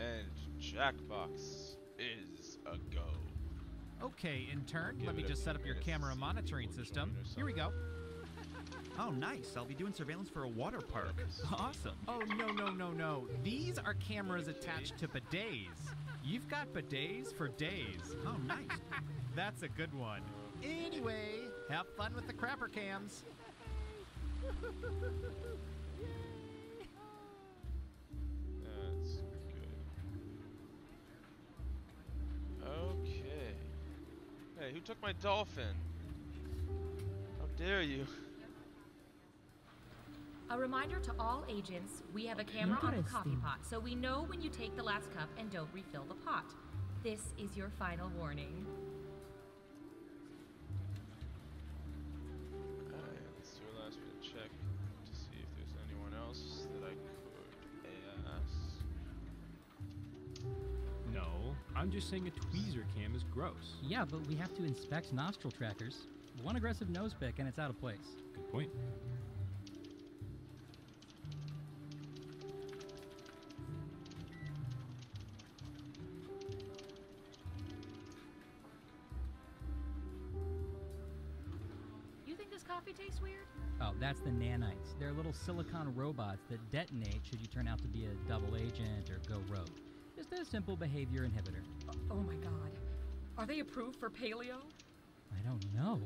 And Jackbox is a go. Okay, intern, let me just set up your camera monitoring system. Here we go. Oh, nice. I'll be doing surveillance for a water park. Awesome. Oh, no. These are cameras attached to bidets. You've got bidets for days. Oh, nice. That's a good one. Anyway, have fun with the crapper cams. That's good. Okay. Hey, who took my dolphin? How dare you? A reminder to all agents, we have a camera on the coffee pot, so we know when you take the last cup and don't refill the pot. This is your final warning. Alright, let's do a last minute check to see if there's anyone else that I could ask. No, I'm just saying a tweezer cam is gross. Yeah, but we have to inspect nostril trackers. One aggressive nose pick and it's out of place. Good point. Coffee tastes weird? Oh, that's the nanites. They're little silicon robots that detonate should you turn out to be a double agent or go rogue. Just a simple behavior inhibitor. Oh my god. Are they approved for paleo? I don't know.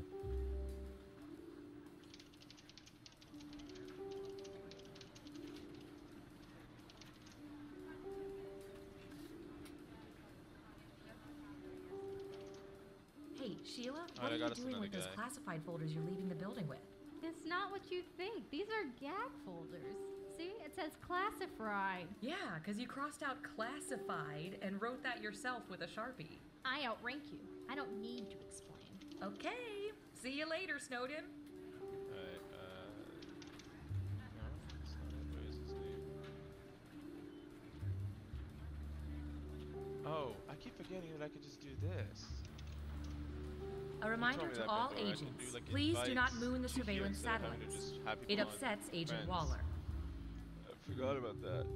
Hey, Sheila, what are you doing with those classified folders you're leaving the building with? It's not what you think. These are gag folders. See, it says classified. Yeah, because you crossed out classified and wrote that yourself with a Sharpie. I outrank you. I don't need to explain. Okay. See you later, Snowden. Alright, no, that's not it. What is his name? Oh, I keep forgetting that I could just do this. A reminder to all agents, please do not moon the surveillance satellites. It upsets Agent Waller. I forgot about that.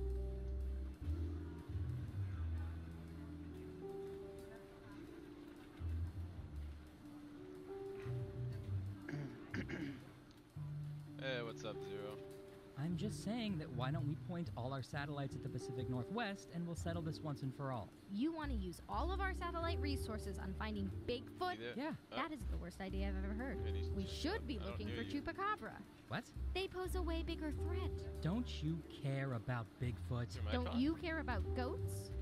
Hey, what's up, Zero? I'm just saying that why don't we point all our satellites at the Pacific Northwest and we'll settle this once and for all. You want to use all of our satellite resources on finding Bigfoot? Yeah. That is the worst idea I've ever heard. We should be looking for Chupacabra. What? They pose a way bigger threat. Don't you care about Bigfoot? Don't you care about goats?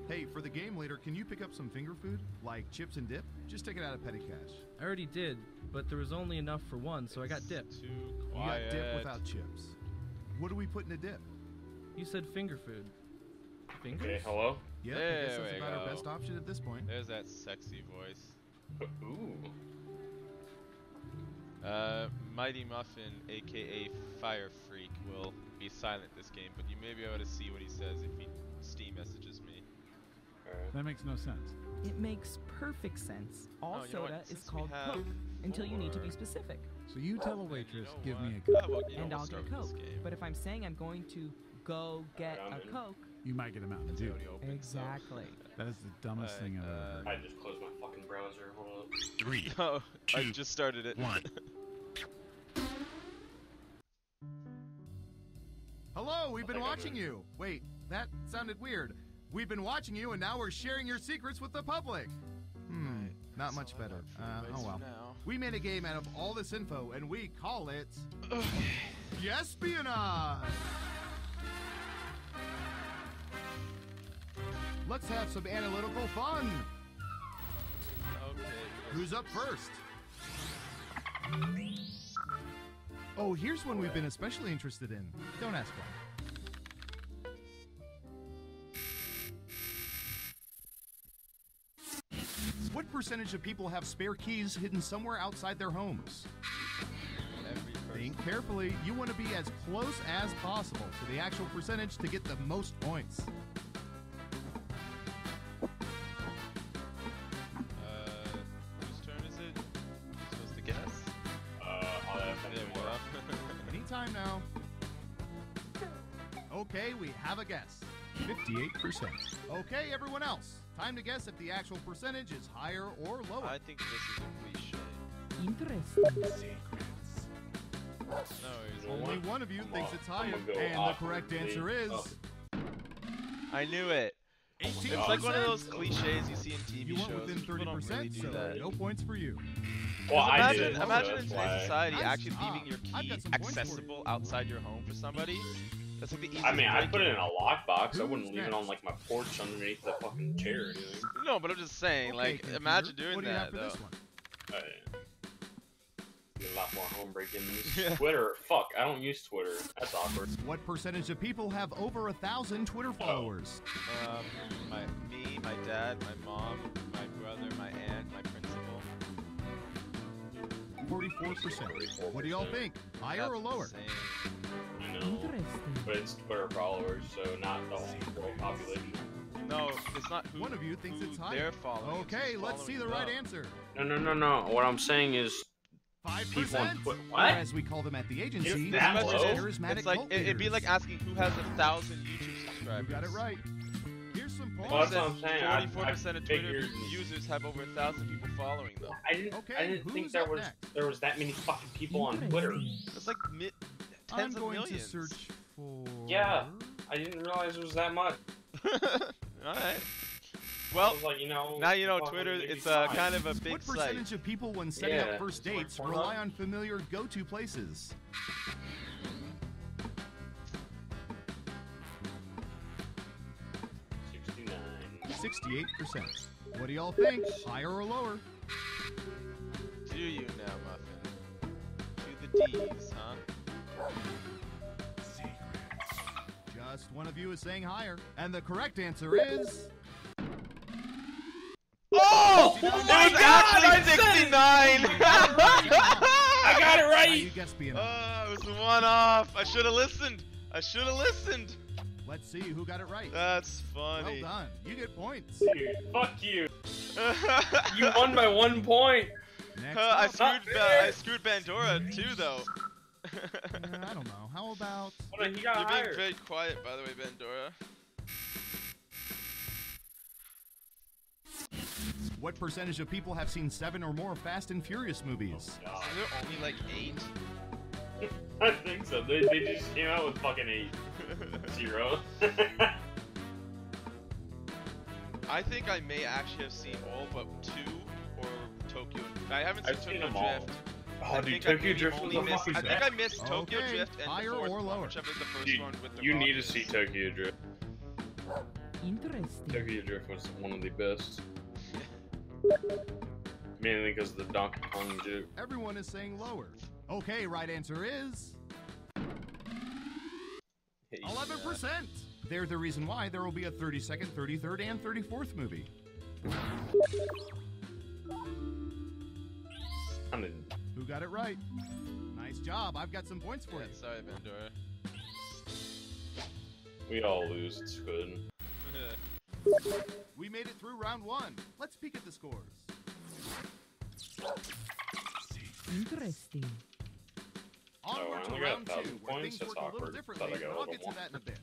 Hey, for the game later, can you pick up some finger food? Like chips and dip? Just take it out of petty cash. I already did, but there was only enough for one, so I got dip. Too You quiet. got dip without chips. What do we put in a dip? You said finger food. Fingers? Okay, hello? Yeah, I There guess that's we about our go. best option at this point. There's that sexy voice. Ooh. Mighty Muffin, aka Fire Freak, will be silent this game, but you may be able to see what he says if he Steam messages me. That makes no sense. It makes perfect sense. All you know what? soda is Since we called have Coke until you need to be 4. specific. So you tell a waitress, give me a How Coke. about you And don't I'll start get a with this Coke. game? But if I'm saying I'm going to go get a Coke, You might get a Mountain It's Dew. already open, exactly. That is the dumbest thing I've ever heard. I just closed my fucking browser. Hold on. 3. Oh, I 2, just started it. 1. Hello, we've been watching you. Wait, that sounded weird. We've been watching you, and now we're sharing your secrets with the public. Not much better. Oh well. We made a game out of all this info, and we call it Espionage. Let's have some analytical fun. Okay. Who's up first? Oh, here's one we've been especially interested in. Don't ask why. What percentage of people have spare keys hidden somewhere outside their homes? Think carefully. You want to be as close as possible to the actual percentage to get the most points. time now. Okay, we have a guess. 58%. Okay, everyone else. Time to guess if the actual percentage is higher or lower. I think this is a cliche. Interesting. No, Only one of you thinks it's higher, and the correct answer is... I knew it. 18%. It's like one of those cliches you see in TV You went shows. within People don't 30%, really do so that. no points for you. Well, I did. Imagine so in that's today's why. society Nice actually job. leaving your I've key got some points for accessible outside your home for somebody. That's like the easiest. I mean, I way put to it in a lockbox. I wouldn't Who's leave it next? on like my porch underneath the fucking chair or anything. No, but I'm just saying, Okay, like, computer, imagine doing what do you that have for though. this one? A lot more home breakings. Twitter, fuck, I don't use Twitter. That's awkward. What percentage of people have over 1,000 Twitter followers? Me, my dad, my mom, my brother, my aunt, my principal. 44%. What do y'all think? Higher or lower? I know. But it's Twitter followers, so not the whole world population. No, it's not who. One of you thinks it's higher. They're following. it's Okay, who's let's see the following right them. answer. No. What I'm saying is 5%. people on Twitter. Or What? as we call them at the agency, Is that most low? charismatic It's like cult it'd be leaders. like asking who has 1,000 YouTube subscribers. You got it right. Here's some points. Well, that's what I'm saying. 44% of Twitter figured- users have over 1,000 people following them. I didn't think who's there up was next? that many fucking people on Twitter. It's like I'm tens of going millions. to search for... Yeah, I didn't realize it was that much. Alright. I Well, was like, you know, now you know fucking Twitter. maybe It's fine. kind of a big What site. percentage of people when setting Yeah. up first dates Like, rely on familiar go-to places? $69. 68%. What do y'all think? Higher or lower? Do you now, Muffin? To the D's, huh? Just one of you is saying higher. And the correct answer is... Oh! It was God, actually 69! I got it Now right! you guess being Oh, it was one off. I should have listened. Let's see who got it right. That's funny. Well done. You get points. Dude, fuck you. You won by 1 point. Next I up, screwed Pandora too, though. I don't know. How about... Hold on, he got You're being higher. very quiet, by the way, Pandora. What percentage of people have seen 7 or more Fast and Furious movies? Is there only like 8? I think so. They just came out with fucking 8. 0. I think I may actually have seen all but 2 or Tokyo. I haven't seen I've seen Tokyo them all. Drift. Oh, I dude, think I Tokyo maybe Drift was only the missed. fucking I think best. I missed Tokyo Okay, Drift and higher the fourth or one, lower? whichever the first Dude, one with the you Rock need to is. see Tokyo Drift. Interesting. Tokyo Drift was one of the best. Mainly because of the Donkey Kong joke. Everyone is saying lower. Okay, right answer is... 11%. They're the reason why there will be a 32nd, 33rd, and 34th movie. Who got it right? Nice job. I've got some points for you. Sorry, Pandora. We all lose, it's good. We made it through round 1. Let's peek at the scores. Interesting. Onward I to only got round 2, 1,000 where points. things That's work a little awkward. differently, Thought I got but a I'll little get to more. that in a bit.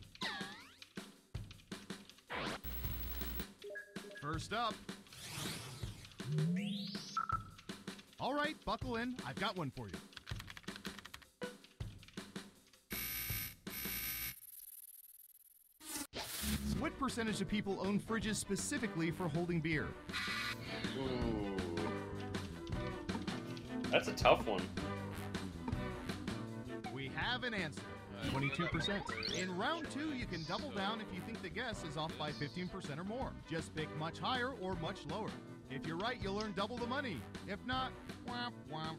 First up. All right, buckle in. I've got one for you. What percentage of people own fridges specifically for holding beer? Ooh. That's a tough one. We have an answer. 22%. In round 2, you can double down if you think the guess is off by 15% or more. Just pick much higher or much lower. If you're right, you'll earn double the money. If not, womp womp.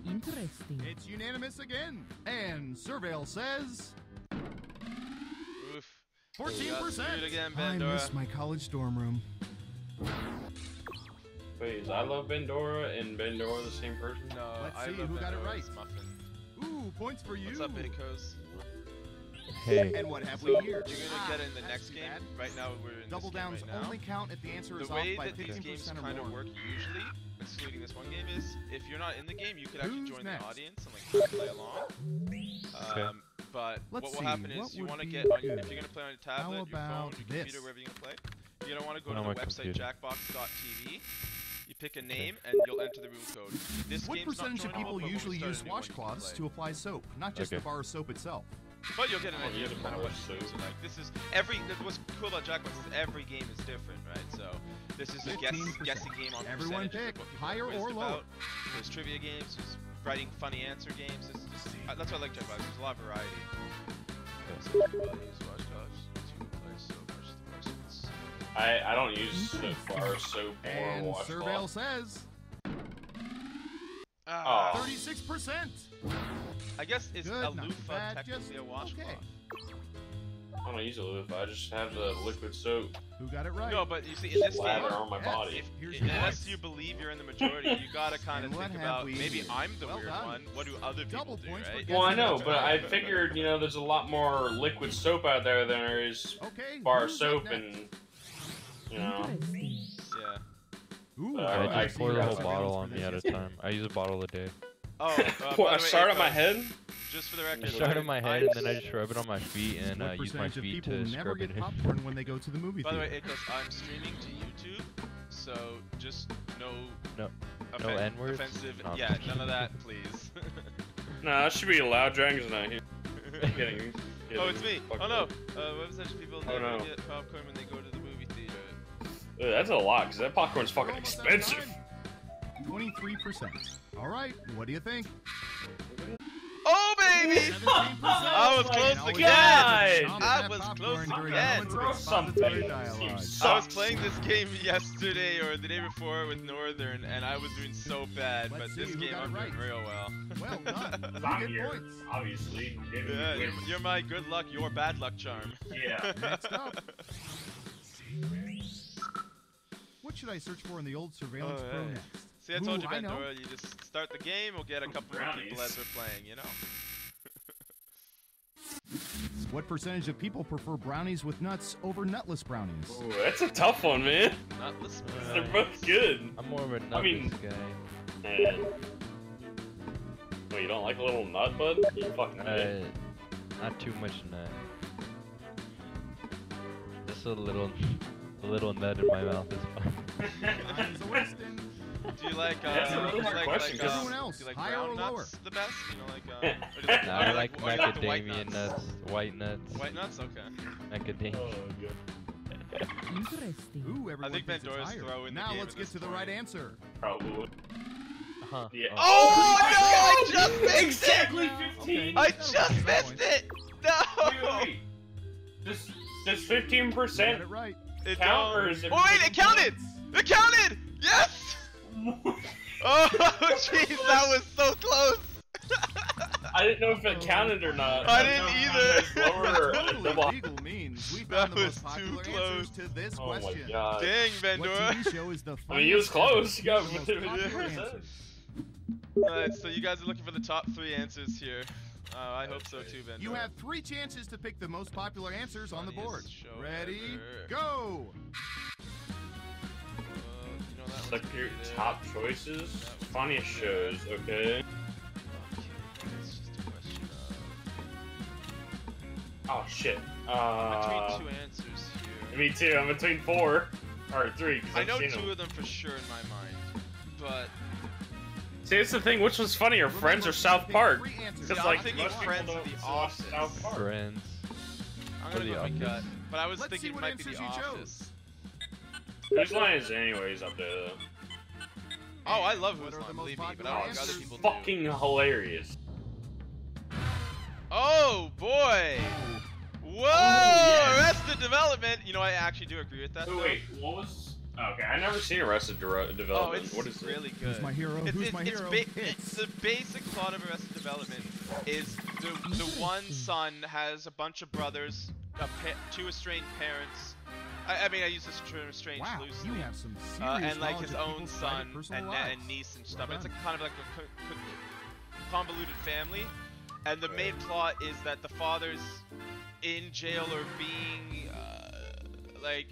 Interesting. It's unanimous again. And Surveil says... Oof. 14%. Again, I Pandora. miss my college dorm room. Wait, is I Love Pandora and Pandora the same person? No, Let's I see love who got it Pandora's right. Muffin. Ooh, points for you. What's up, Bacos? Hey. And what have So we here? you're gonna get it in the next game. Right now we're in Double this game downs right now. only count if the answer is The off way by that these 15% games or kind of more. work usually, excluding this one game, is if you're not in the game, you could actually Who's join next? the audience and like play along. But Let's what will see, happen what is you would want to be get on your, good? if you're gonna play on your How tablet, your phone, about your this? computer, wherever you're gonna play, you're gonna want to go On to my the website computer. jackbox.tv. You pick a name and you'll enter the room code. This What game's not percentage of joinable, people but when we usually start use a new one, you can washcloths play. to apply soap, not just Okay. the bar of soap itself? But you'll get an idea yeah, of kind of bar what of games soap. are like. This is what's cool about Jackbox is every game is different, right? So this is a 15%. guessing game on Everyone percentages pick of what people higher are quizzed or lower. about. There's trivia games, there's writing funny answer games. This is just, that's why I like Jackbox. There's a lot of variety. I don't use bar of soap or And Surveil washcloth. says Oh. 36%. I guess is Good, a not loofah bad, technically just a washcloth? okay. I don't use a loofah. I just have the liquid soap. Who got it right? No, but you see, in this game, Lather on my Yes. body. Here's your unless points. you believe you're in the majority, you gotta kind of And what think have about we maybe here? I'm the Well weird done. one. What do other people Double do, points for right? guessing Well, I know, that's but I right. figured, there's a lot more liquid soap out there than there is Okay, bar who's up soap next? and, Interesting. Yeah. Ooh, I I just pour the whole surveillance bottle for on me this. at a time. I use a bottle a day. Oh, Pour by a the way, start on my Akos, head? Just for the record, I start on my head and then I just rub it on my feet and What use my percentage of feet people to never scrub it get in. popcorn when they go to the movie By the way, theater? Akos, I'm streaming to YouTube, so just no No N-words? offensive. No. Yeah, none of that, please. Nah, that should be loud. Dragon's not here. Getting Oh, it's me. fucked Oh no. up. What percentage of people Oh, never no. get popcorn when they go to the movie theater? Ugh, that's a lot, because that popcorn's We're fucking almost out of expensive. time. 23%. All right, what do you think? Oh baby! 17%. I was close Always again. God. I was close again. Throw something. Dialogue. I was playing this game yesterday or the day before with Northern, and I was doing so bad. Let's But see this who game got it I'm right. doing real well. Well done. I'm You get here, points. obviously. Yeah, you're my good luck, your bad luck charm. Yeah. Next up. What should I search for in the old surveillance pro Alright. next? See, I told you, Ooh, I know. Pandora, you just start the game, we'll get a couple more people as we're playing, you know? What percentage of people prefer brownies with nuts over nutless brownies? Ooh, that's a tough one, man. Nutless They're both good. I'm more of a nutless I mean- guy. Man. Well, you don't like a little nut, bud? You fucking idiot. Not too much nut. Just a little nut in my mouth is fine. Time's a wasting. Do you like, That's a really hard question, 'cause- Everyone else, do you like higher brown or nuts lower? the best? You know, like, or do you No, I like or do you like the white macadamia nuts? nuts, white nuts, White nuts? Okay. macadamia. Oh, good. Interesting. Ooh, everyone think thinks it's Pandora's higher. throwing the Now game let's at get this to the point. right answer. Probably. Huh. Yeah. Oh, no! I just missed Exactly it! 15! I That'll just be some missed points. it! No! Wait. Does Got 15% it right. It count, don't- or is it... Oh wait, it counted! It counted! Yes! Oh jeez, that was so close! I didn't know if it counted or not. I didn't either. Lower or Totally double. legal means we That found the was most too popular close. answers to this Oh my question. god. Dang, What Pandora! TV show is the I mean, he was funniest ever? close. You got These are the most popular 15%. answers. Alright, so you guys are looking for the top 3 answers here. I hope so too, Pandora. You have 3 chances to pick the most popular answers on the board. Funniest show Ready? ever. Go! You know that It's one's like your pretty there. top choices. Funniest shows, okay? Okay, it's just a question of... Oh shit. Between 2 answers here. Me too. I'm between 4 or 3. 'cause I I've know seen 2 them. of them for sure in my mind, but... See, it's the thing. Which was funnier, Friends or South Park? Because I'm like thinking most people Friends or don't The watch Office. South Park. Friends. I'm Or gonna The go with my gut. But I was Let's see thinking it what might be The answers you chose. Office. Whose line is anyways up there though? Oh, I love What Who's are the Line, most believe me, but popular I don't think other answers? people do. Fucking hilarious. Oh, boy! Whoa! yes. Arrested Development! You know, I actually do agree with that, Oh though. wait, what was? Okay, I never seen Arrested Oh, Development. it's What is it? really good. Who's my hero? Who's my hero? It's the basic plot of Arrested Development is the one son has a bunch of brothers, 2 estranged parents. I mean, I use this term estranged Wow, loosely. you have some serious And like knowledge his of own people's son private personal and lives. niece and stuff. Well It's done. like kind of like a convoluted family, and the main plot is that the father's in jail or being like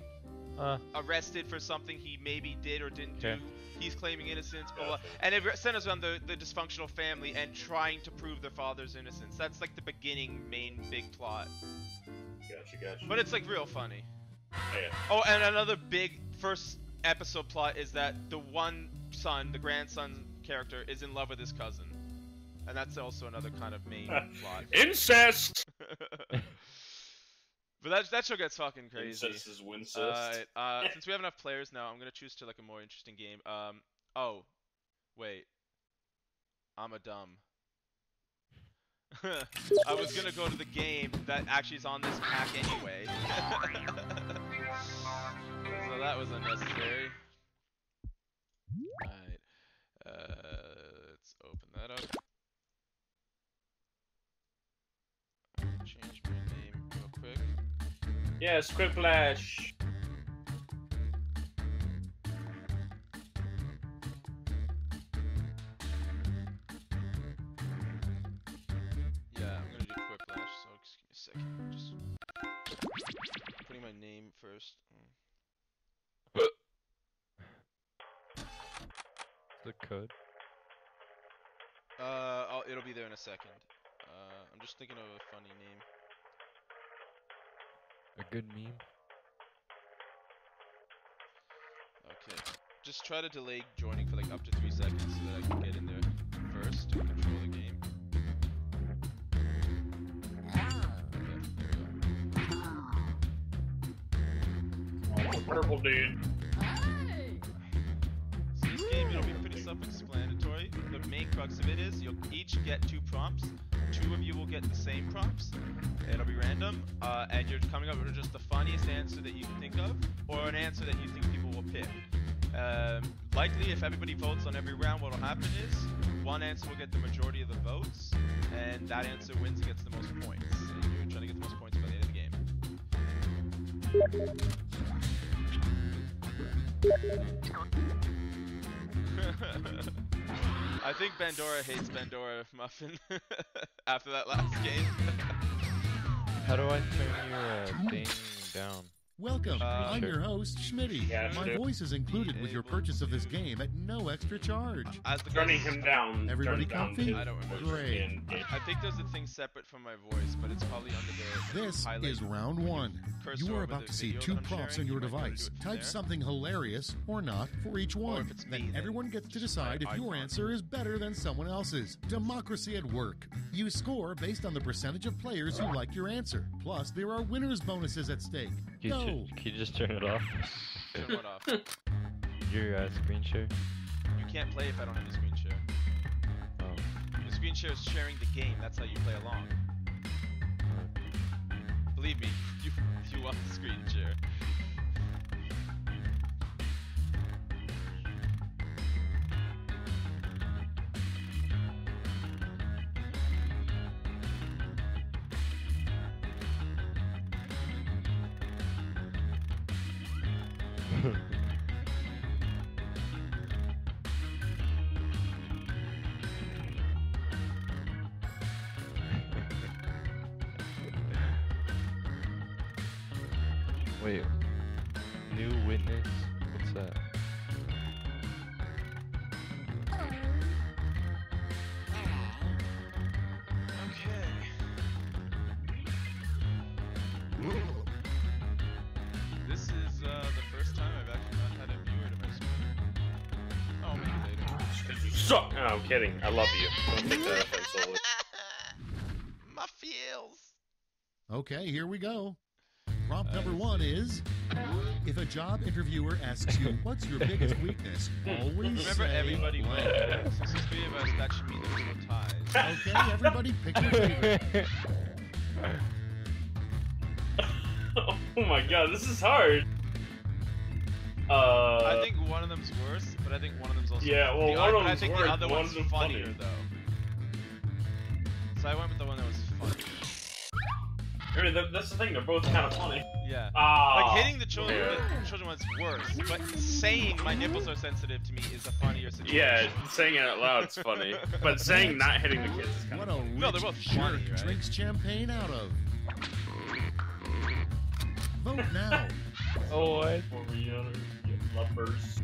arrested for something he maybe did or didn't do. He's claiming innocence, blah, blah. And it centers around the dysfunctional family and trying to prove their father's innocence. That's like the beginning main big plot. Gotcha. But it's like real funny. Yeah. Oh, and another big first episode plot is that the one son, the grandson character, is in love with his cousin. And that's also another kind of main plot. Incest! But that show gets fucking crazy. Incest is wincest. Since we have enough players now, I'm gonna choose to like a more interesting game. Oh, wait. I'm a dumb. I was gonna go to the game that actually is on this pack anyway. So that was unnecessary. Alright. Let's open that up. Change my name real quick. Yes, Quiplash. Yeah, I'm gonna do Quiplash, so just give me a second. Just putting my name first. The code? It'll be there in a second. I'm just thinking of a funny name. A good meme? Okay. Just try to delay joining for like up to 3 seconds so that I can get in there first to control the game. Purple dude. So this game, it'll be pretty self-explanatory. The main crux of it is you'll each get 2 prompts. 2 of you will get the same prompts. It'll be random, and you're coming up with just the funniest answer that you can think of, or an answer that you think people will pick. Likely, if everybody votes on every round, what'll happen is one answer will get the majority of the votes, and that answer wins and gets the most points. And you're trying to get the most points by the end of the game. I think Bandora hates Bandora Muffin after that last game. How do I turn your thing down? Welcome, I'm your host, Schmitty. My voice is included with your purchase of this game at no extra charge. Turning him down. Everybody comfy? I don't remember. Great. I think there's a thing separate from my voice, but it's probably under the This highlight. is round 1. You are about to see 2 prompts on your device. Type something hilarious or not for each one. Then everyone gets to decide if your answer is better than someone else's. Democracy at work. You score based on the percentage of players who like your answer. Plus, there are winners bonuses at stake. Go! Can you just turn it off? Turn what off? Your screen share? You can't play if I don't have the screen share. Oh. The screen share is sharing the game. That's how you play along. Believe me, you want the screen share. Wait, new witness? What's that? Okay. This is the first time I've actually not had a viewer to my screen. Oh, maybe later. You suck! No, I'm kidding. I love you. Don't take that offensively. My feels. Okay, here we go. Prompt number 1 is, if a job interviewer asks you, what's your biggest weakness, always Remember, say everybody wins. blank. Since there's 3 of us, that should mean there's no ties. Okay, everybody pick your favorite. Oh my god, this is hard. I think one of them's worse, but I think one of them's also yeah, well, one of them's I think worse, the other one's one's funnier, funny. though. So I went with the one that was funny. I mean, that's the thing, they're both kind of funny. Yeah. Ah. Like, hitting the children one's worse, but saying my nipples are sensitive to me is a funnier situation. Yeah, saying it out loud is funny. But saying not hitting the kids is kind What of a funny. rich No, they're both jerk funny, right? drinks champagne out of. Vote now. Oh, what? For real, lovers.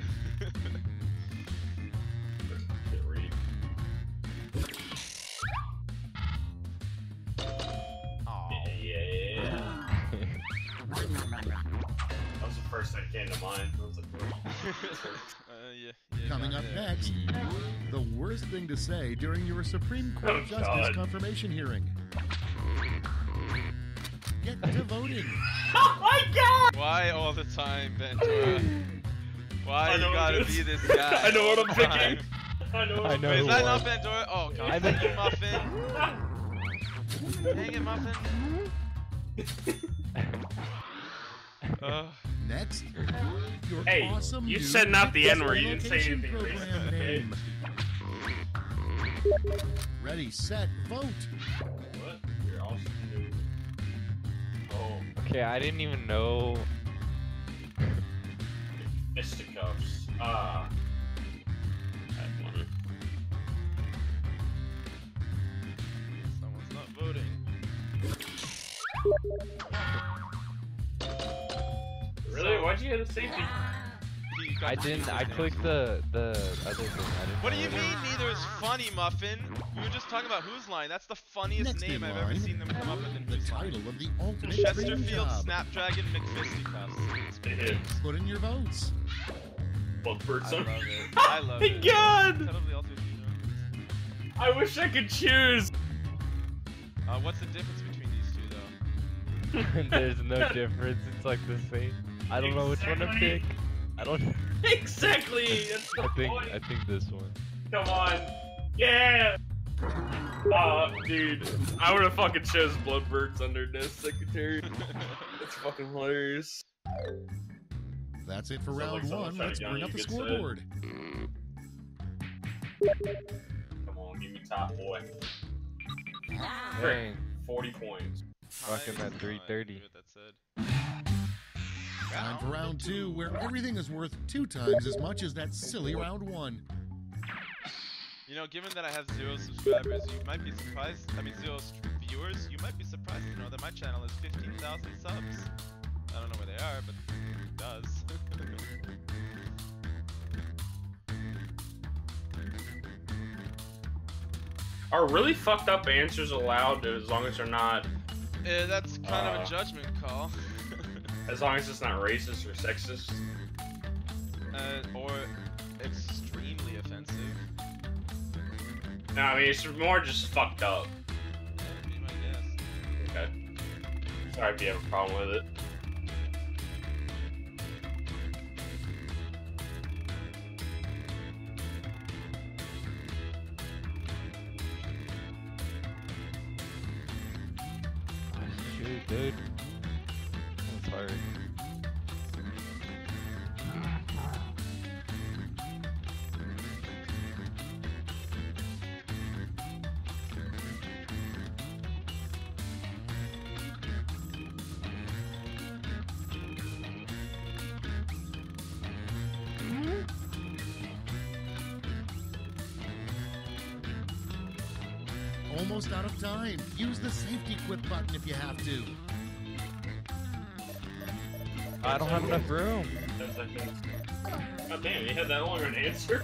Yeah. That was the first thing that came to mind. I was like, yeah, Coming up next, the worst thing to say during your Supreme Court Justice confirmation hearing. Get to voting. Oh my god! Why all the time, Ventura? Why you gotta be this guy? I know what I'm all the picking. time? I know. I know Wait, is who that won. not Ventura? Oh god, dang it, Muffin. Dang it, Muffin. Next, your Hey, awesome you new said not the N word. You didn't say location anything program racist, okay? name. Ready, set, vote. What? You're awesome, dude. Oh, Okay, I didn't even know. fisticuffs. Ah. That one. Someone's not voting. Really? Why'd you hit a safety? I didn't. I clicked the other thing. I didn't. What do you mean neither is funny, Muffin? We were just talking about Who's Line. That's the funniest Next name in I've ever line, seen them come up with in the Who's Line. title of the ultimate dream Chesterfield job. Snapdragon McFisticuffs. Put in your votes. Bugbirds. I love it. I love it. God! Totally ultimate dream job. I wish I could choose. What's the difference between these two, though? There's no difference. It's like the same. I don't know which one to pick. I don't. Exactly. That's the point. I think this one. Come on. Yeah. Dude, I would have fucking chose Bloodbirds under Desk Secretary. That's fucking hilarious. That's it for Sounds like round someone one. tried Let's to bring get up the on you, good scoreboard. Come on, give me top boy. Dang. 40 points. Fucking at 330. Time for round two, where everything is worth 2 times as much as that silly round one. You know, given that I have 0 subscribers, you might be surprised. I mean, 0 viewers. You might be surprised to know that my channel has 15,000 subs. I don't know where they are, but it does. Are really fucked up answers allowed as long as they're not? That's kind of a judgment call. As long as it's not racist or sexist. Or extremely offensive. No, I mean it's more just fucked up. That'd be my guess. Okay. Sorry if you have a problem with it. Shoot, dude. That's hard. Almost out of time. Use the safety quit button if you have to. I don't have enough room. 10 seconds. God damn, you had that long an answer?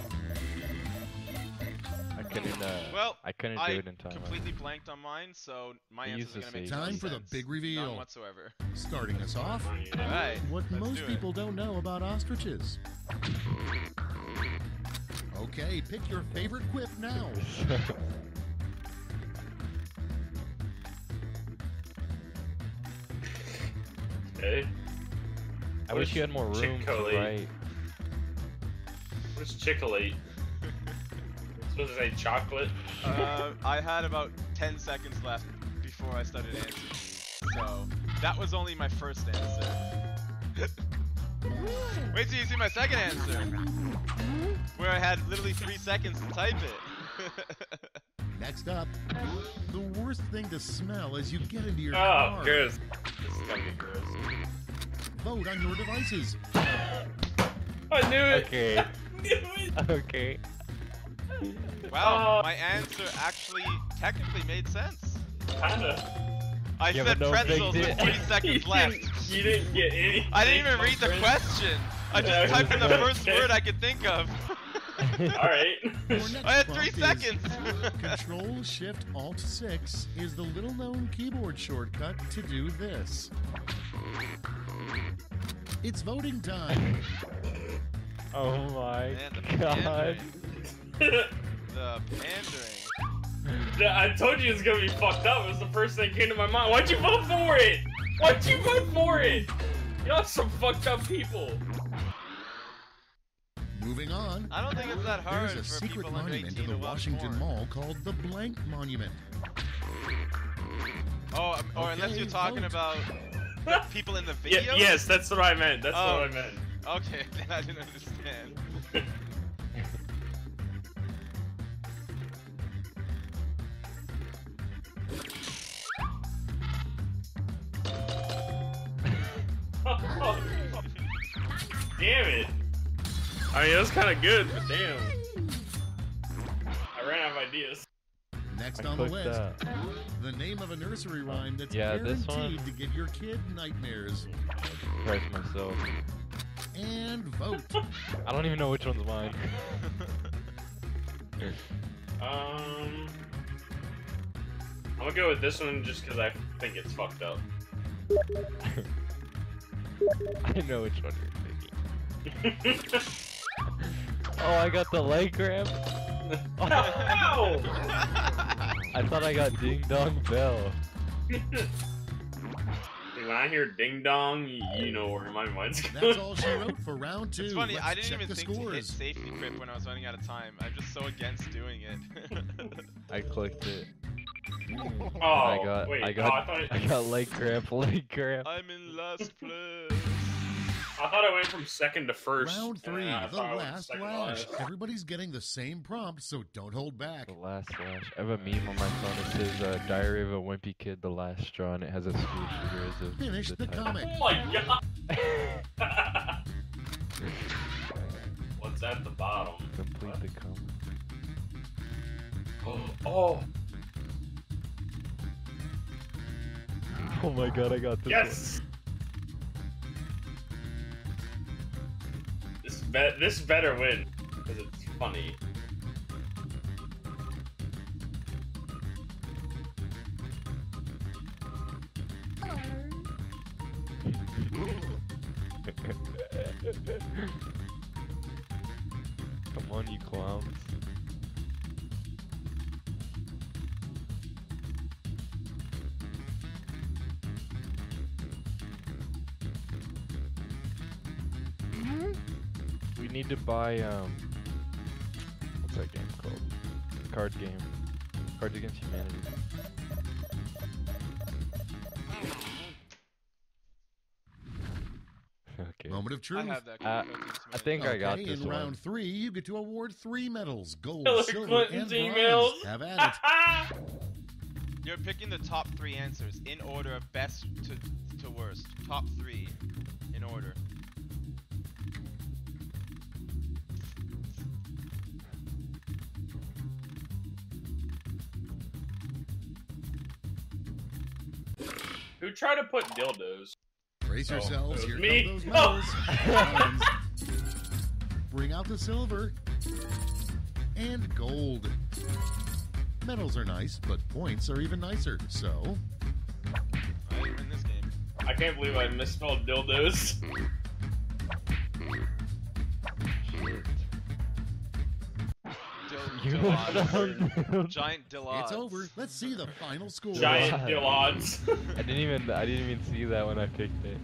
I couldn't. Well, I couldn't do it in time. Completely blanked on mine, so my Use answer's the gonna make safety. no Time for the sense. big reveal. None whatsoever. Starting us off, Alright, what let's most do it. people don't know about ostriches. Okay, pick your favorite quip now. Okay. I wish you had more room to Chick-fil-A? write. What is Chick-fil-A? Supposed to say chocolate? I had about 10 seconds left before I started answering these, so that was only my first answer. Wait till you see my second answer, where I had literally 3 seconds to type it. Next up, the worst thing to smell as you get into your Oh, car. gross. This is gonna be gross. Vote on your devices. I knew it! Okay. I knew it! Okay. Wow, my answer actually technically made sense. Kinda. I Yeah, said but no pretzels big with deal. 3 seconds left. You didn't get any. I didn't even read the question. I just typed in the first word I could think of. Alright. I had 3 seconds. Control Shift Alt 6 is the little known keyboard shortcut to do this. It's voting time. Oh my Man, the god. pandering. The pandering. I told you it was gonna be fucked up. It was the first thing that came to my mind. Why'd you vote for it? Why'd you vote for it? Y'all some fucked up people. Moving on. I don't think it's that hard There's a for secret people under monument 18 in to the watch Washington porn. Mall called the Blank Monument. Oh, or unless Okay, you're talking vote. about the people in the video? Yeah, yes, that's what I meant. That's Oh. what I meant. Okay, then I didn't understand. Damn it. I mean, it was kind of good, but damn. I ran out of ideas. Next I on the clicked list, that. the name of a nursery rhyme that's Yeah, this guaranteed one. to give your kid nightmares. Price myself. And vote. I don't even know which one's mine. I'm gonna go with this one just because I think it's fucked up. I know which one you're thinking. Oh, I got the leg cramp. Ow! I thought I got Ding Dong Bell. When I hear ding dong, you know where my mind's going. That's all she wrote for round 2. It's funny, Let's I didn't check even the think to hit scores. safety grip when I was running out of time. I'm just so against doing it. I clicked it. Oh, I got, wait, I I got, thought it- I got leg cramp, leg cramp. I'm in last place. I thought I went from second to first. Round 3, and I the thought I went last second to lash. last. Everybody's getting the same prompt, so don't hold back. The last slash. I have a meme on my phone. It says Diary of a Wimpy Kid, the last straw, and it has a school shooter as a Finish the title. comic. Oh my god! What's at the bottom? Complete the comic. Oh! Oh my god, I got this Yes! This better win, because it's funny. Come on, you clowns. We need to buy, what's that game called? Card game. Cards Against Humanity. Okay. Moment of truth. I have that. I think I got Okay, this in one. round 3, you get to award 3 medals: gold, Hillary silver, Clinton's and emails. bronze. Have at it. You're picking the top 3 answers in order of best to worst. Top 3 in order. Who tried to put dildos? Brace yourselves. it was Here me. come those medals. Bronze. Bring out the silver. And gold. Medals are nice, but points are even nicer. So, I didn't win this game. I can't believe I misspelled dildos. Giant dillods. it's over. Let's see the final score. Giant dillods. I didn't even see that when I picked it.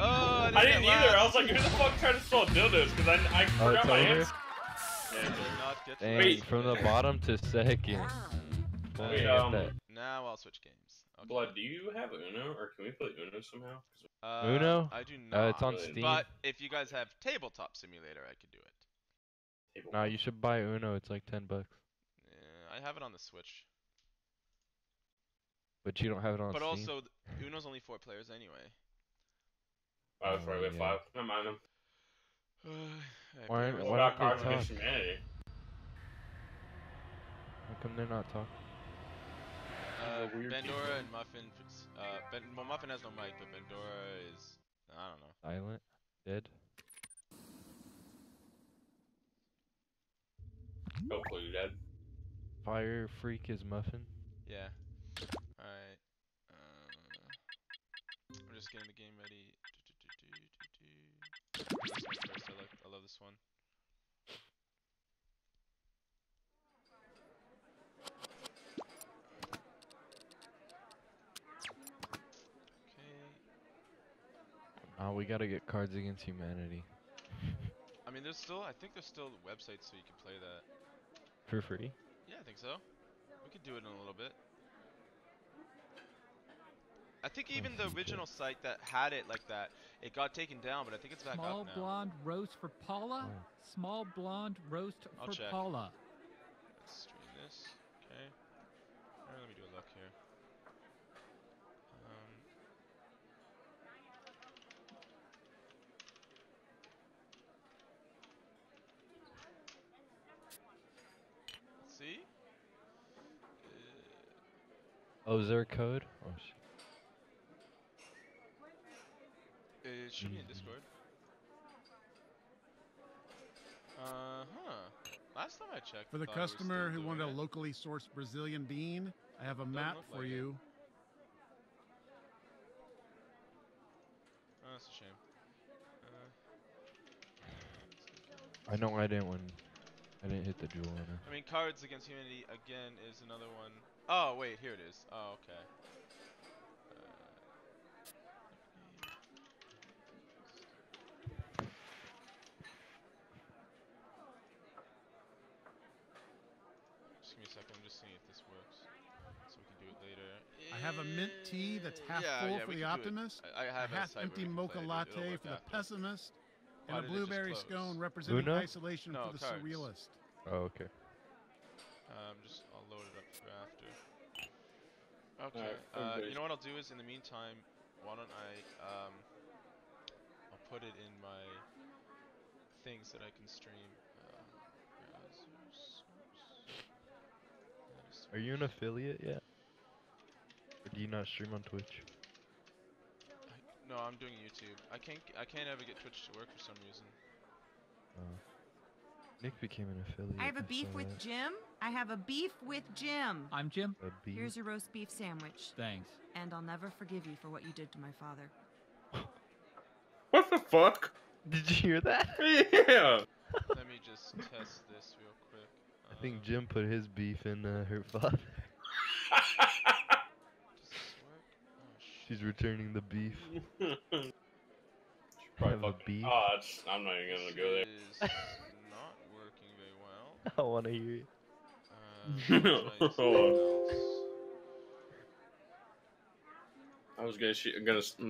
Oh, I didn't either. I was like, who the fuck tried to spell dildos? Because I Oh, forgot it's my over? answer. Dang, Wait. from the bottom to second. Wait, Get that. Now I'll switch games. Okay. Blood, do you have Uno, or can we play Uno somehow? Uno? I do not. It's on Steam. But if you guys have Tabletop Simulator, I could do it. No, you should buy Uno. It's like $10. Yeah, I have it on the Switch. But you don't have it on But Steam. also, Uno's only 4 players anyway. Oh, that's right, we have 5. Never mind them. Why What don't about they Cards talk? Against Humanity? How come they're not talking? weird Bandora and Muffin. Well, Muffin has no mic, but Bandora is. I don't know. Silent. Dead. Hopefully dead. Fire freak is Muffin. Yeah. Alright. I'm just getting the game ready. This one first. I love this one. Oh, we gotta get Cards Against Humanity. I mean, I think there's still websites so you can play that. For free? Yeah, I think so. We could do it in a little bit. I think even the original site that had it like that, it got taken down, but I think it's back Small up now. blonde roast for Paula. Small blonde roast I'll for check. Paula. Let's stream this. Okay. Alright, let me do a look here. Let's see. Oh, is there a code? Oh shit. It should be in Discord. Last time I checked. For the customer who wanted a locally sourced Brazilian bean, I have a map for you. Oh, that's a shame. I know I didn't win. I didn't hit the jewel on her. I mean, Cards Against Humanity again is another one. Oh wait, here it is. Oh okay. Just give me a second. I'm just seeing if this works, so we can do it later. I have a mint tea that's half full for the optimist, I have a half empty mocha latte for the pessimist, and a blueberry scone representing Una? isolation for the Cards. surrealist. Oh, okay. I'll load it up for after. Okay. You know what I'll do is in the meantime, why don't I'll put it in my things that I can stream. Are you an affiliate yet? Or do you not stream on Twitch? No, I'm doing YouTube. I can't ever get Twitch to work for some reason. Nick became an affiliate. I have a beef with Jim. I have a beef with Jim. I'm Jim. A beef? Here's your roast beef sandwich. Thanks. And I'll never forgive you for what you did to my father. What the fuck? Did you hear that? Yeah. Let me just test this real quick. I think Jim put his beef in her father. She's returning the beef. Have a beef. I'm not even gonna go there. Is not working very well. I want to hear it. I was gonna.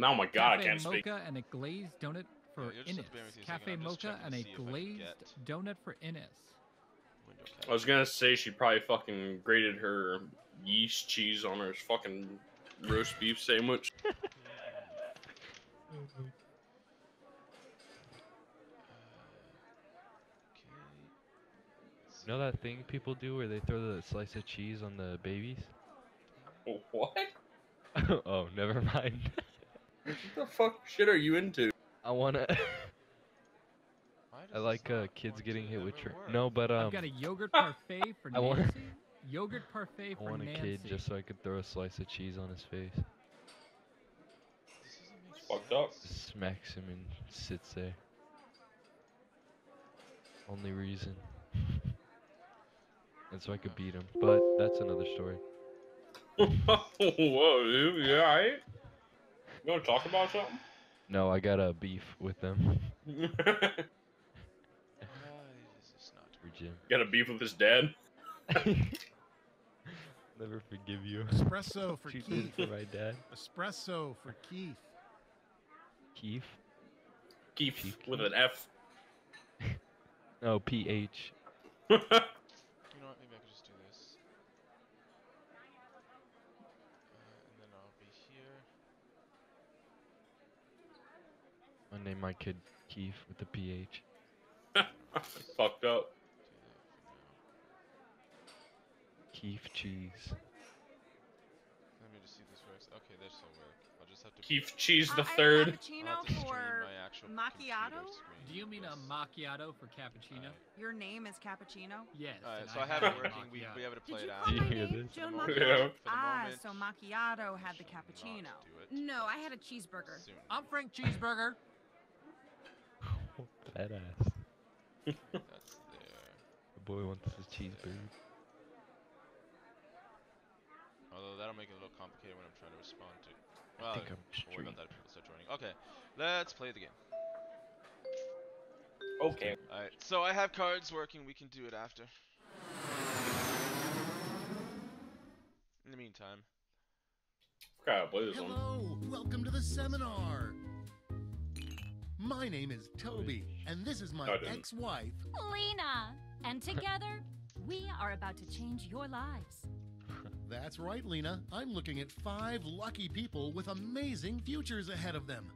Oh my god, I can't mocha speak. and a glazed donut for Innis. Cafe mocha and a glazed donut for Innis. I was gonna say she probably fucking grated her yeast cheese on her fucking roast beef sandwich. You know that thing people do where they throw the slice of cheese on the babies? What? Oh, never mind. What the fuck shit are you into? I wanna. I like kids getting hit with no, but I've got a yogurt parfait for I want. Nancy. Yogurt parfait I for want a Nancy. kid just so I could throw a slice of cheese on his face. It's fucked up. Smacks him and sits there. Only reason. And so I could beat him, but that's another story. Whoa, dude, you alright? You wanna talk about something? No, I got a beef with them. Jim. Got a beef with his dad? Never forgive you. Espresso for She Keith. did for my dad. Espresso for Keith. Keith? Keith with an F. No, PH. You know what? Maybe I could just do this. And then I'll be here. I name my kid Keith with the PH. Fucked up. Keith cheese. Okay, this will work. I'll just have to. Keith Cheese the I third. cappuccino for macchiato? Do you mean a macchiato for cappuccino? Your name is Cappuccino? Yes. Alright, and so I have have it a working. We'll macchiato. be able to play Did it you out. call my hear name this? Joan Yeah. Macchiato? For the moment, So macchiato had the cappuccino. do it. No, I had a cheeseburger. Soon. I'm Frank Cheeseburger. Badass. That's there. The boy wants his cheeseburger. Although that'll make it a little complicated when I'm trying to respond to. I Well, think I'm we'll worry about that street. if people start joining. Okay, let's play the game. Okay. Alright, so I have cards working. We can do it after. In the meantime. Forgot how to play this one. Hello, welcome to the seminar. My name is Toby, and this is my I didn't. ex-wife. Lena! And together, we are about to change your lives. That's right, Lena. I'm looking at 5 lucky people with amazing futures ahead of them.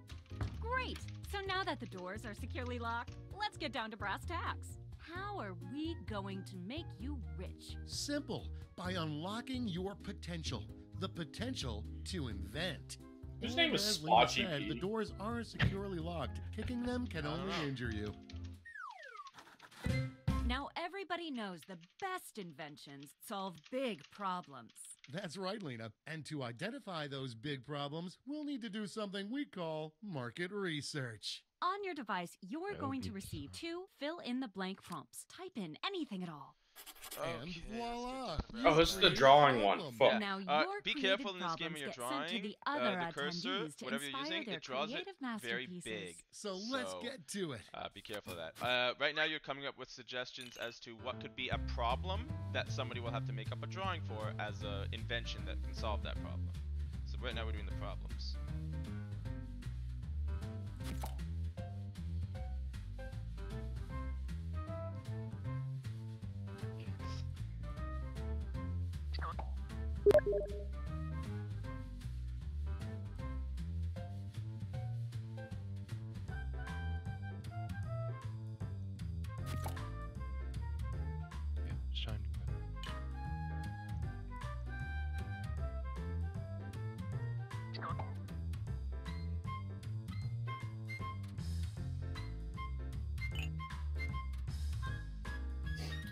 Great! So now that the doors are securely locked, let's get down to brass tacks. How are we going to make you rich? Simple, by unlocking your potential. The potential to invent. His name is As Lena Splotchy said, the Pete. doors aren't securely locked. Kicking them can only injure you. Now everybody knows the best inventions solve big problems. That's right, Lena. And to identify those big problems, we'll need to do something we call market research. On your device, you're That would going to be receive 2 fill-in-the-blank prompts. Type in anything at all. And voila! Oh, this is the drawing one. Fuck. Now your Be creative careful in this game problems when you're get sent drawing. to the other The cursor, attendees to whatever you're inspire using, their it draws it creative very masterpieces. big. So let's get to it. Be careful of that. Right now you're coming up with suggestions as to what could be a problem that somebody will have to make up a drawing for as an invention that can solve that problem. So right now we're doing the problems. Yeah, just trying to.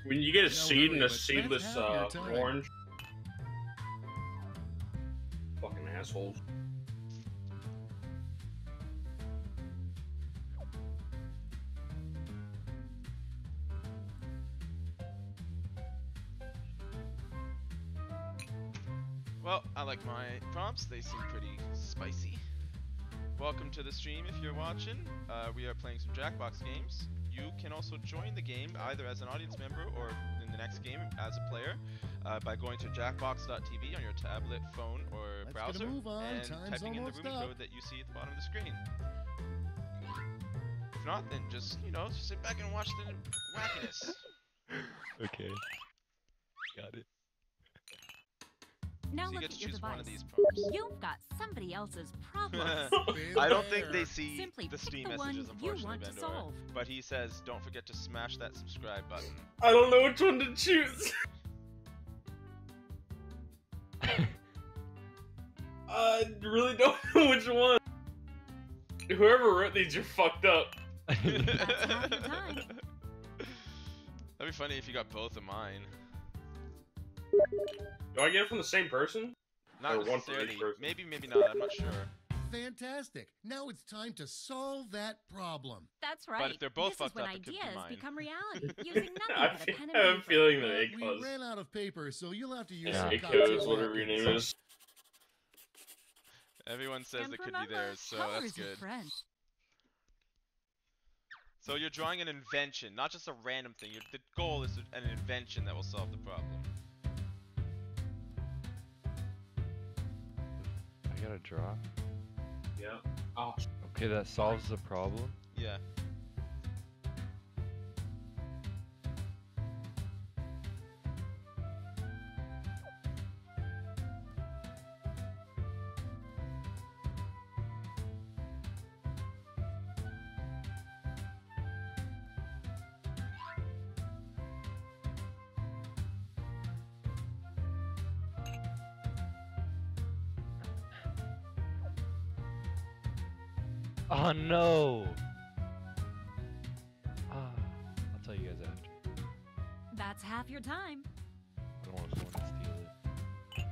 When you get a No seed and worry, a but seedless let's have your time. orange. Fucking assholes. Well, I like my prompts. They seem pretty spicy. Welcome to the stream if you're watching. We are playing some Jackbox games. You can also join the game either as an audience member or in the next game as a player by going to jackbox.tv on your tablet, phone, or Let's browser get a move on. and Time's typing in the almost room up. code that you see at the bottom of the screen. If not, then just, you know, just sit back and watch the wackiness. Okay. Got it. Now So you look get at to your choose device. one of these prompts. You've got somebody else's problems. I don't think they see Simply the pick Steam the one messages, you unfortunately, want to Vendor. solve. But he says, don't forget to smash that subscribe button. I don't know which one to choose. I really don't know which one. Whoever wrote these, you're fucked up. That's half your time. That'd be funny if you got both of mine. Do I get it from the same person? Not Or one for necessarily. each person? Maybe, maybe not. I'm not sure. Fantastic. Now it's time to solve that problem. That's right. if they're both this is fucked when up, it could be ideas mine. become reality using nothing I but a pen and have a paper. feeling that it We was. ran out of paper, so you'll have to use Yeah. some It cocktail goes, whatever your name napkins. is. Everyone says And it could remember, be theirs, so color that's is your good. friend. So you're drawing an invention, not just a random thing. The goal is an invention that will solve the problem. I gotta draw. Yeah. Oh. Okay, that solves the problem. Yeah. Oh no! I'll tell you guys after. That's half your time. I don't want someone to steal it.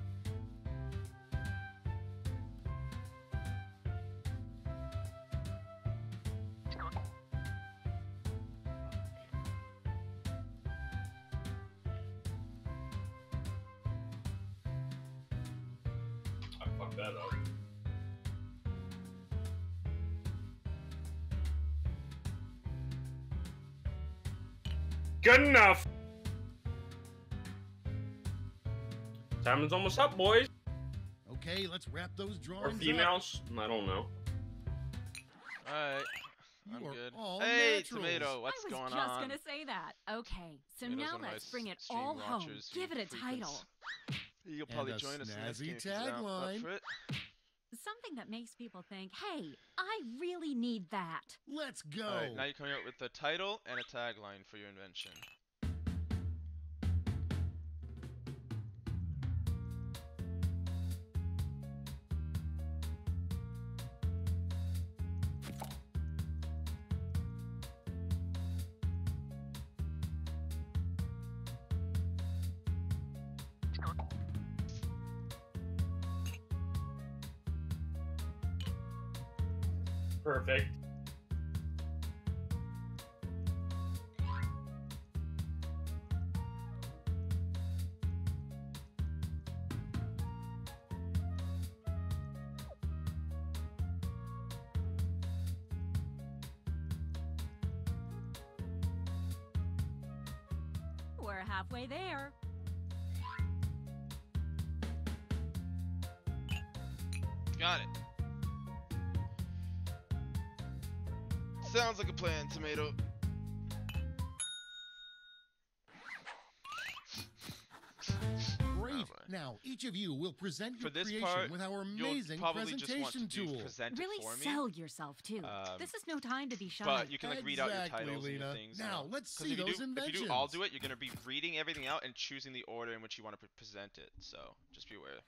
I fucked that up. Good enough. Time is almost up, boys. Okay, let's wrap those Or drawings up. females. I don't know. Alright. I'm good. all Hey, naturals. Tomato, what's I was going just on? gonna say that. Okay, so Tomato's now one of my let's bring it stream all home. watchers who Give it a frequents. title. You'll probably And a join us in the next snazzy game if he's up tagline. for it. Something that makes people think, hey, I really need that. Let's go. Alright, now you're coming out with a title and a tagline for your invention. Perfect. We're halfway there. Got it. Sounds like a plan, Tomato. Great. Now, each of you will present your For this creation part, with our you'll amazing probably just want to presentation do tool. present Really it for me. sell yourself, too. This is no time to be shy. But you can like read out your Exactly, titles and your Lena. things. Now, and let's 'cause see if you those do, If you inventions. do all do it, you're gonna be reading everything out and choosing the order in which you want to present it. So just be aware.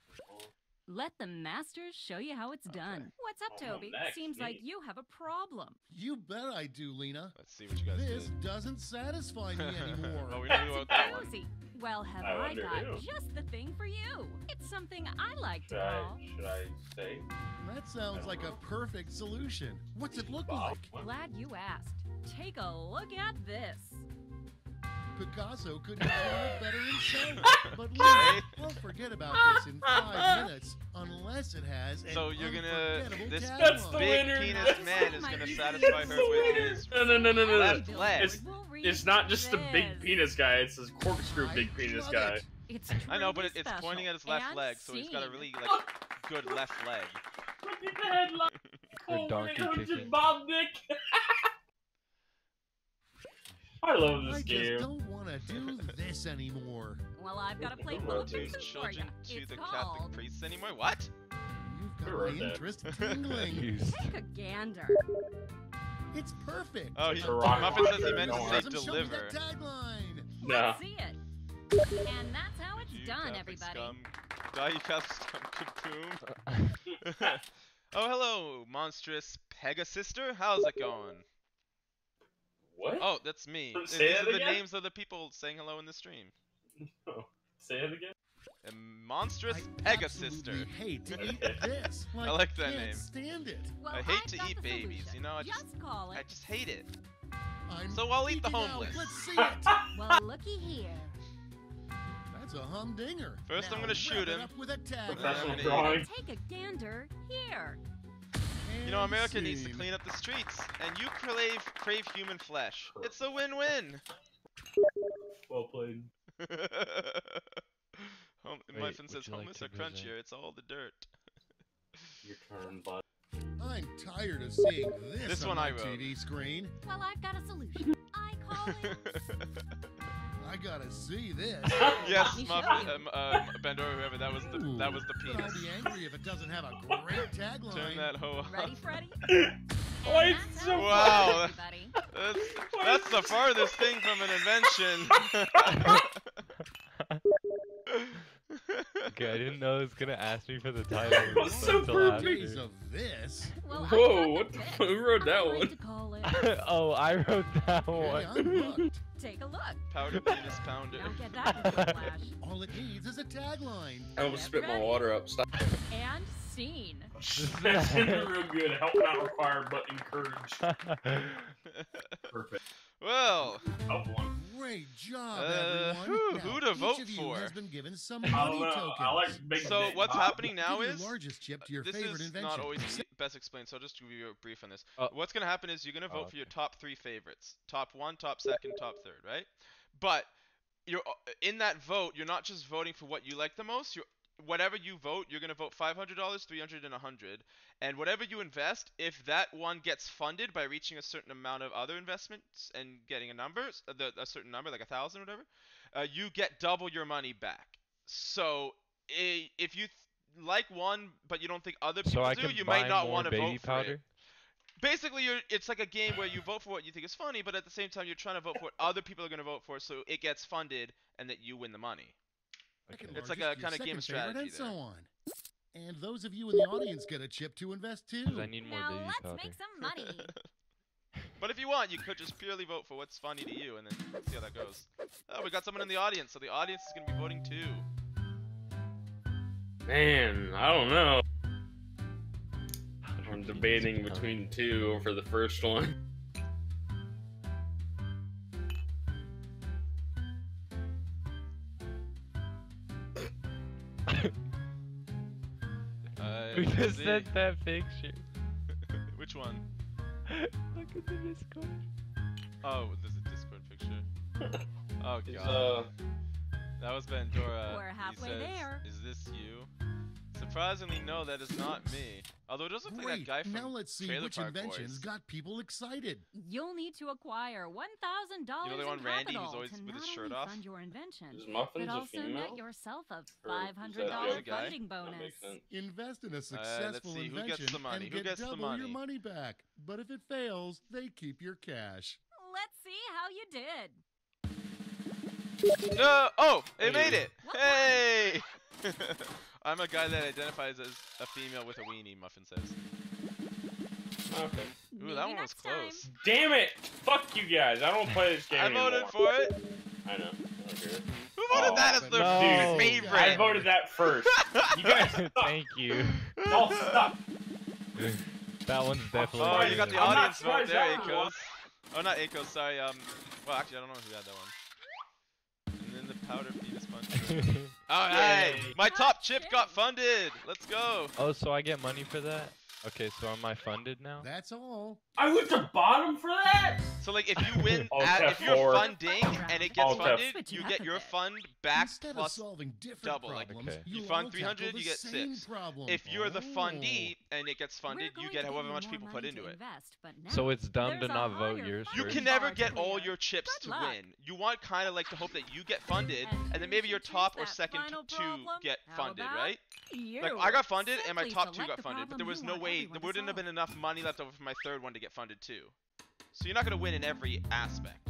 Let the masters show you how it's done. What's up, Oh, well, Toby? next, Seems like me. you have a problem. You bet I do, Lena. Let's see what you guys This did. doesn't satisfy me anymore. Oh, we don't know about that one. Rosie, well, have I I wonder got who. just the thing for you. It's something I like to Should call. I say? That sounds like a perfect solution. What's it look Bob? like? Glad you asked. Take a look at this. Picasso couldn't have drawn it better himself. But Lena, I'll forget about this in 5 minutes, unless it has an So you're gonna unforgettable this tagline. That's the big winner. penis man is gonna satisfy her with his No. left leg. It's not just the big This. penis guy. It's his corkscrew I big penis love guy. it. It's I know, but truly it's special pointing at his left and leg, so he's got a seen. really like good left leg. Look at the headline. Or donkey kicking. Bob Dick. I love this I game. just don't want to do this anymore. Well, I've got a plate Who full wrote of Two pictures for you. children to It's the called Catholic priests anymore. What? You've Who got wrote my that? interest tingling. Used. Take a gander. It's perfect. Oh, he, Rock Muffin says he Rocker, meant to don't say worry. Doesn't show me deliver. that tagline. No. Let's see it. And that's how it's You done, Catholic everybody. Scum. Die, you Catholic scum, kaboom. Oh, hello, monstrous Pegasister. How's it going? What? Oh, that's me. Say These that are the again? names of the people saying hello in the stream. Say it again. A monstrous I Pegasister. absolutely hate to eat this. Like, I like that can't name. stand it. Well, I hate I've to got eat the babies, solution. you know, I Just call it. I just hate it. I'm So I'll eat the freaking out. homeless. Let's see it. Well, looky here. That's a humdinger. First I'm Now gonna shoot wrap it him. up with a Professional tagline. drawing. Take a gander here. You know, And America needs to scene. clean up the streets, and you crave human flesh. It's a win-win. Well played. Muffin says would you like homeless to are present? crunchier. It's all the dirt. Your turn, bud. I'm tired of seeing this, This on one my I wrote. TV screen. Well, I've got a solution. I call it. I gotta see this. Yes, Let me show Muffin, you. Bendor, whoever, that was the Ooh, that was the but penis. I'll be angry if it doesn't have a great tagline. Turn that hoe off. Ready, Freddy? Why And it's that's so how it's Wow. done, everybody. That's the farthest thing from an invention. Okay, I didn't know it was gonna ask me for the title. So perfect. Of this. Well, Whoa, what the fuck? Who wrote that I like one? to call it. Oh, I wrote that Hey, one. I'm hooked. Take a look. Powder penis pounder. Don't get that in a flash. All it needs is a tagline. I almost spit my water up. Stop. And scene. That's real good. Help not required, but encouraged. Perfect. Well, Great job, everyone. who to Now, vote each of you for? has been given some I money don't know. tokens. I like big So dick. what's happening now Give is your largest chip to your this favorite is invention. not always best explained, so I'll just give you a brief on this. Oh. What's gonna happen is you're gonna vote for okay. your top 3 favorites, top 1, top 2nd, top 3rd, right? But you're in that vote. You're not just voting for what you like the most. You're whatever you vote, you're gonna vote $500, $300, and $100. And whatever you invest, if that one gets funded by reaching a certain amount of other investments and getting a number, a certain number, like 1,000 or whatever, you get double your money back. So if you like one but you don't think other people I do, can you buy might not more want to baby vote for powder? it. Basically, it's like a game where you vote for what you think is funny, but at the same time you're trying to vote for what other people are going to vote for, so it gets funded and that you win the money. Okay. It's like a kind of game of strategy and there. so on. And those of you in the audience get a chip to invest too. 'Cause I need more Now baby let's powder. make some money. But if you want, you could just purely vote for what's funny to you and then see how that goes. Oh, we got someone in the audience, so the audience is going to be voting too. Man, I don't know. I'm debating between two for the first one. Who just see. sent that picture? Which one? Look at the Discord. Oh, there's a Discord picture. Oh It's, god. That was Bandora. We're halfway he says, there. Is this you? Surprisingly, no, that is not me. Although it does look like that Great. guy from Now let's see Trailer which Park inventions Boys. got people excited. You'll need to acquire $1,000 You know the one in Randy capital who's always to with his not shirt only off? fund your invention, Is Muffins but a also female? net yourself a Or is $500 that guy? funding That bonus. makes sense. Invest in a let's successful see, who invention gets the money? and Who get gets the double money? your money back. But if it fails, they keep your cash. Let's see how you did. No! Oh! It made it! What Hey! I'm a guy that identifies as a female with a weenie, Muffin says. Okay. Ooh, Maybe that one was next time. close. Damn it! Fuck you guys. I don't play this game I anymore. voted for it. I know. I don't care. Who voted that as their no. favorite? I voted that first. You guys suck. Thank you. Y'all suck. That one's definitely. Oh, you got the I'm not audience vote surprised there, that Akos. one. Oh, not Akos, sorry, well, actually, I don't know who had that one. And then the powder penis punch. Oh, hey! My top chip got funded! Let's go! Oh, so I get money for that? Okay, so am I funded now? That's all. I went to bottom for that? So, like, if you win, Alt if you're F4. funding and it gets Alt F. funded, you get your fund back Instead plus of solving different double. Like, problems, Okay. you you'll fund all 300, tackle you the get same 6. problem. If you're the Oh. fundee and it gets funded, We're you going get to give however you much more people put money into to it. invest, but now So it's dumb to there's a not vote higher yours You first? can never bar to get all clear. your chips Good to luck. win. You want kind of like to hope that you get funded, And and then maybe who your should top choose or that second final to problem? get How funded, about right? You. Like I got funded and my Simply top 2 select got the funded, but there problem was you no want way, everyone there to wouldn't have solve. been enough money left over for my 3rd one to get funded too. So you're not going to win in every aspect.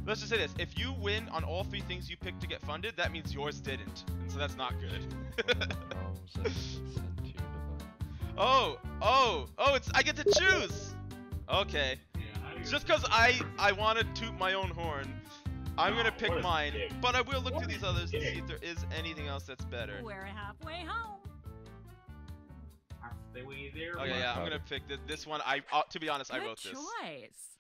Let's just say this, if you win on all 3 things you picked to get funded, that means yours didn't. And so that's not good. Oh, it's I get to choose. Okay. Just because I want to toot my own horn, I'm going to pick what a mine, dick. but I will look through these others to dick. see if there is anything else that's better. We're halfway home. Halfway there. Okay, yeah, I'm going to pick this one. To be honest, I Good wrote this. choice.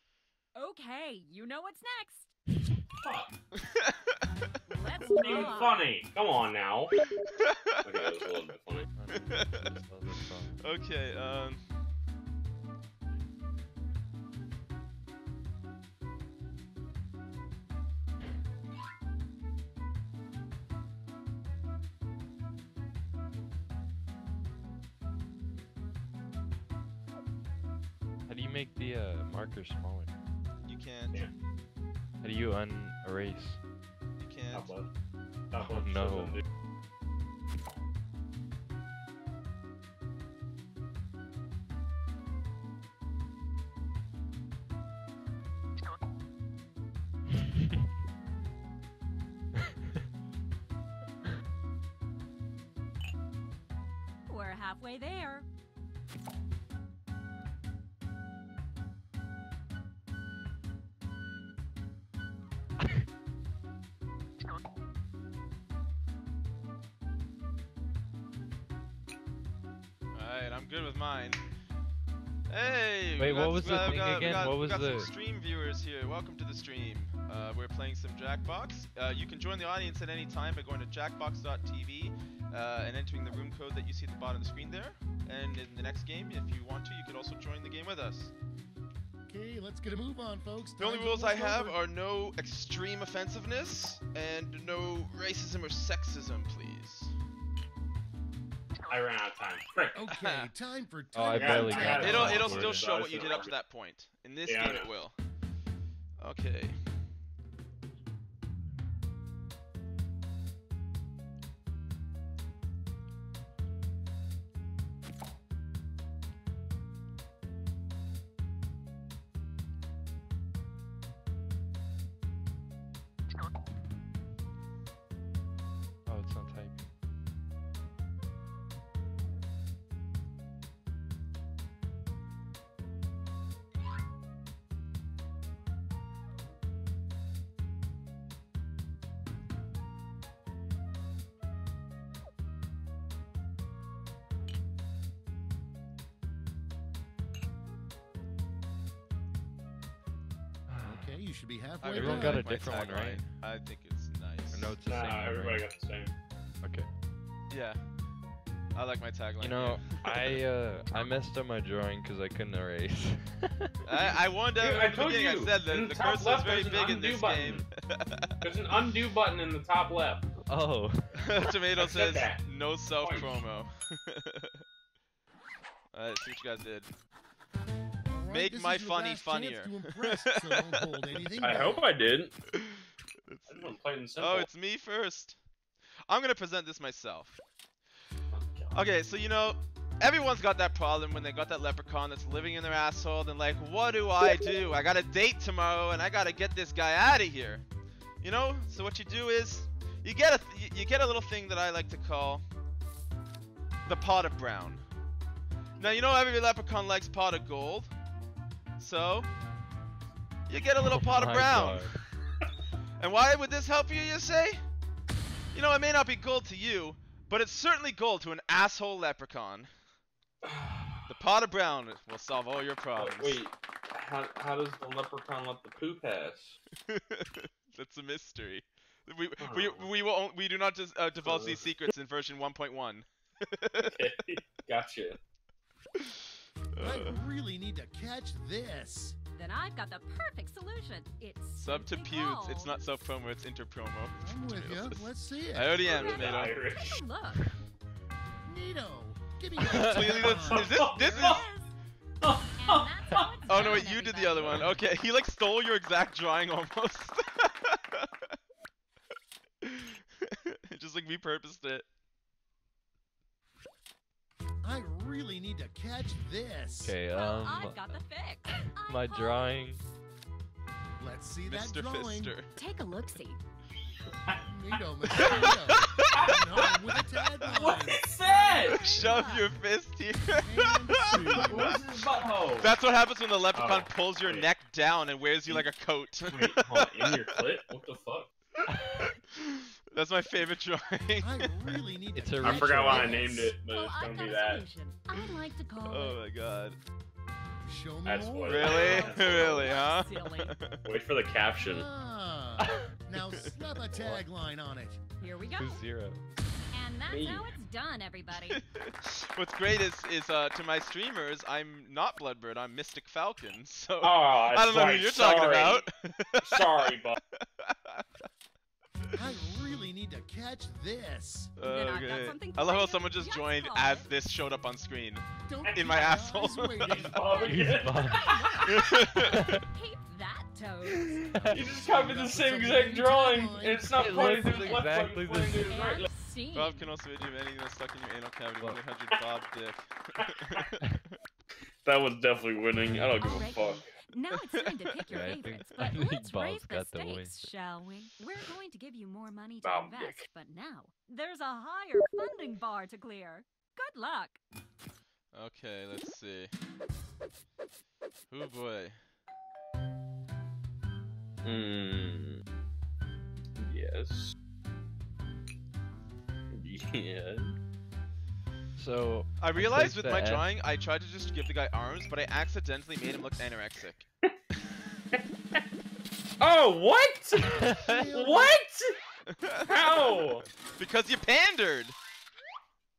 Okay, you know what's next. Fuck. Let's Not even move on. funny. Come on now. Okay, that was a little bit funny. Okay, How do you make the marker smaller? you can't. Yeah. How do you erase? You can't. Oh no. halfway there. Alright, I'm good with mine. Hey! Wait, what was the thing again? What was we got the... some stream viewers here. Welcome to the stream. We're playing some Jackbox. You can join the audience at any time by going to jackbox.tv and entering the room code that you see at the bottom of the screen there. And in the next game, if you want to, you can also join the game with us. Okay, let's get a move on, folks. The only rules I have are no extreme offensiveness and no racism or sexism, please. I ran out of time. Frick. Okay, time for Oh, I barely got it. It'll still show what you did up to that point. In this game, it will. Okay. Oh, it's not typing. Okay, you should be halfway Everyone done. got a different one, right? I think it's nice. No, it's the same one, everybody right? got the same. Okay. Yeah. I like my tagline. You know, I messed up my drawing because I couldn't erase. I warned Dude, everyone I at the told beginning. you, I said in that the the top cursor is left, very there's an big in this undo button. game. There's an undo button in the top left. Oh. Tomato I said says that. no self promo. Alright, see what you guys did. All right, Make this my is your funny last chance funnier. to impress, so don't hold anything I back. hope I did. I just want to play it in simple. Oh, it's me first. I'm gonna present this myself. Okay, so you know, everyone's got that problem when they got that leprechaun that's living in their asshole and like, what do? I got a date tomorrow and I gotta get this guy out of here. You know? So what you do is, you get a little thing that I like to call the pot of brown. Now you know every leprechaun likes pot of gold. So, you get a little pot of brown. And why would this help you, you say? You know, it may not be gold to you, but it's certainly gold to an asshole leprechaun. The pot of brown will solve all your problems. Wait, how does the leprechaun let the poo pass? That's a mystery. We do not just divulge these secrets in version 1.1. Okay, gotcha. I really need to catch this. Then I've got the perfect solution. It's Sub to simply Pewds. called- It's not self promo, it's inter promo. I'm with you. Let's see it. I already am, Tomato. Irish. Look. Nito, give me Clearly, is this is. Oh no, wait, you did the other one. Okay, he like stole your exact drawing almost. Just like repurposed it. I really need to catch this. Okay, I've got the fix. my drawing. Let's see that Mr. drawing. Fister. Take a look-see. Nito, Mr. Nito. No, with a tagline. What is that? Shove your fist here. Where's his butthole? That's what happens when the leprechaun Oh, pulls your wait. neck down and wears you like a coat. Wait, hold on, in your clit? What the fuck? That's my favorite drawing. I really need It's to a I catch forgot why I this. named it, but Well, it's I've gonna got be a that. solution. I like to call Oh it my god. Show me That's more. what- Really? That's Really, huh? silly. Wait for the caption. Ah, now slap a tagline on it. Here we go. Who's zero? And that's Me. how it's done, everybody. What's great is to my streamers, I'm not Bloodbird, I'm Mystic Falcon. So Oh, I don't know right, who you're talking sorry. about. Sorry, but I really need to catch this. Then I've got Okay. something I love for how you. someone just Just joined call as it. this showed up on screen. Don't In keep my your asshole. eyes waiting. Bob again. Keep that, Toad. You just copied the same exact drawing, and it's not It pointing to looks his left, exactly but the it's pointing to his right. And scene. Bob can also do anything that's stuck in your anal cavity. Well. 100 Bob dick. That was definitely winning. I don't give a Alright. fuck. Now it's time to pick your Yeah, I think- favorites, I but think let's Bob's raise the got the win. stakes, shall we? We're going to give you more money to Bob invest, Dick. but now there's a higher funding bar to clear. Good luck. Okay, let's see. Oh boy. Yes. Yeah. So I realized with my drawing, I tried to just give the guy arms, but I accidentally made him look anorexic. Oh, what? What? How? Because you pandered.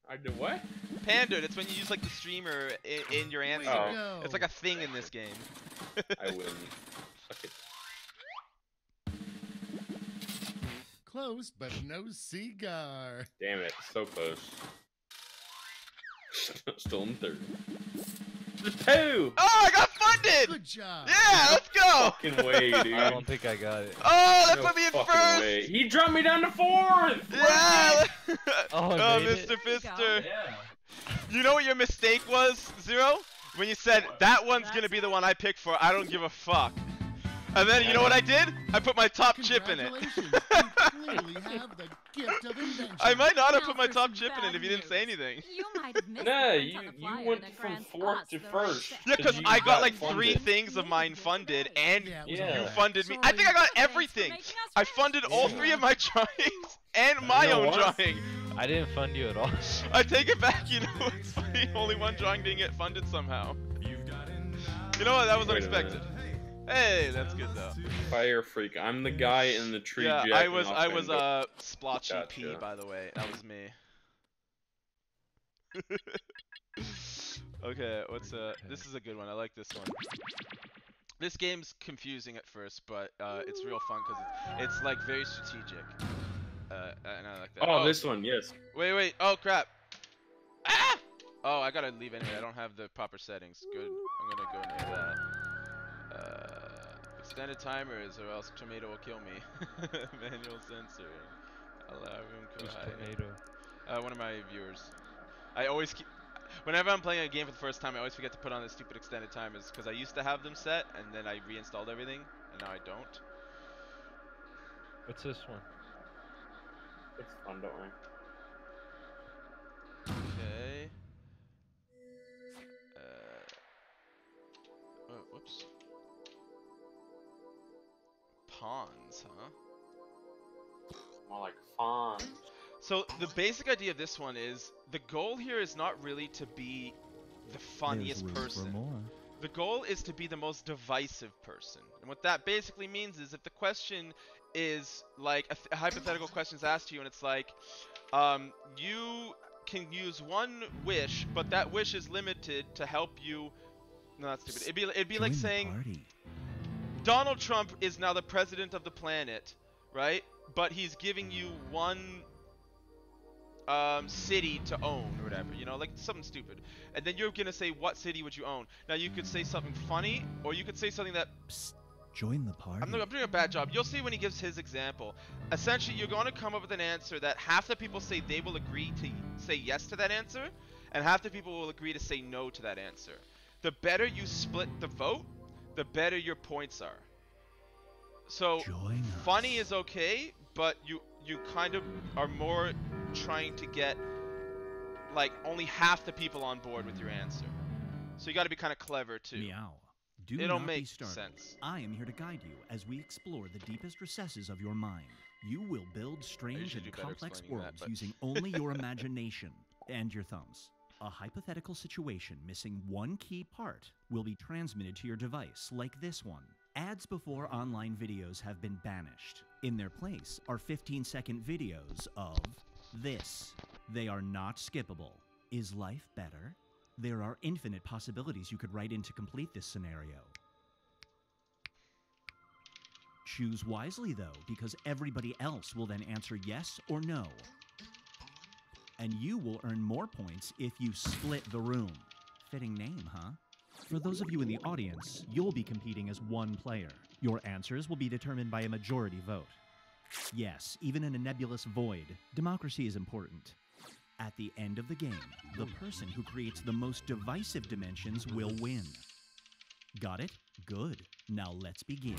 I did what? Pandered. It's when you use like the streamer in your answer. Oh. It's like a thing in this game. I win. Suck it. Close, but no cigar. Damn it, so close. Still in third. The 2! Oh, I got funded! Good job. Yeah, let's go! Fucking way, dude. I don't think I got it. Oh, that No put me in fucking first! way. He dropped me down to 4th! Yeah! Oh, Mr. Fister. You know what your mistake was, Zero? When you said, that one's gonna be the one I pick for, I don't give a fuck. And then, you know what I did? I put my top chip in it. Clearly have the gift of invention. I might not have Now put my for top some chip in bad it if you didn't say anything. You might have missed Nah, the you points on the flyer went that from grants 4th us to the right 1st. Yeah, because you I got like funded. 3 things of mine funded, and Yeah. you funded me. I think I got everything. I funded all 3 of my drawings and my You know own what? drawing. I didn't fund you at all. I take it back. You know, it's funny. Only one drawing didn't get funded somehow. You know what? That was Wait a unexpected. Hey, that's good though. Fire freak. I'm the guy in the tree. Yeah, jacking I off was and splotchy Gotcha. P, by the way. That was me. Okay, what's this is a good one. I like this one. This game's confusing at first, but it's real fun because it's like very strategic. And I like that. Oh, this one, yes. Wait. Oh crap. Ah! Oh, I gotta leave anyway. I don't have the proper settings. Good. I'm gonna go near that. Extended timers, or else tomato will kill me. Manual censoring. Allow room to hide. Tomato? One of my viewers. I always keep. Whenever I'm playing a game for the first time, I always forget to put on the stupid extended timers because I used to have them set, and then I reinstalled everything, and now I don't. What's this one? It's fun, don't worry. Okay. Oh, whoops. Pawns, huh? More like fun. So the basic idea of this one is the goal here is not really to be the funniest person. The goal is to be the most divisive person. And what that basically means is if the question is like a hypothetical question is asked to you and it's like, you can use one wish, but that wish is limited to help you. No, that's stupid. It'd be like saying Donald Trump is now the president of the planet, right? But he's giving you one city to own or whatever, you know, like something stupid. And then you're gonna say, what city would you own? Now you could say something funny, or you could say something that join the party. I'm doing a bad job. You'll see when he gives his example. Essentially, you're going to come up with an answer that half the people say they will agree to say yes to that answer, and half the people will agree to say no to that answer. The better you split the vote, the better your points are. So funny is okay, but you kind of are more trying to get like only half the people on board with your answer. So you got to be kind of clever too. Meow. Do It'll not make be startled. sense. I am here to guide you as we explore the deepest recesses of your mind. You will build strange should and do better complex explaining worlds that, but- using only your imagination and your thumbs. A hypothetical situation missing one key part will be transmitted to your device, like this one. Ads before online videos have been banished. In their place are 15-second videos of this. They are not skippable. Is life better? There are infinite possibilities you could write in to complete this scenario. Choose wisely, though, because everybody else will then answer yes or no. And you will earn more points if you split the room. Fitting name, huh? For those of you in the audience, you'll be competing as one player. Your answers will be determined by a majority vote. Yes, even in a nebulous void, democracy is important. At the end of the game, the person who creates the most divisive dimensions will win. Got it? Good. Now let's begin.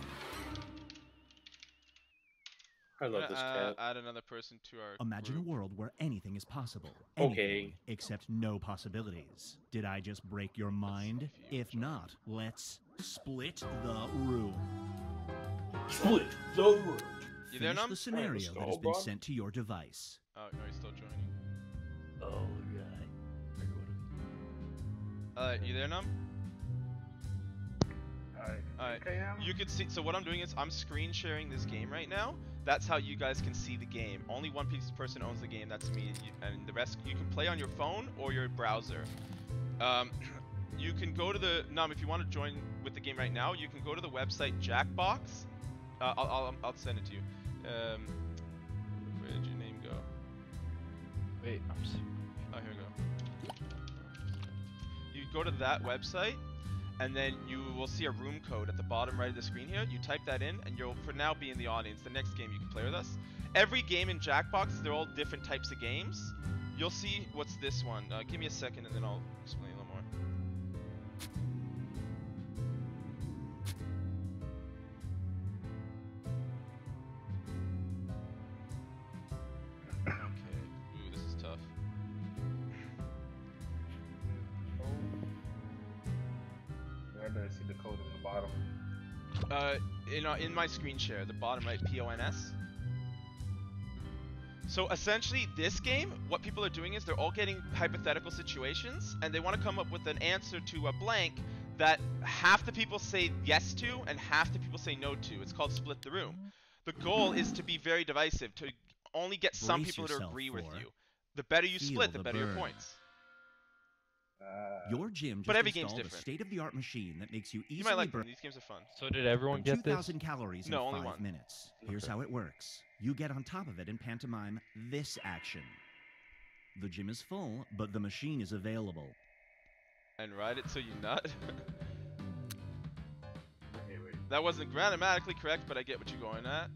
I love this cat. Add another person to our Imagine group. a world where anything is possible. Okay. Anything, except no possibilities. Did I just break your mind? If not, let's split the room. Split the room. You there, Finish Num? the scenario that has been sent to your device. Oh, no, he's still joining. Oh, right. You there, Num? Alright. You can see. So what I'm doing is I'm screen sharing this game right now. That's how you guys can see the game. Only one person owns the game. That's me. And the rest you can play on your phone or your browser. You can go to the Num if you want to join with the game right now. You can go to the website Jackbox. I'll send it to you. Where did your name go? Wait, oh, here we go. You go to that website, and then you will see a room code at the bottom right of the screen here. You type that in, and you'll for now be in the audience. The next game you can play with us. Every game in Jackbox, they're all different types of games. You'll see what's this one. Give me a second, and then I'll explain a little more. Okay. Ooh, this is tough. Where do I see the code on the bottom? In my screen share, the bottom right, PONS. So essentially, this game, what people are doing is they're all getting hypothetical situations, and they want to come up with an answer to a blank that half the people say yes to, and half the people say no to. It's called split the room. The goal is to be very divisive, to only get some Brace people to yourself agree with for you. The better you Feel split, the the better your burn. points. Your gym But just every game's installed a different. state-of-the-art machine that makes you You easily might like burn them. These games are fun. So did everyone get this? 2,000 calories No, in only 5 one. minutes. Here's how it works. You get on top of it and pantomime this action. The gym is full, but the machine is available. And ride it till you nut. That wasn't grammatically correct, but I get what you're going at.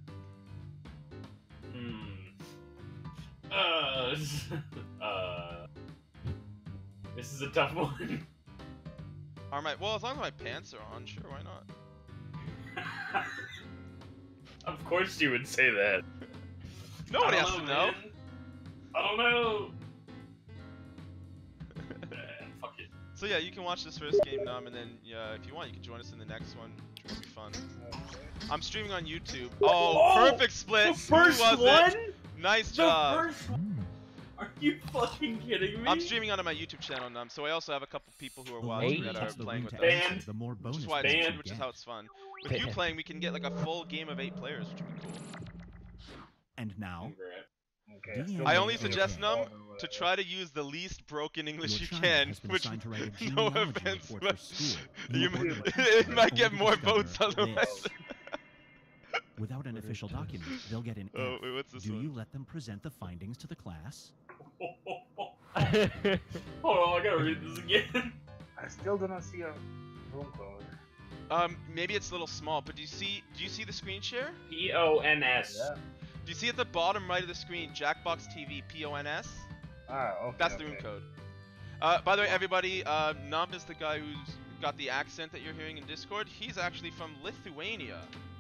This is a tough one. Alright, well, as long as my pants are on, sure, why not? Of course you would say that. Nobody I has don't to know. man. I don't know. Fuck it. So yeah, you can watch this first game, Num, and then if you want, you can join us in the next one, which will be fun. I'm streaming on YouTube. Oh, perfect split. The first Who was one? It? Nice job. The first one? Are you fucking kidding me? I'm streaming onto my YouTube channel, Num, so I also have a couple people who are The watching longer that it are takes the playing room with to us. enter, the more bonus Which is why points it's, you which is get. how it's fun. With you playing, we can get like a full game of 8 players, which would be cool. And now, I only suggest, Num, to try to use the least broken English you can, which, no offense, but it might get more votes otherwise. Without an official document, they'll get an F. Oh, wait, what's this Do one? you let them present the findings to the class? Hold on, I gotta read this again. I still do not see a room code. Maybe it's a little small, but do you see the screen share? PONS. Do you see at the bottom right of the screen, Jackbox TV, PONS? Ah, okay. That's the room code. By the way, everybody, Num is the guy who's got the accent that you're hearing in Discord. He's actually from Lithuania,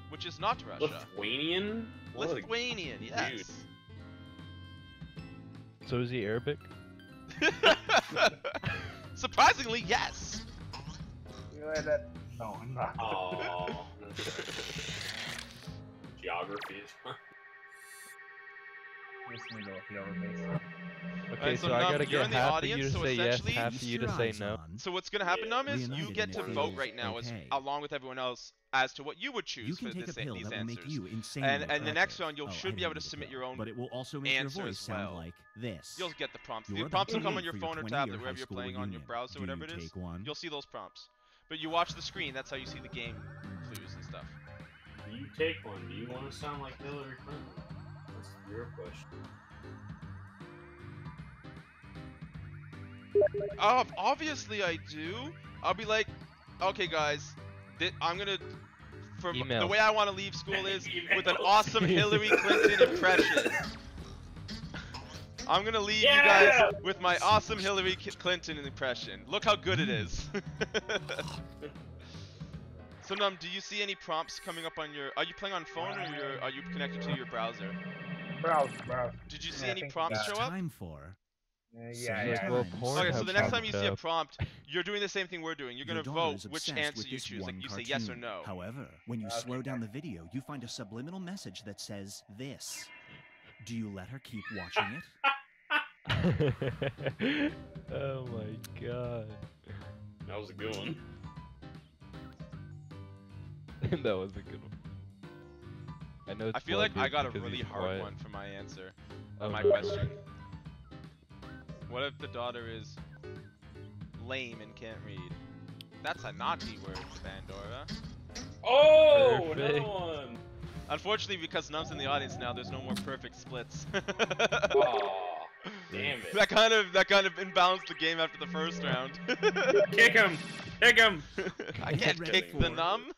which is not Russia. Lithuanian? Lithuanian, yes. Dude. So is he Arabic? Surprisingly, yes. You know that? No, I'm not. Oh. Geography is fun. Okay, so I gotta get half of you to say yes, half of you to say no. So what's gonna happen, Num, is you Reunited get in to a vote field. right now, Okay. along with everyone else, as to what you would choose You can for take a pill these that will make answers. you insanely And the attractive. next round, you Oh, should I be able to don't need submit the your pill, own but it will also make your answer voice as sound well. like this. You'll get the prompts. You're The about prompts to will come leave on your for phone or 20-year tablet, high wherever you're school playing on your reunion. browser, Do you whatever it is. take one? You'll see those prompts. But you watch the screen, that's how you see the game clues and stuff. Do you take one? Do you want to sound like Hillary Clinton? That's your question. Obviously I do. I'll be like, okay guys, I'm gonna, the way I want to leave school is with an awesome Hillary Clinton impression. I'm gonna leave you guys with my awesome Hillary Clinton impression. Look how good it is. So Num, do you see any prompts coming up on your? Are you playing on phone or are you connected to your browser? Browse. Did you see any prompts show up? Time for. Okay, so the next time you see a prompt, you're doing the same thing we're doing. You're gonna vote which answer you choose. Like you say yes or no. However, when you slow down the video, you find a subliminal message that says this. Do you let her keep watching it? Oh my god. That was a good one. That was a good one. I know. I feel like I got a really hard one for my answer. My question. What if the daughter is lame and can't read? That's a naughty word, Pandora. Oh, another one. Unfortunately, because Num's in the audience now, there's no more perfect splits. Oh, damn it. That kind of imbalanced the game after the first round. Kick him! Kick him! I can't kick the Num.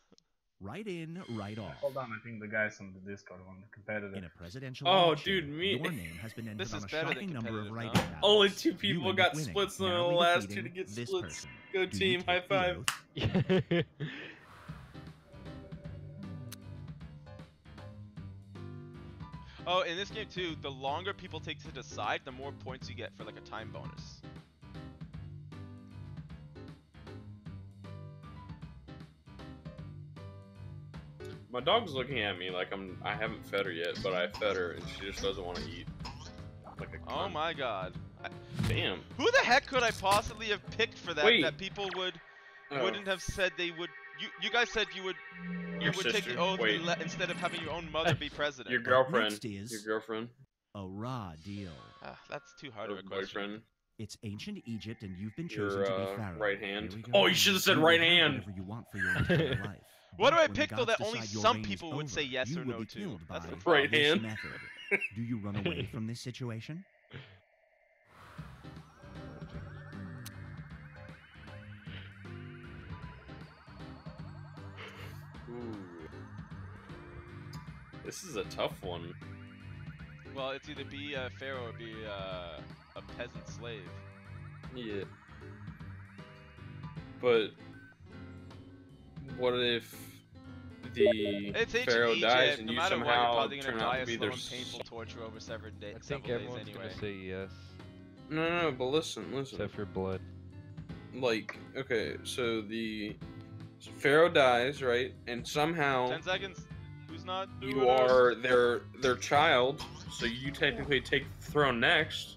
Right in, right off. Hold on, I think the guys on the Discord on the competitive. In a presidential election, dude, your name has been entered on a shocking number of write-in ballots. Only 2 people got splits in the last 2 to get splits. Go team, high five. Oh, in this game too, the longer people take to decide, the more points you get for like a time bonus. My dog's looking at me like I haven't fed her yet, but I fed her and she just doesn't want to eat. Like a oh my god. Damn. Who the heck could I possibly have picked for that? Wait. That people wouldn't have said they would. You guys said you would take the oath instead of having your own mother be president. Your girlfriend. Next is your girlfriend. A raw deal. That's too hard of a question. Boyfriend. It's ancient Egypt, and you've been chosen to be pharaoh. Right hand. Oh, you should have said right hand. Whatever you want for your entire life. What do I pick though that only some people would say yes or no to? That's the right hand. Method. Do you run away from this situation? Ooh. This is a tough one. Well, it's either be a pharaoh or be a peasant slave. Yeah. But what if the pharaoh Egypt, dies and no you matter what, you're somehow probably gonna turn die out to of be slow their... and painful torture over several days. I think everyone's anyway. gonna say yes. No, but listen. Except for blood. Like, okay, so the pharaoh dies, right? And somehow 10 seconds. Who's not? You are their child, so you technically take the throne next.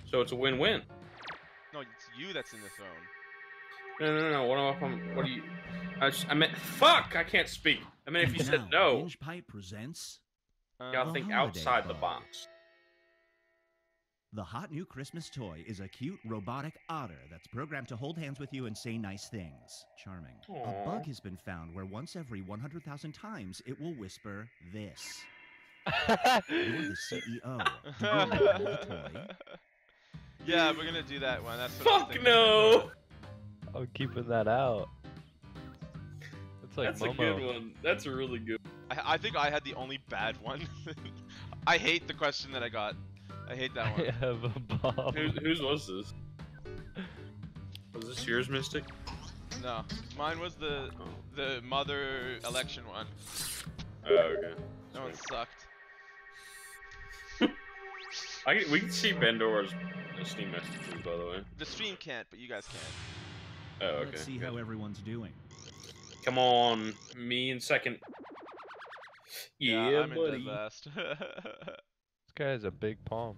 So it's a win-win. No, it's you that's in the throne. No. What do you? I meant. Fuck! I can't speak. I mean, if you said no. Hinge Pipe presents. Gotta think outside the box. The hot new Christmas toy is a cute robotic otter that's programmed to hold hands with you and say nice things. Charming. Aww. A bug has been found where once every 100,000 times it will whisper this. You're the CEO. Do you want the toy? Yeah, we're gonna do that one. That's what Fuck no! I'm keeping that out. That's like That's Momo. a good one. That's a really good one. I think I had the only bad one. I hate the question that I got. I hate that one. I have a bomb. Whose was this? Was this yours, Mystic? No, mine was the mother election one. Oh, okay. That one sucked. We can see Pandora's Steam messages, by the way. The stream can't, but you guys can. Oh, okay. Let's see how everyone's doing. Come on, me in second. Yeah, I'm buddy. in dead last. This guy has a big palm.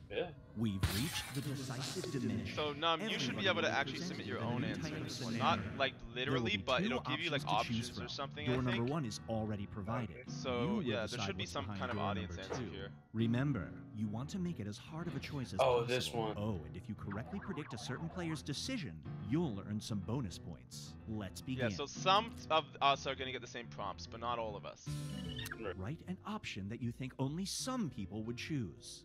Yeah. We've reached the decisive diminish. So Num, you should be able to actually submit your own answer. Not like literally, but it'll give you like options or something. Door I think. number 1 is already provided. So You will yeah, there decide should be what's some behind kind of door audience number answer 2. here. Remember, you want to make it as hard of a choice as possible. Oh, this one. Oh, and if you correctly predict a certain player's decision, you'll earn some bonus points. Let's begin. Yeah, so some of us are gonna get the same prompts, but not all of us. Write an option that you think only some people would choose.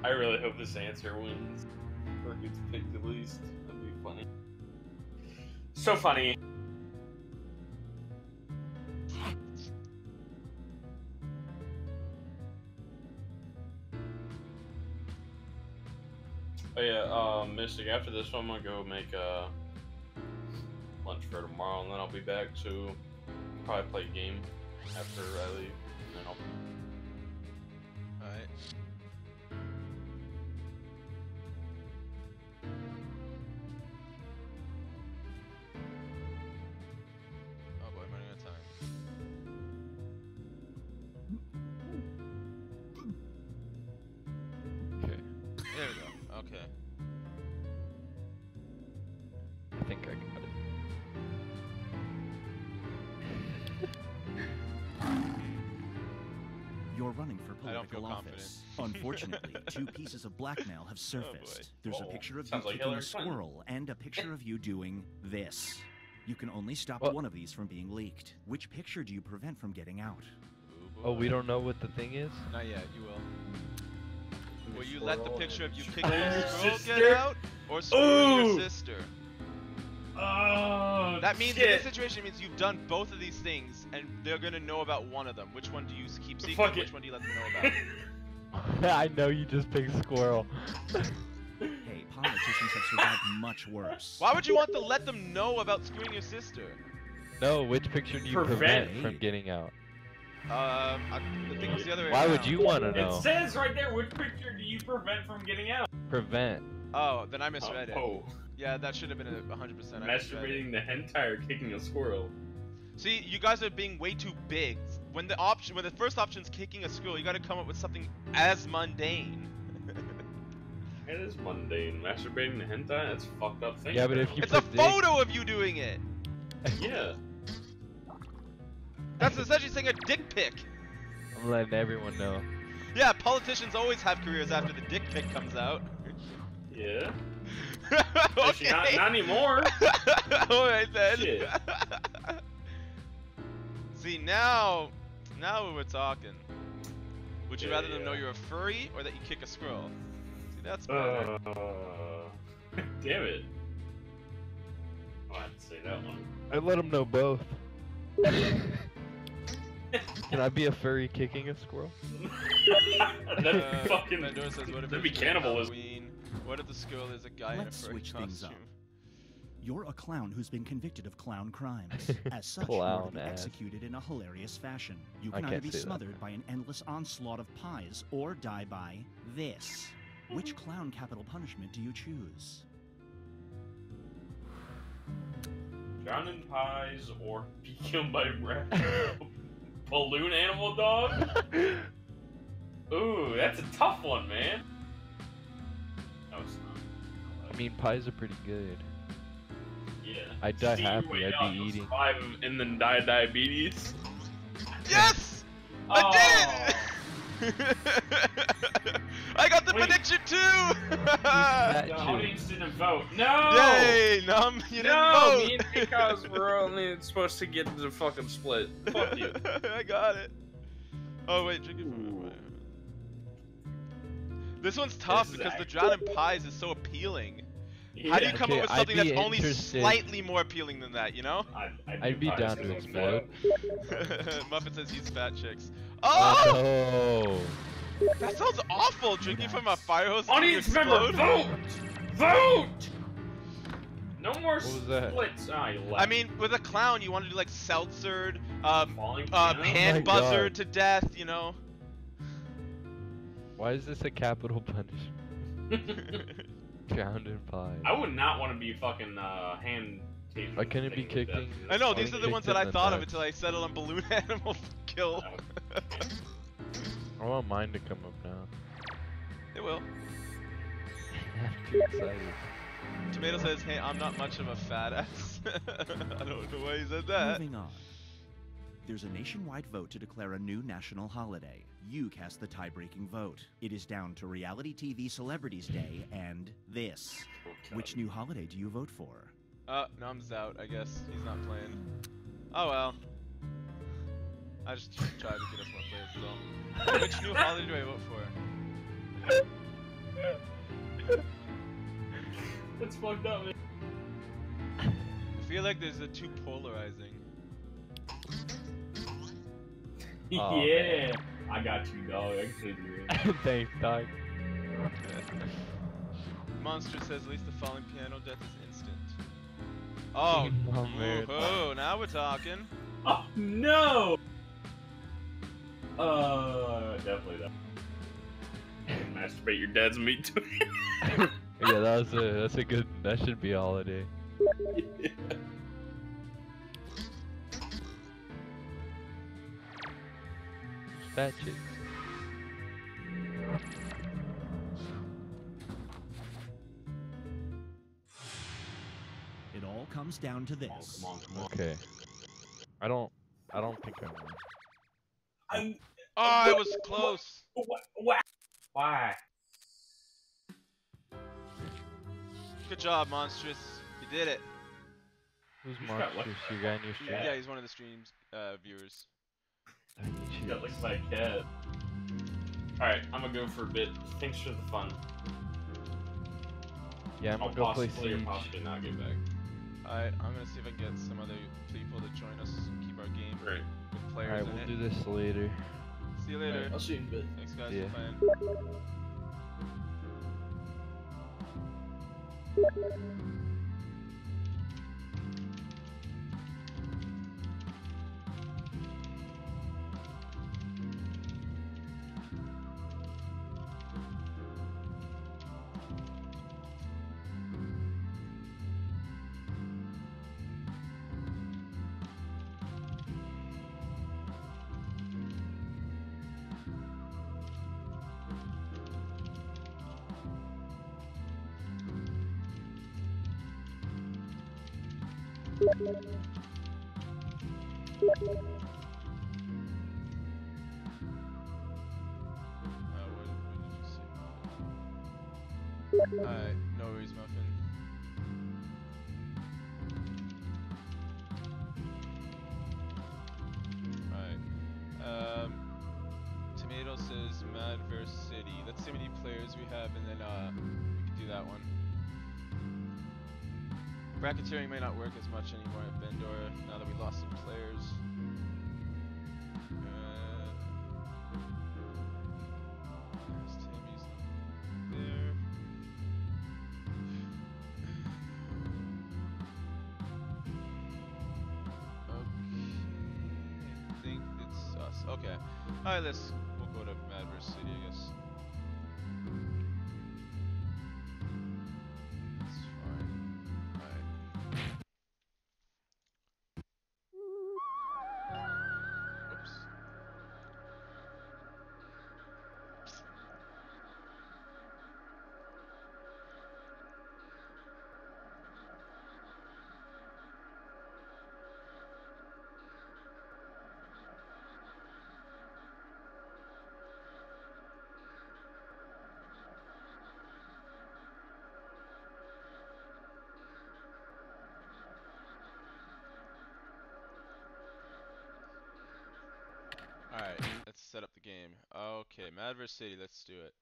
I really hope this answer wins. Or gets picked at least. That'd be funny. So funny. Oh yeah, Mystic, after this one, I'm gonna go make lunch for tomorrow, and then I'll be back to probably play a game after I leave, and then I'll... Alright. Oh boy, I'm running out of time. Okay. There we go. Okay. I think I got it. You're running for I don't feel political office. Unfortunately, 2 pieces of blackmail have surfaced. There's a picture of you Sounds like kicking Hillary a squirrel and a picture of you doing this. You can only stop What? one of these from being leaked. Which picture do you prevent from getting out? Oh, we don't know what the thing is? Not yet, you will. Will you let the picture of you kicking Screw a your squirrel sister? get out? Or screw Ooh! your sister? Oh, That means in shit. this situation, it means you've done both of these things, and they're gonna know about one of them. Which one do you keep secret? Fuck it. Which one do you let them know about? I know you just picked squirrel. Hey, politicians have survived much worse. Why would you want to let them know about screwing your sister? No, which picture do you prevent from getting out? I think it was the other way Why around. would you want to know? It says right there, which picture do you prevent from getting out? Prevent. Oh, then I misread it. Oh. Yeah, that should have been 100%. I misread it. Masturbating the hentai or kicking a squirrel. See, you guys are being way too big. When the first option is kicking a squirrel, you got to come up with something as mundane. It is mundane. Masturbating the hentai? That's a fucked up thing. Yeah, but if you It's a photo of you doing it. Yeah. That's essentially saying a dick pic. I'm letting everyone know. Yeah, politicians always have careers after the dick pic comes out. Yeah. Okay. Not anymore. Alright then. Shit. See, now we're talking. Would you rather them know you're a furry or that you kick a squirrel? See, that's better. Damn it. Oh, I have to say that one. I let them know both. Can I be a furry kicking a squirrel? That'd fucking. Pandora says, what if That'd be it's cannibalism. Halloween? What if the squirrel is a guy Let's in a furry switch costume? things up. You're a clown who's been convicted of clown crimes. As such, Clown you're to be ass. executed in a hilarious fashion. You I can either can't be say that. smothered by an endless onslaught of pies or die by this. Which clown capital punishment do you choose? Drown in pies or be killed by balloon animal dog? Ooh, that's a tough one, man. No, it's not. I mean, pies are pretty good. Yeah. I'd die See your happy. way I'd out, be you'll eating. survive and then die of diabetes. Yes! I did it! I got the prediction too! The audience didn't vote. No! Yay! Num, you didn't vote! Me and Because we're only supposed to get the fucking split. Fuck you. I got it. Oh wait, drink it. This one's tough because the drown in pies is so appeling. How do you come up with something that's only slightly more appealing than that, you know? I'd be down to explode. Muffin says he's fat chicks. Oh! Oh! That sounds awful, drinking from a fire hose. Audience member, vote! Vote! No more splits. Ah, you left. I mean, with a clown, you want to do like seltzered, piano? hand Oh my buzzard God. to death, you know? Why is this a capital punishment? Drowned in pies. I would not want to be fucking hand tasered. Why couldn't it be kicking? I know, these are the ones that I thought of until I settled on balloon animal kill. I want mine to come up now. It will. I'm too excited. Tomato says, hey, I'm not much of a fat ass. I don't know why he said that. Moving on. There's a nationwide vote to declare a new national holiday. You cast the tie-breaking vote. It is down to Reality TV Celebrities Day and this. Which new holiday do you vote for? Num's out, I guess. He's not playing. Oh well. I just tried to get us more players, so. Which new holiday do I vote for? That's fucked up, man. I feel like there's a too polarizing. Oh, Yeah. Man. I got you, dog. I can take you. Thanks, dog. Monster says at least the falling piano death is instant. Oh, oh, now we're talking. Oh no! Definitely that. Masturbate your dad's meat to it. Yeah, that's a good. That should be a holiday. Yeah. Fat chicks. It all comes down to this. Come on. Okay. I don't think I won. Oh, it was close. Why? Good job, Monstrous. You did it. Who's Monstrous? You guy in your stream? Yeah, he's one of the stream's viewers. That looks like a cat. Alright, I'm gonna go for a bit. Thanks for the fun. Yeah, I'm I'll gonna go play possibly or Siege. possibly not get back. Alright, I'm gonna see if I can get some other people to join us, keep our game with players Alright, in we'll it. do this later. See you later. Right, I'll see you in a bit. Thanks guys Yeah. for playing. Alright, no worries, Muffin. Alright. Tomato says Mad vs City. Let's see how many players we have and then we can do that one. Bracketeering may not work as much anymore at Bendor now that we lost some players. Timmy's not there. Okay, I think it's us. Okay, alright, we'll go to Mad vs City, I guess. That's fine. Alright. Oops. Alright, let's set up the game. Okay, Mad vs City, let's do it.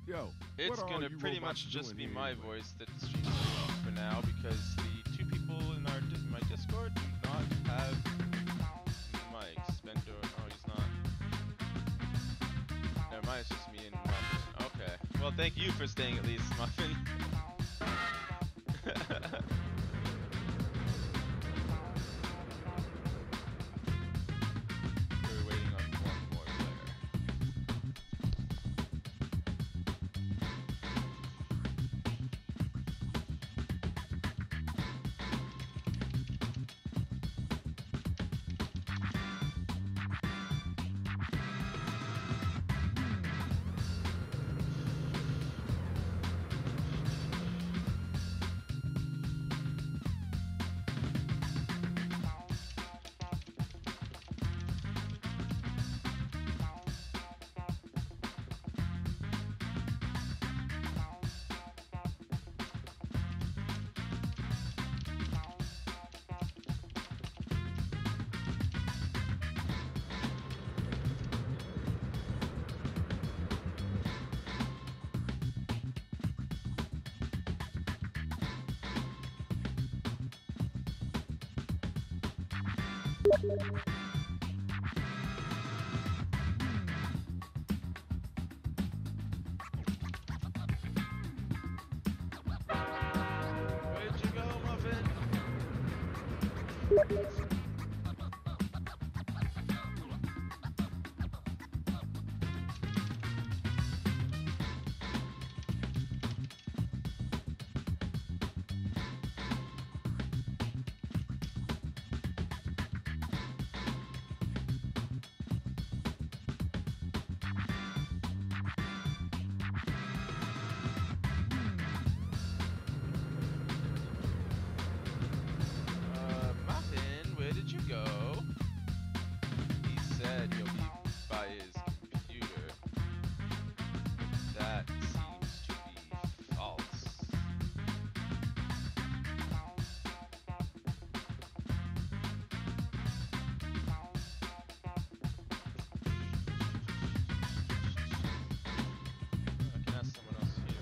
Yo, It's gonna pretty much just be my voice that's streaming for now because the two people in my Discord do not have mics. Bendor, oh, he's not. Never mind, it's just me and Muffin. Okay. Well, thank you for staying at least, Muffin. We're waiting on one more player. Where'd you go, Muffin? Muffin, where did you go? He said he'll be by his computer. That seems to be false. I can ask someone else here.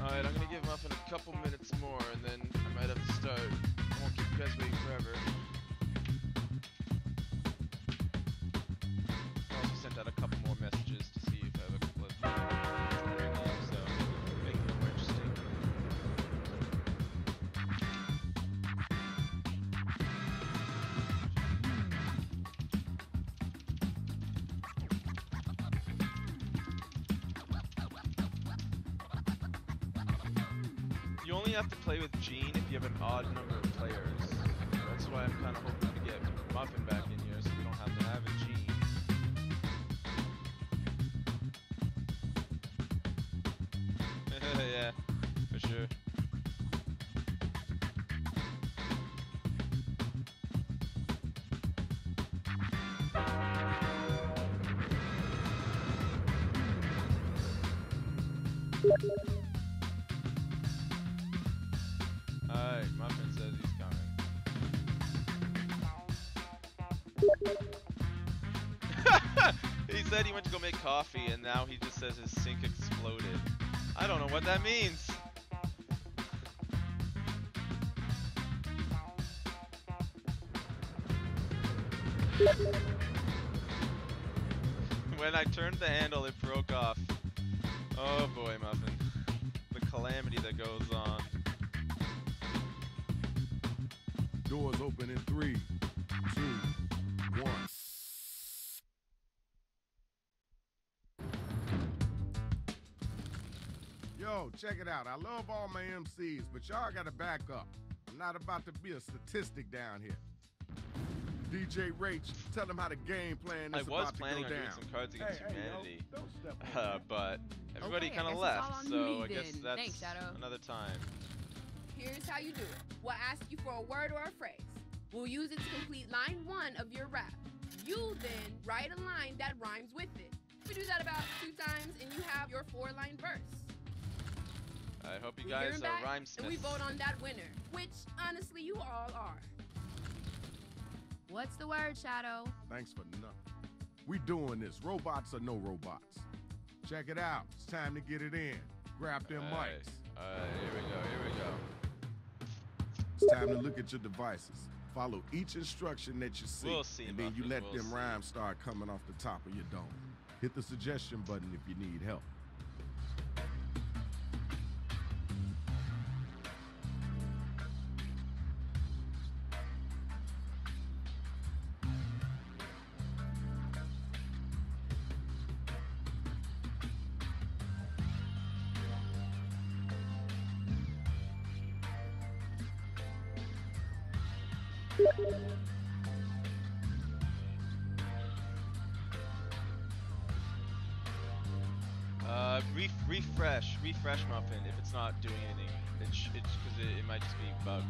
Alright, I'm gonna give Muffin a couple minutes more and then I might have to start. I won't keep you guys waiting forever. I also sent out a couple more messages to see if I have a couple of games, so making it more interesting. You only have to play with Gene if you have an odd number of players. That's why I'm kind of hoping to get Muffin back in here so we don't have to have a Gene. Yeah, for sure. Alright, Muffin says he's coming. He said he went to go make coffee and now he just says his sink exploded. I don't know what that means. When I turned the handle, it broke off. Oh boy, Muffin. The calamity that goes on. Doors open in 3, 2, 1. Yo, check it out. I love all my MCs, but y'all gotta back up. I'm not about to be a statistic down here. DJ Rach, tell them how the game plan is about to go down. I was planning on doing some Cards Against Humanity, yo, don't step on but everybody Okay, kind I of guess it's all left, on so me I guess then. that's Thanks, Shadow. another time. Here's how you do it. We'll ask you for a word or a phrase. We'll use it to complete line 1 of your rap. You then write a line that rhymes with it. We do that about 2 times, and you have your 4-line verse. I hope you We guys hear 'em back, are and we rhymesmiths. vote on that winner, which honestly you all are. What's the word, Shadow? Thanks for nothing. We doing this, robots or no robots. Check it out. It's time to get it in. Grab them mics. Here we go, here we go. It's time to look at your devices. Follow each instruction that you see. We'll see, and then you Muffin, let we'll them see. rhymes start coming off the top of your dome. Hit the suggestion button if you need help. Refresh Muffin if it's not doing anything. It's because it might just be bugged.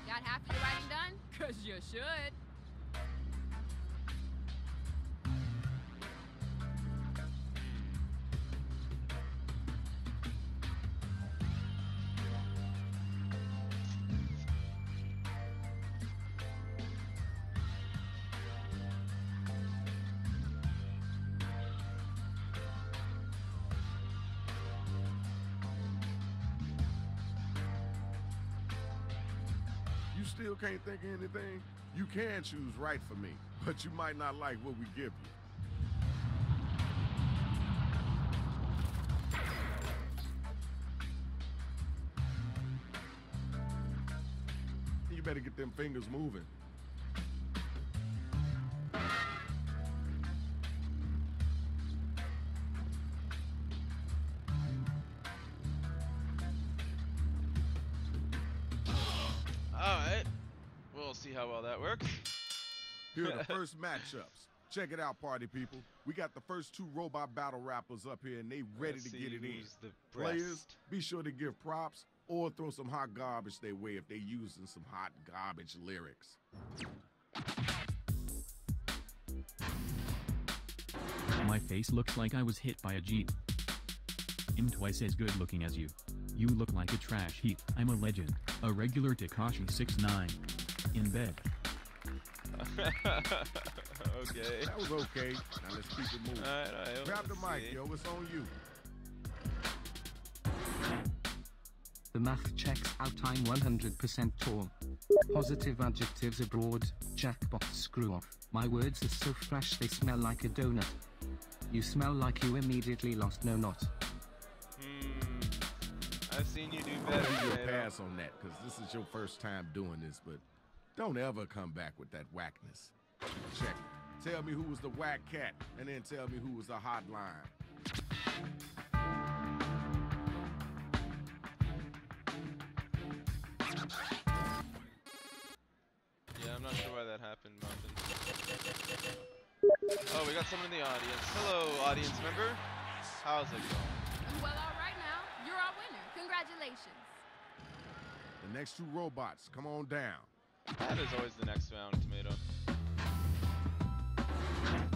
Got half of your writing done? Cause you should. You still can't think of anything? You can choose right for me, but you might not like what we give you. You better get them fingers moving. Alright. We'll see how well that works. Here are the first matchups. Check it out, party people. We got the first two robot battle rappers up here, and they ready to get it in. The Players, be sure to give props or throw some hot garbage their way if they're using some hot garbage lyrics. My face looks like I was hit by a jeep. I'm twice as good looking as you. You look like a trash heap. I'm a legend, a regular Tekashi 6ix9ine. In bed. Okay. That was okay. Now let's keep it moving. Alright, Grab the mic, yo. It's on you. The math checks out. I'm 100% tall. Positive adjectives abroad. Jackbox screw off. My words are so fresh they smell like a donut. You smell like you immediately lost no not. I've seen you do better. I'll give you a pass on that, because this is your first time doing this, but don't ever come back with that whackness. Check it. Tell me who was the whack cat, and then tell me who was the hotline. Yeah, I'm not sure why that happened, Muffin. Oh, we got someone in the audience. Hello, audience member. How's it going? Well, all right now. You're our winner. Congratulations. The next two robots, come on down. That is always the next round, Tomato.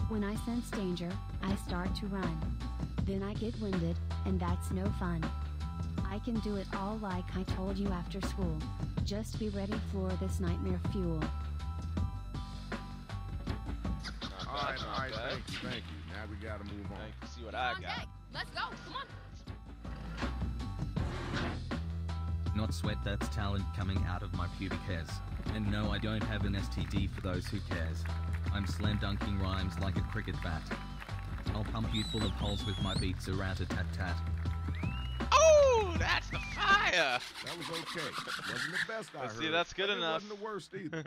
When I sense danger, I start to run. Then I get winded, and that's no fun. I can do it all like I told you after school. Just be ready for this nightmare fuel. All right, thank you. Now we gotta move on. See what I got. Let's go. Come on. Not sweat, that's talent coming out of my pubic hairs. And no, I don't have an STD for those who cares. I'm slam dunking rhymes like a cricket bat. I'll pump you full of holes with my beats a rat-a-tat-tat. Oh, that's the fire! That was okay. Wasn't the best I heard. See, that's good enough. It wasn't the worst either.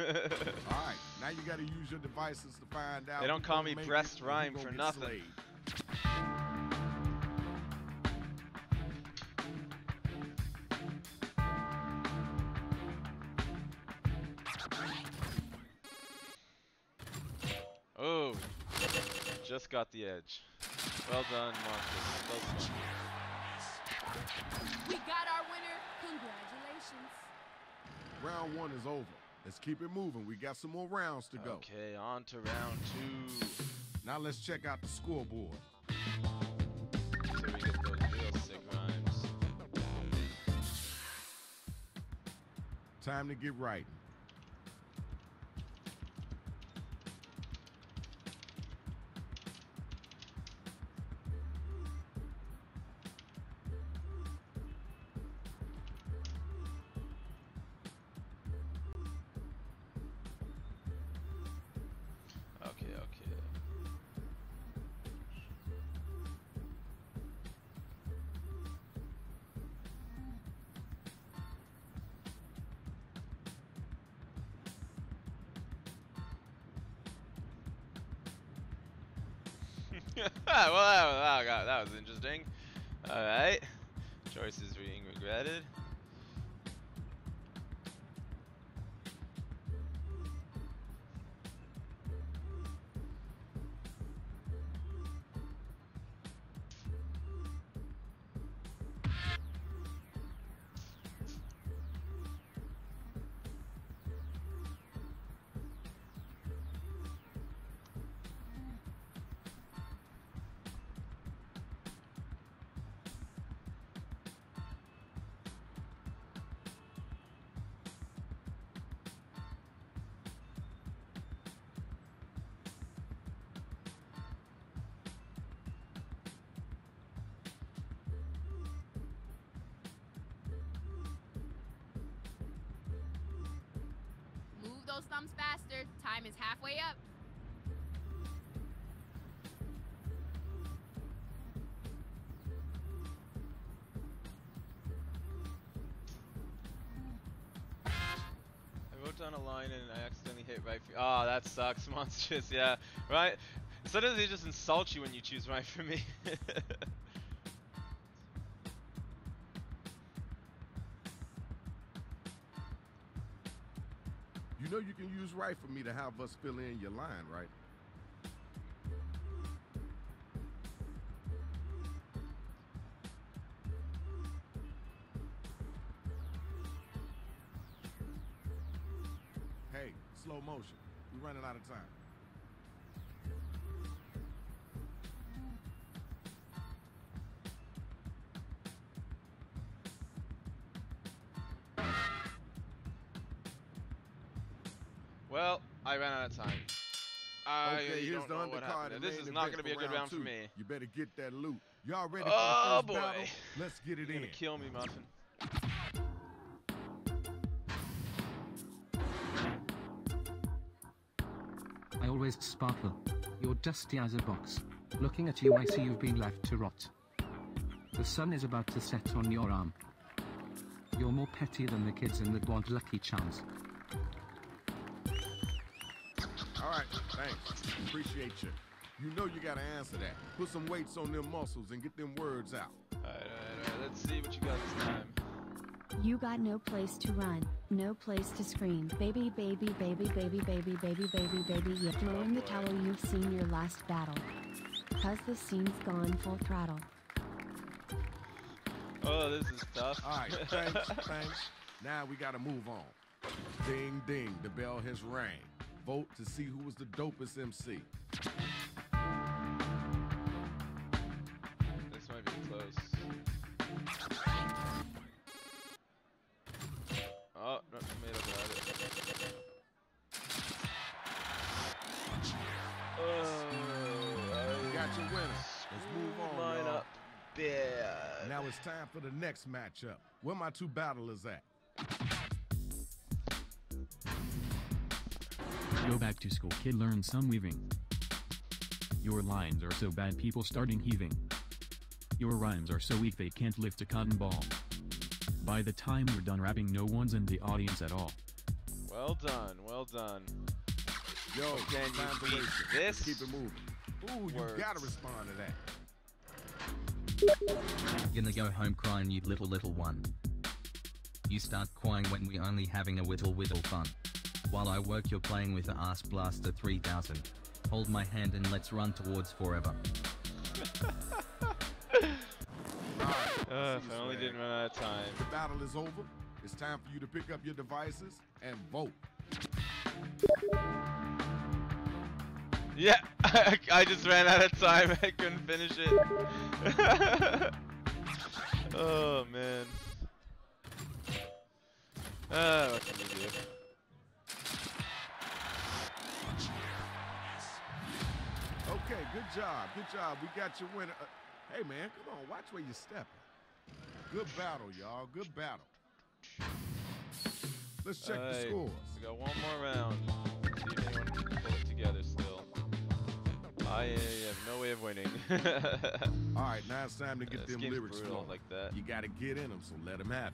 All right, now you gotta use your devices to find out. They don't call me breast rhyme for nothing. Oh, just got the edge. Well done, Marcus. Well done. We got our winner. Congratulations. Round one is over. Let's keep it moving. We got some more rounds to go. Okay, on to round two. Now let's check out the scoreboard. So we get those real sick rhymes. Time to get right. Well, that was interesting. Alright. Choices being regretted. Move those thumbs faster. Time is halfway up. I wrote down a line and I accidentally hit right for oh, that sucks, monstrous, yeah. Right? Sometimes they just insult you when you choose right for me. You know you can use right for me to have us fill in your line, right? Hey, slow motion. We're running out of time. Well, I ran out of time. Okay, here's the undercard. This is not going to be a good round for me. You better get that loot. Y'all ready for Oh the first battle? boy. Let's get it You're in. gonna kill me, Muffin. I always sparkle. You're dusty as a box. Looking at you, I see you've been left to rot. The sun is about to set on your arm. You're more petty than the kids in the Bond Lucky Charms. All right, thanks. Appreciate you. You know you gotta answer that. Put some weights on them muscles and get them words out. Alright. Let's see what you got this time. You got no place to run, no place to scream. Baby, baby, baby, baby, baby, baby, baby, baby. You throw in the towel, you've seen your last battle. Cause the scene's gone full throttle. Oh, this is tough. All right, thanks. Now we gotta move on. Ding, ding, the bell has rang. Vote to see who was the dopest MC. This might be close. Oh, no, tomato got it. You got your winner. Let's move on, Line y'all. up bad. Now it's time for the next matchup. Where my two battlers at? Go back to school, kid, learn some weaving. Your lines are so bad, people starting heaving. Your rhymes are so weak they can't lift a cotton ball. By the time we're done rapping, no one's in the audience at all. Well done, well done. Yo, can time you to beat waste it. this? Keep it moving. Ooh, you Words. gotta respond to that. Gonna go home crying, you little one. You start crying when we only having a whittle fun. While I work, you're playing with the Ass Blaster 3000. Hold my hand and let's run towards forever. If I only didn't run out of time. The battle is over. It's time for you to pick up your devices and vote. Yeah, I just ran out of time. I couldn't finish it. Oh man. What can you do? Okay, good job. Good job. We got your winner. Hey, man, come on. Watch where you're stepping. Good battle, y'all. Good battle. Let's check the scores. We got one more round. See if anyone can pull it together still. I have no way of winning. All right, now it's time to get This them game's lyrics brutal flowing. like that. You got to get in them, so let them have it.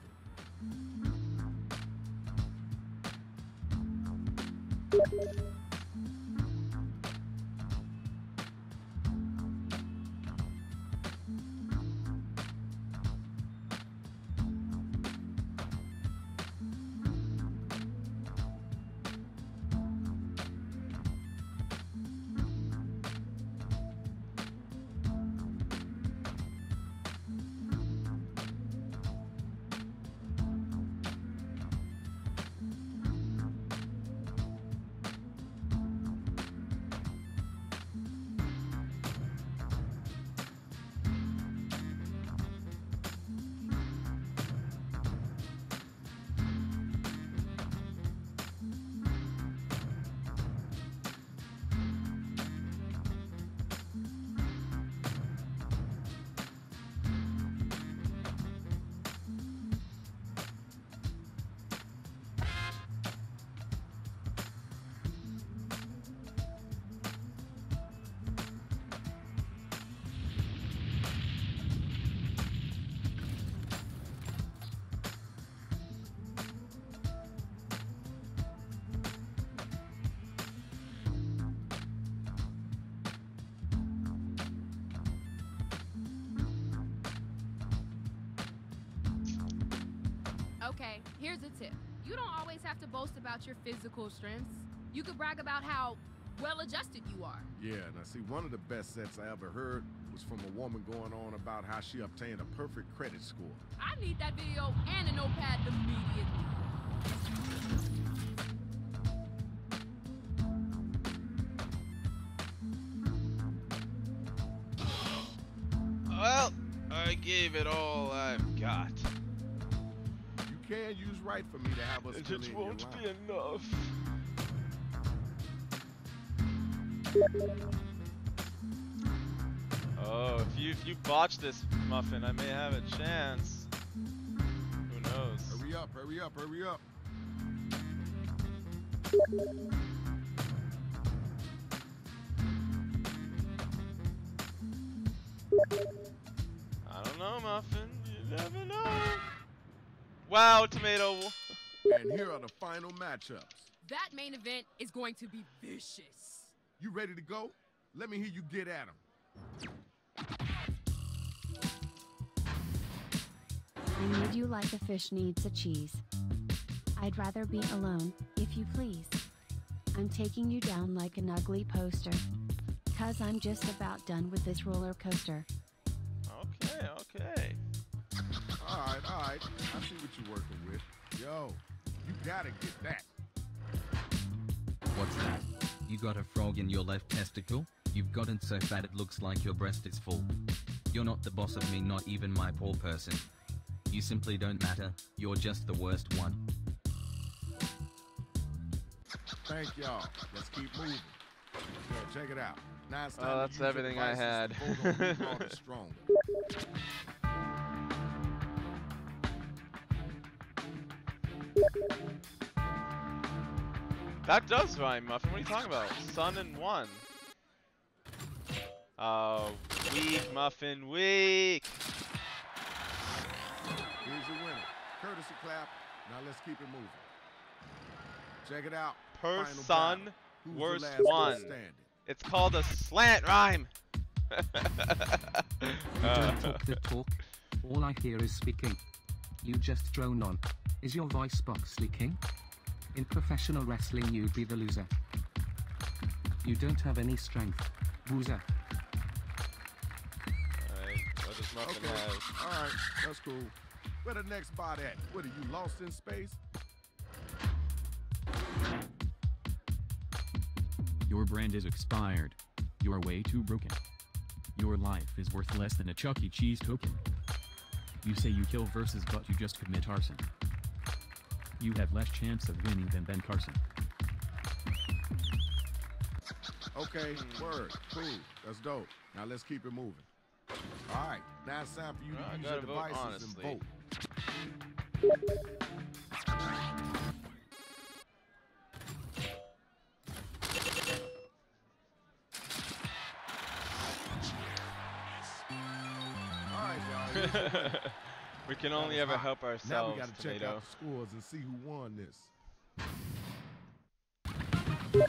Okay, here's a tip. You don't always have to boast about your physical strengths. You could brag about how well-adjusted you are. Yeah, now see, one of the best sets I ever heard was from a woman going on about how she obtained a perfect credit score. I need that video and a notepad immediately. Well, I gave it all I've got. You can use right for me to have us fill in It your won't line. be enough. Oh, if you botch this, Muffin, I may have a chance. Who knows? Hurry up, hurry up, hurry up. I don't know, Muffin. You never know. Wow, Tomato. And here are the final matchups. That main event is going to be vicious. You ready to go? Let me hear you get at him. I need you like a fish needs a cheese. I'd rather be alone, if you please. I'm taking you down like an ugly poster. 'Cause I'm just about done with this roller coaster. Okay, okay. All right. I see what you're working with. Yo, you gotta get that. What's that? You got a frog in your left testicle? You've gotten so fat it looks like your breast is full. You're not the boss of me, not even my poor person. You simply don't matter. You're just the worst one. Thank y'all. Let's keep moving. Yo, check it out. Now it's time Oh, to that's use your everything I devices had. to vote on who brought it stronger. That does rhyme, Muffin. What are you talking about? Sun and one. Weak, Muffin, weak. Here's your winner. Courtesy clap. Now let's keep it moving. Check it out. Per Final sun, battle. Who's the worst last one. standing? It's called a slant rhyme. You don't talk the talk. All I hear is speaking. You just drone on. Is your voice box leaking? In professional wrestling you'd be the loser. You don't have any strength. Woozer. Alright, what does Muffin have? Alright, that's cool. Where the next spot at? What, are you lost in space? Your brand is expired. You're way too broken. Your life is worth less than a Chuck E. Cheese token. You say you kill versus, but you just commit arson. You have less chance of winning than Ben Carson. Okay, word, cool, that's dope. Now let's keep it moving. Alright, now it's time for you I to use gotta your vote devices honestly. and vote. Alright, y'all. We can only ever help Now ourselves, we gotta check Tomato. out the scores and see who won this. Now you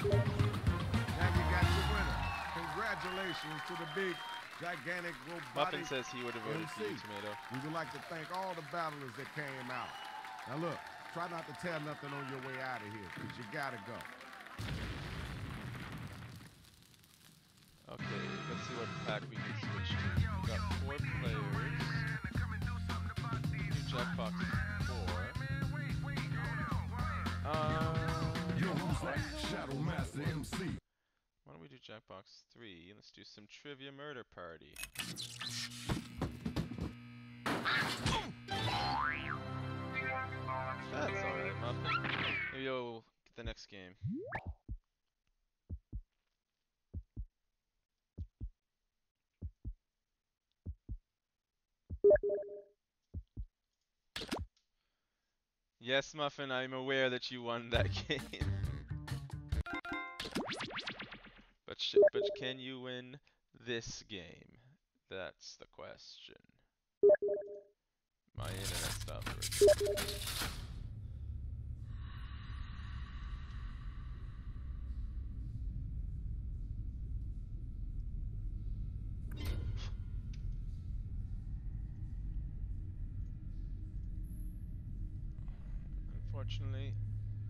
got your winner. Congratulations to the big, gigantic, robotic Muffin says he would have voted for you, MC. Tomato. We would like to thank all the battlers that came out. Now look, try not to tear nothing on your way out of here, because you gotta go. Okay, let's see what pack we can switch to. We got 4 players. New Jackbox 4. Shadow Master MC. Why don't we do Jackbox 3? Let's do some Trivia Murder Party. That's alright, Muffin. Maybe you'll get the next game. Yes, Muffin, I'm aware that you won that game. But can you win this game? That's the question. My internet stopped working.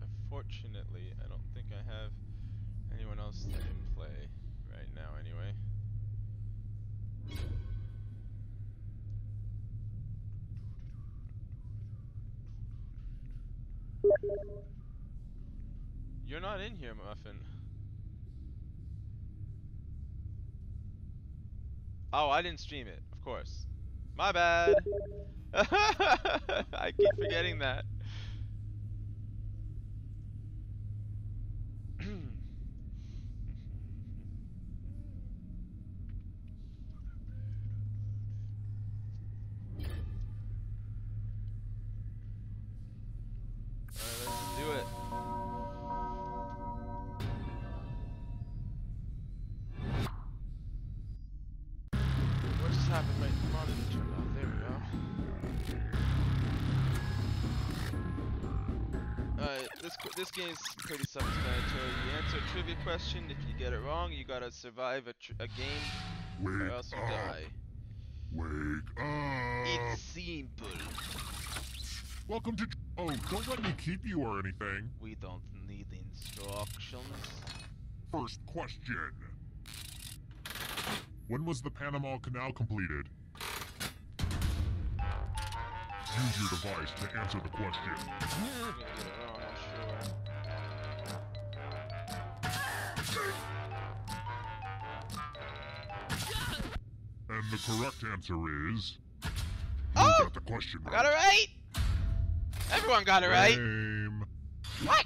Unfortunately, I don't think I have anyone else that can play right now anyway. You're not in here, Muffin. Oh, I didn't stream it, of course. My bad. I keep forgetting that. Alright, let's do it. What just happened? My monitor turned off. There we go. Alright, this game's pretty self-explanatory. You answer a trivia question. If you get it wrong, you gotta survive a game, or else you die. Wake up! It's simple. Welcome to. Oh, don't let me keep you or anything. We don't need instructions. First question. When was the Panama Canal completed? Use your device to answer the question. And the correct answer is... You got the question right. Got it right! Everyone got it right! Lame. What?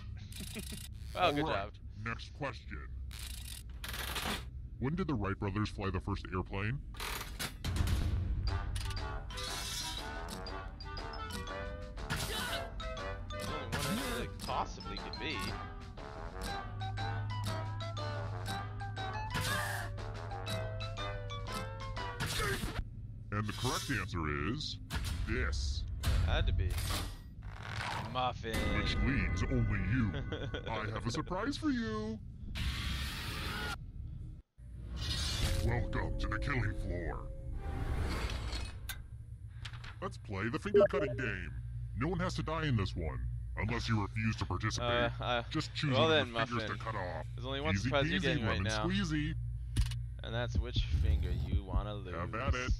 Well, good All right, job. Next question. When did the Wright brothers fly the first airplane? There's only one answer it possibly could be. And the correct answer is... this. It had to be. Muffin. Which leads only you. I have a surprise for you. Welcome to the killing floor. Let's play the finger cutting game. No one has to die in this one, unless you refuse to participate. Just choose one of the fingers to cut off. There's only one Easy surprise you're peasy, getting right lemon now. squeezy. And that's which finger you want to lose. Have at it.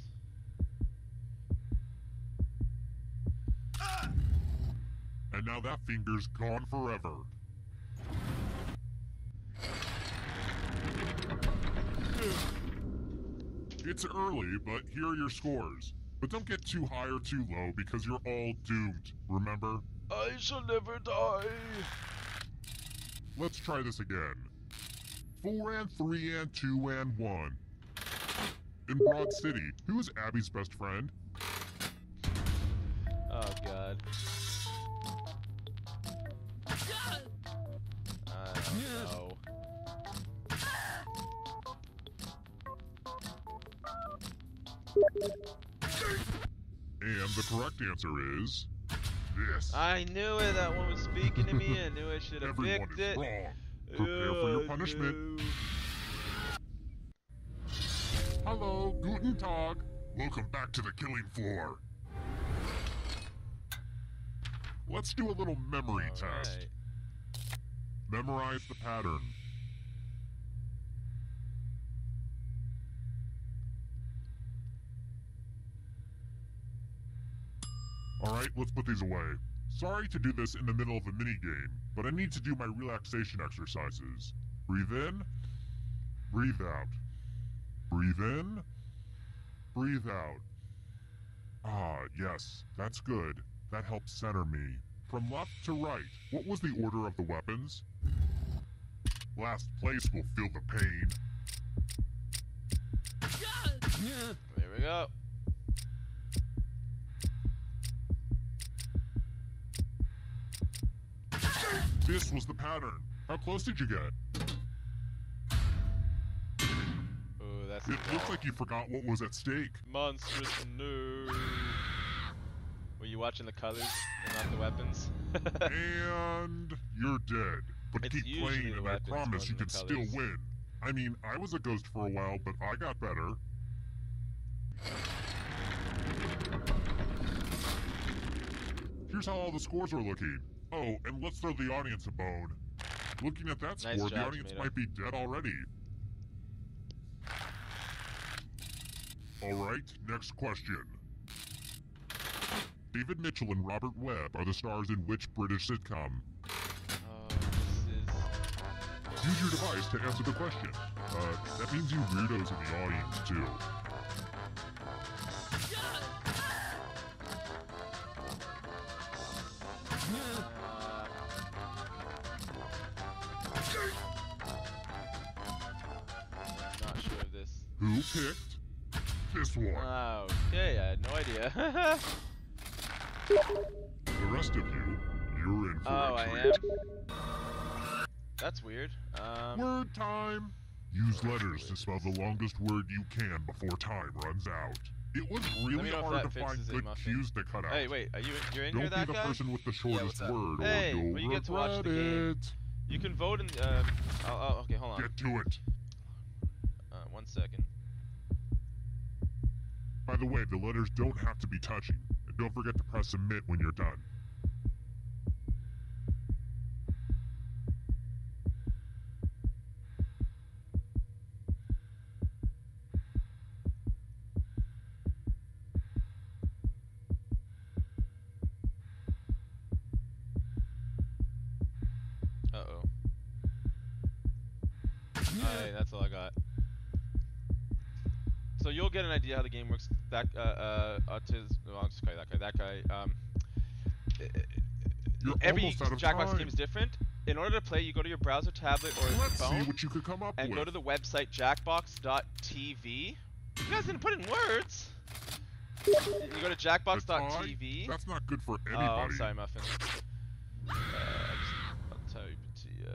And now that finger's gone forever. It's early, but here are your scores. But don't get too high or too low because you're all doomed, remember? I shall never die. Let's try this again. 4 and 3 and 2 and 1. In Broad City, who is Abby's best friend? Oh god. I don't know. And the correct answer is... this. I knew it. That one was speaking to me. I knew I should have picked it. Wrong. Prepare for your punishment. No. Hello, Guten Tag. Welcome back to the killing floor. Let's do a little memory test. Right. Memorize the pattern. Alright, let's put these away. Sorry to do this in the middle of a minigame, but I need to do my relaxation exercises. Breathe in, breathe out. Breathe in, breathe out. Ah, yes, that's good. That helps center me. From left to right, what was the order of the weapons? Last place will feel the pain. There we go. This was the pattern. How close did you get? Ooh, that's It looks like you forgot what was at stake. monstrous. No. Were you watching the colors and not the weapons? And you're dead. But It's keep usually playing the and I weapons promise more you than can the still colors. win. I mean, I was a ghost for a while, but I got better. Here's how all the scores are looking. Oh, and let's throw the audience a bone. Looking at that Nice score, job, the audience Tomato. might be dead already. Alright, next question. David Mitchell and Robert Webb are the stars in which British sitcom? Use your device to answer the question. That means you weirdos in the audience, too. I'm not sure of this. Who picked this one? Okay, I had no idea. The rest of you, you're in for a I treat. am? That's weird. Word time! Use letters to spell the longest word you can before time runs out. It was really know if hard that to find fixes it, good Muffin. cues to cut out. Hey, wait, you're in Don't here, that be the guy? person with the shortest word, Hey, or you'll but you get to watch the regret game. it. You can vote in. Okay, hold on. Get to it. 1 second. By the way, the letters don't have to be touching. And don't forget to press submit when you're done. Uh-oh. Alright, that's all I got. So you'll get an idea how the game works. That well, I'll just call you that guy. That guy. Every almost out of Jackbox time. game is different. In order to play, you go to your browser, tablet, or Let's phone, see what you could come up and with. go to the website jackbox.tv. You guys didn't put in words. You go to jackbox.tv. That's not good for anybody. Oh, I'm sorry, Muffin. I'll type it to you.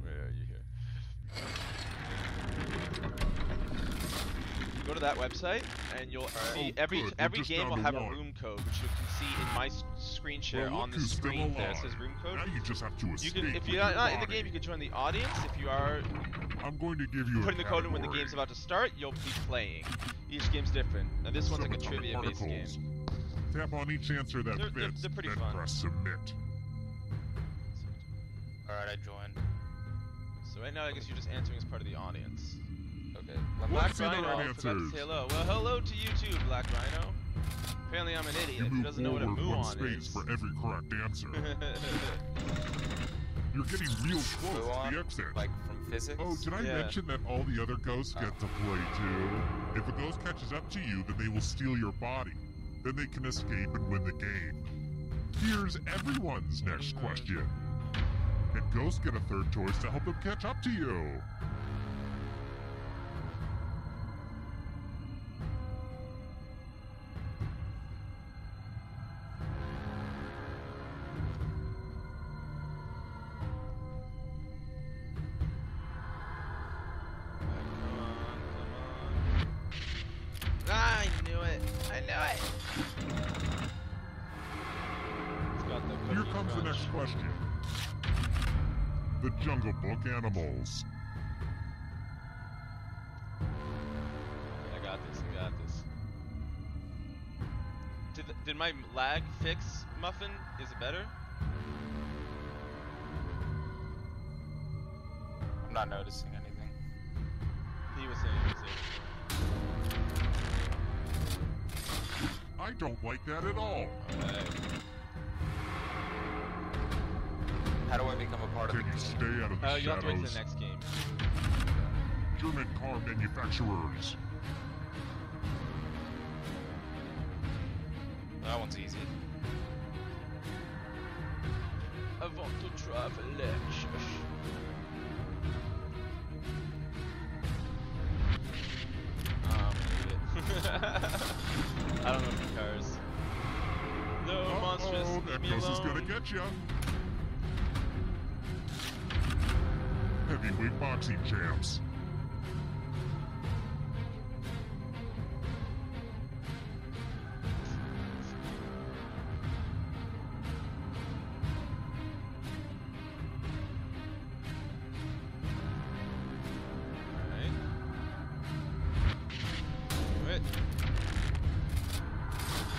Where are you here? You go to that website, and you'll see every good. We're just game down will to have one. a room code, which you can see in my screen share Well, on look the who's still screen. There it alive. says room code. Now you just have to You escape can, if with you're your not in the body. game, you can join the audience. If you are I'm going to give you putting a the code in when the category. game's about to start, you'll be playing. Each game's different. Now this one's like a Subatomic trivia-based game. particles. Tap on each answer that They're fits, pretty then fun. press submit. Alright, I joined. So right now, I guess you're just answering as part of the audience. Okay. Let's Black see the Rhino, right I forgot to answers. say hello. Well, hello to you too, Black Rhino. Apparently I'm an idiot You who move doesn't know what a forward one muon space is. for every correct answer. You're getting real close to the exit. Like from physics? Oh, did I mention that all the other ghosts get to play too? If a ghost catches up to you, then they will steal your body. Then they can escape and win the game. Here's everyone's next question. And ghosts get a third choice to help them catch up to you. I knew it. I knew it. It's got the Here cookie comes the crunch. next question. The Jungle Book animals. I got this. I got this. Did my lag fix, Muffin? Is it better? I'm not noticing anything. He was saying. I don't like that at all. How do I become a part of Can you stay out of the You'll have to wait shadows? for the next game. German car manufacturers. That one's easy. I want to travel. I don't know for cars. No, monstrous. Oh, Leave that me ghost is alone. gonna get you. Heavyweight boxing champs.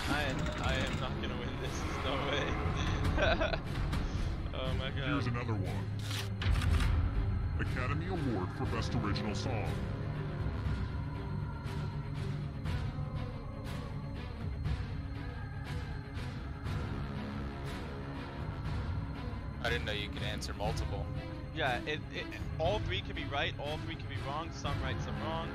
I am not gonna win this. This is No way. Oh my god. Here's another one. Academy Award for Best Original Song. I didn't know you could answer multiple. Yeah, all three can be right, all three can be wrong, some right, some wrong.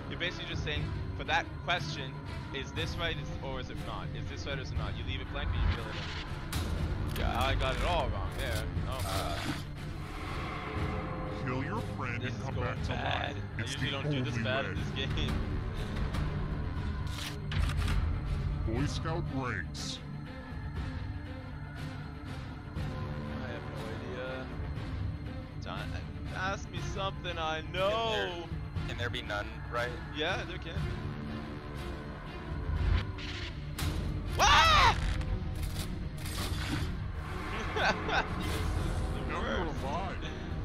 You're basically just saying, for that question, is this right or is it not? Is this right or is it not? You leave it blank and you fill it in. Yeah, I got it all wrong there. Oh my god. Kill your friend This and is come going back to bad. life. I It's usually the don't do this only bad way. in this game. Boy Scout ranks. I have no idea. Ask me something I know. Can there be none, right? Yeah, there can be. Ah! Never alive.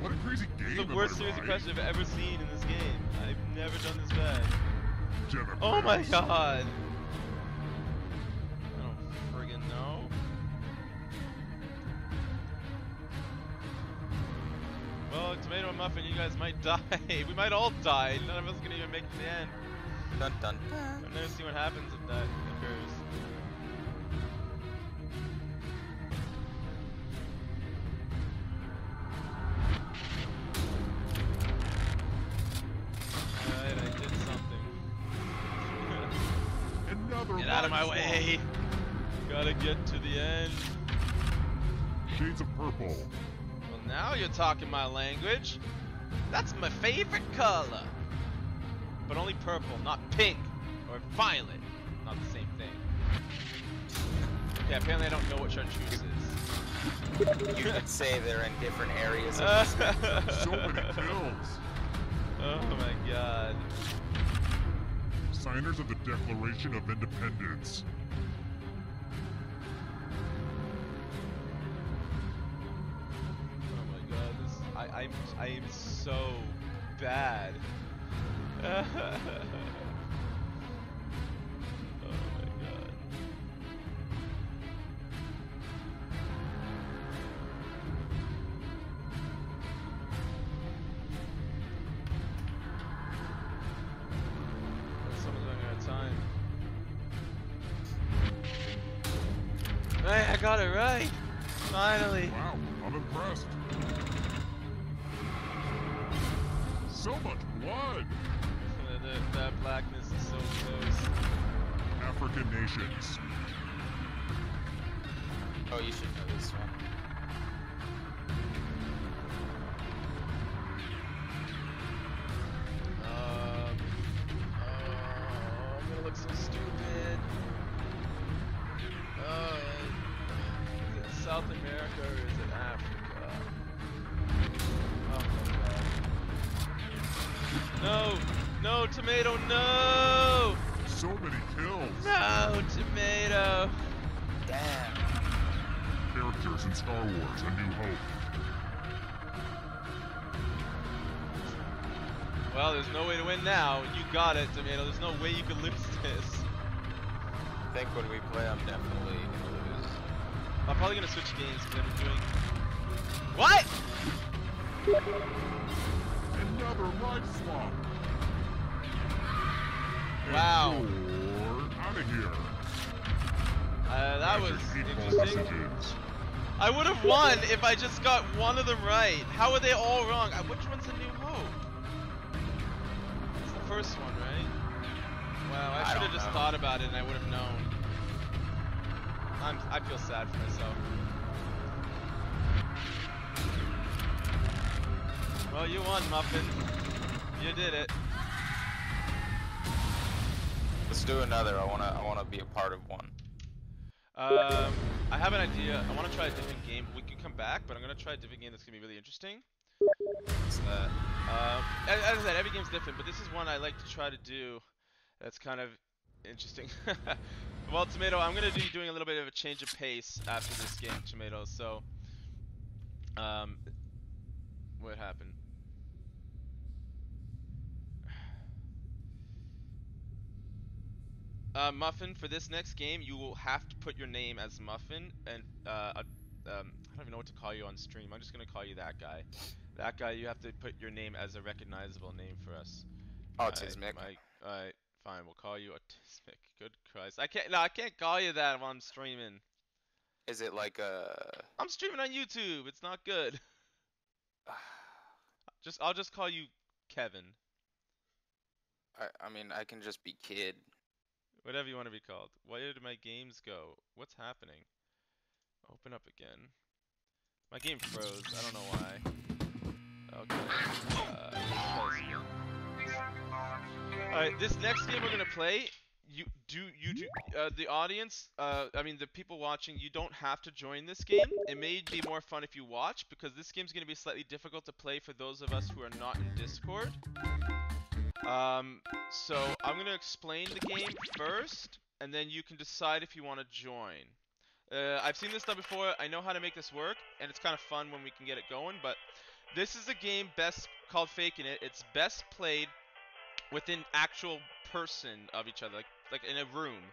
What a crazy game. This is the worst series of questions I've ever seen in this game. I've never done this bad. Democrats. Oh my god. I don't friggin' know. Well, tomato and muffin, you guys might die. We might all die. None of us can even make it to the end. Dun dun. I've never seen what happens if that occurs. Alright, I did something. Another Get out of my life way! Gotta get to the end. Shades of purple. Well, now you're talking my language. That's my favorite color. But only purple, not pink or violet. Not the same thing. Yeah, apparently I don't know what chartreuse is. You could say they're in different areas of So many kills. Oh my god. Signers of the Declaration of Independence. Oh my god, I am so bad. Oh my god. Someone's running out of time. Hey, I got it right! Finally! Wow, I'm impressed. So much blood. That blackness is so close. African nations. Oh, you should know this one. I'm gonna look so stupid. Is it South America or is it Africa? Oh my god. No! No, tomato, no! So many kills. No, tomato! Damn. Characters in Star Wars: A New Hope. Well, there's no way to win now. You got it, tomato. There's no way you can lose this. I think when we play, I'm definitely gonna lose. I'm probably gonna switch games because I'm doing. What? Another life swap. Wow. And you're out of here. That was Magic 8 ball interesting. messages. I would have won if I just got one of them right. How are they all wrong? Which one's a New Hope? It's the first one, right? Wow, I should have just thought about it and I would have known. I feel sad for myself. Well, you won, Muffin. You did it. Let's do another. I wanna be a part of one. I have an idea. I want to try a different game. We can come back, but I'm gonna try a different game that's gonna be really interesting. What's that? As I said, every game's different, but this is one I like to try to do. That's kind of interesting. Well, Tomato, I'm gonna be doing a little bit of a change of pace after this game, Tomato. So, what happened? Muffin, for this next game, you will have to put your name as Muffin, and I don't even know what to call you on stream. I'm just gonna call you that guy. That guy, you have to put your name as a recognizable name for us. Autismic. Alright, fine. We'll call you Autismic. Good Christ. I can't call you that while I'm streaming. Is it like I'm streaming on YouTube. It's not good. I'll just call you Kevin. I mean, I can just be Kid. Whatever you want to be called. Where did my games go? What's happening? Open up again. My game froze. I don't know why. Okay. Alright, this next game we're gonna play, the audience, I mean the people watching, you don't have to join this game. It may be more fun if you watch, because this game's gonna be slightly difficult to play for those of us who are not in Discord. So I'm gonna explain the game first, and then you can decide if you want to join. I've seen this done before. I know how to make this work, and it's kind of fun when we can get it going. But this is a game called Faking It. It's best played within actual person of each other, like in a room.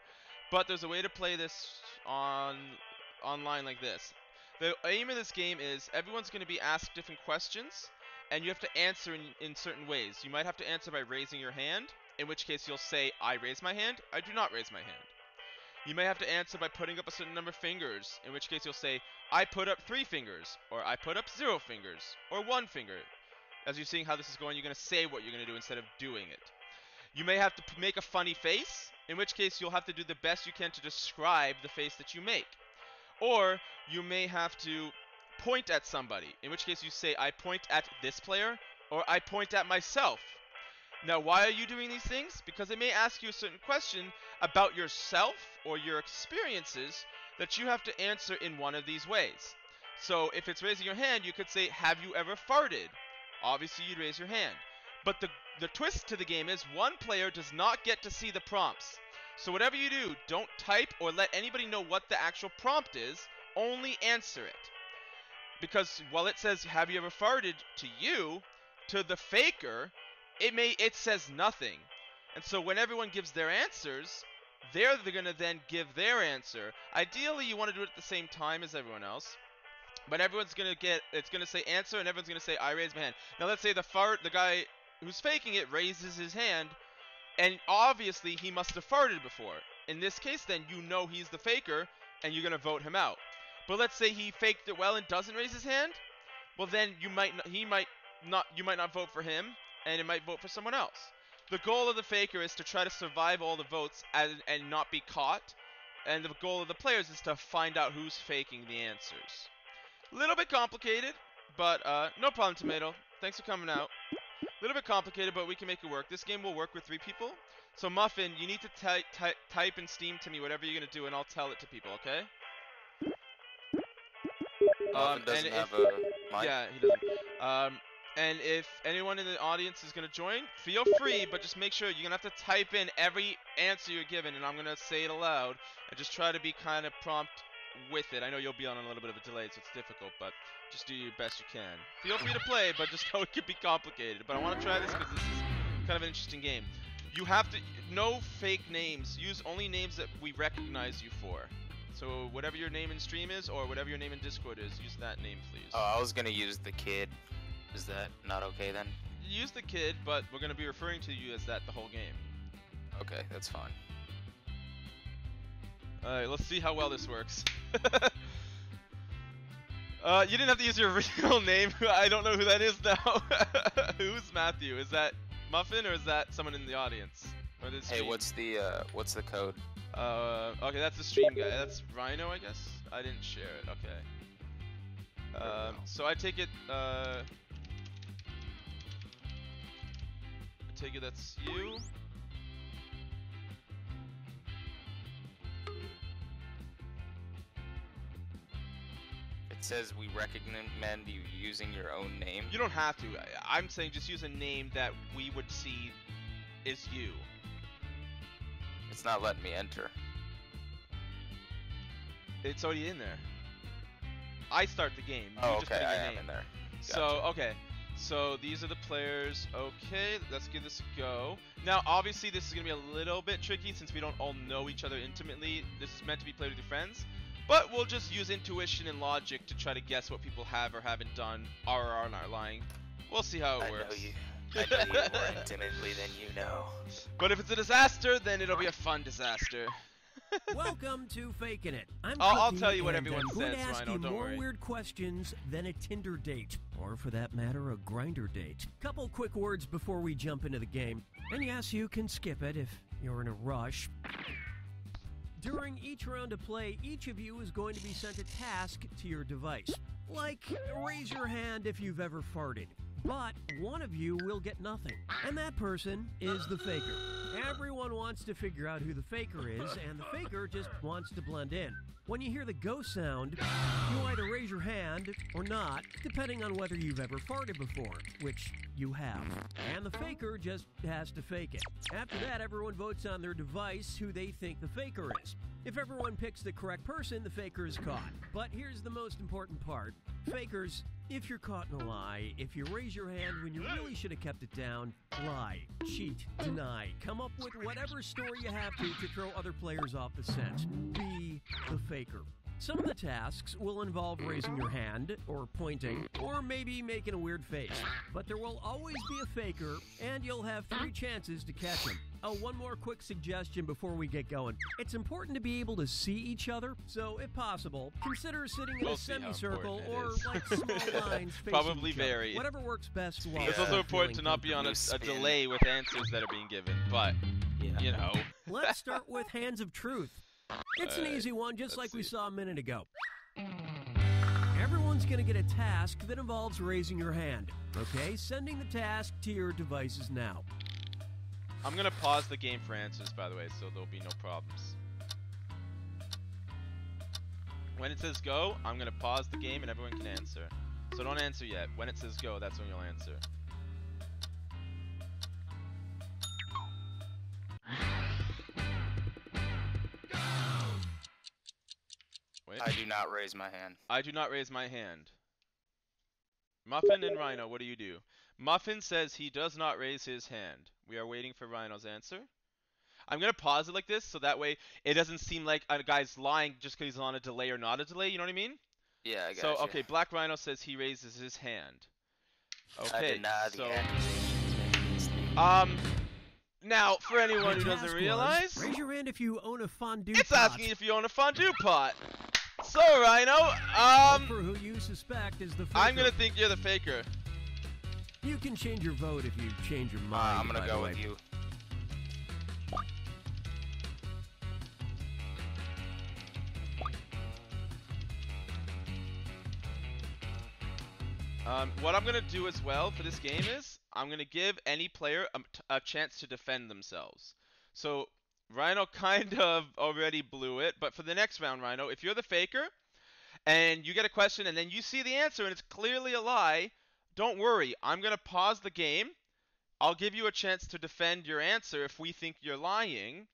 But there's a way to play this online like this. The aim of this game is everyone's going to be asked different questions, and you have to answer in certain ways. You might have to answer by raising your hand, in which case you'll say, I raise my hand, I do not raise my hand. You may have to answer by putting up a certain number of fingers, in which case you'll say, I put up 3 fingers, or I put up 0 fingers, or 1 finger. As you're seeing how this is going, you're going to say what you're going to do instead of doing it. You may have to make a funny face, in which case you'll have to do the best you can to describe the face that you make. Or you may have to point at somebody, in which case you say, I point at this player, or I point at myself. Now, why are you doing these things? Because it may ask you a certain question about yourself or your experiences that you have to answer in one of these ways. So if it's raising your hand, you could say, have you ever farted? Obviously, you'd raise your hand. But the twist to the game is one player does not get to see the prompts. So whatever you do, don't type or let anybody know what the actual prompt is, only answer it. Because while it says, have you ever farted to you, to the faker, it says nothing. And so when everyone gives their answers, they're going to then give their answer. Ideally, you want to do it at the same time as everyone else. But everyone's going to it's going to say answer, and everyone's going to say, I raise my hand. Now let's say the guy who's faking it raises his hand, and obviously he must have farted before. In this case, then you know he's the faker, and you're going to vote him out. But let's say he faked it well and doesn't raise his hand. Well, then you might not vote for him, and it might vote for someone else. The goal of the faker is to try to survive all the votes and not be caught. And the goal of the players is to find out who's faking the answers. A little bit complicated, but no problem, Tomato. Thanks for coming out. A little bit complicated, but we can make it work. This game will work with 3 people. So Muffin, you need to type in Steam to me whatever you're going to do, and I'll tell it to people, okay? Muffin doesn't have a mic? Yeah, he doesn't. And if anyone in the audience is going to join, feel free, but just make sure you're going to have to type in every answer you're given, and I'm going to say it aloud, and just try to be kind of prompt with it. I know you'll be on a little bit of a delay, so it's difficult, but just do your best you can. Feel free to play, but just know it could be complicated. But I want to try this because this is kind of an interesting game. You have to, no fake names. Use only names that we recognize you for. So whatever your name in stream is, or whatever your name in Discord is, use that name, please. Oh, I was gonna use the Kid. Is that not okay then? Use the Kid, but we're gonna be referring to you as that the whole game. Okay, that's fine. Alright, let's see how well this works. You didn't have to use your original name. I don't know who that is now. Who's Matthew? Is that Muffin, or is that someone in the audience? Or the Hey, what's the code? Okay, that's the stream guy. That's Rhino, I guess. I didn't share it. Okay. So I take it. I take it that's you. It says we recommend you using your own name. You don't have to. I'm saying just use a name that we would see is you. It's not letting me enter. It's already in there. I start the game. Oh, you just okay, put in I your am name. in there. Gotcha. So, okay. So these are the players. Okay, let's give this a go. Now, obviously, this is going to be a little bit tricky since we don't all know each other intimately. This is meant to be played with your friends. But we'll just use intuition and logic to try to guess what people have or haven't done, are or are not lying. We'll see how it works. I know you more intimately than you know. But if it's a disaster, then it'll be a fun disaster. Welcome to Faking It. I'll Cookie, tell you what and everyone I'm going says, to ask Rhino, you don't more worry. weird questions than a Tinder date, or for that matter, a grinder date. Couple quick words before we jump into the game. And yes, you can skip it if you're in a rush. During each round of play, each of you is going to be sent a task to your device. Like, raise your hand if you've ever farted. But one of you will get nothing, and that person is the faker. Everyone wants to figure out who the faker is, and the faker just wants to blend in. When you hear the go sound, you either raise your hand or not, depending on whether you've ever farted before, which you have. And the faker just has to fake it. After that, everyone votes on their device who they think the faker is. If everyone picks the correct person, the faker is caught. But here's the most important part. Fakers, if you're caught in a lie, if you raise your hand when you really should have kept it down, lie, cheat, deny, come up with whatever story you have to throw other players off the scent. Be the faker. Some of the tasks will involve raising your hand, or pointing, or maybe making a weird face. But there will always be a faker, and you'll have 3 chances to catch him. Oh, one more quick suggestion before we get going. It's important to be able to see each other, so if possible, consider sitting in We'll a see how semicircle important or it is. like small lines facing Probably each other. very. Whatever works best while It's also important to not be on a delay with answers that are being given, but, you know. Let's start with Hands of Truth. It's an easy one, just like we saw a minute ago. Everyone's going to get a task that involves raising your hand. Okay, sending the task to your devices now. I'm going to pause the game for answers, by the way, so there'll be no problems. When it says go, I'm going to pause the game and everyone can answer. So don't answer yet. When it says go, that's when you'll answer. Wait. I do not raise my hand. I do not raise my hand. Muffin and Rhino, what do you do? Muffin says he does not raise his hand. We are waiting for Rhino's answer. I'm going to pause it like this, so that way it doesn't seem like a guy's lying just because he's on a delay or not a delay, you know what I mean? Yeah, I got So, you. okay, Black Rhino says he raises his hand. I Okay, deny the so... accusations. Now, for anyone who The doesn't task realize... was, raise your hand if you own a fondue It's pot. asking if you own a fondue pot. So, Rhino, Look for who you suspect is the faker. I'm gonna think you're the faker. You can change your vote if you change your mind. I'm gonna by go the way. with you. What I'm gonna do as well for this game is I'm gonna give any player a chance to defend themselves. So Rhino kind of already blew it, but for the next round, Rhino, if you're the faker and you get a question and then you see the answer and it's clearly a lie, don't worry. I'm gonna pause the game. I'll give you a chance to defend your answer if we think you're lying.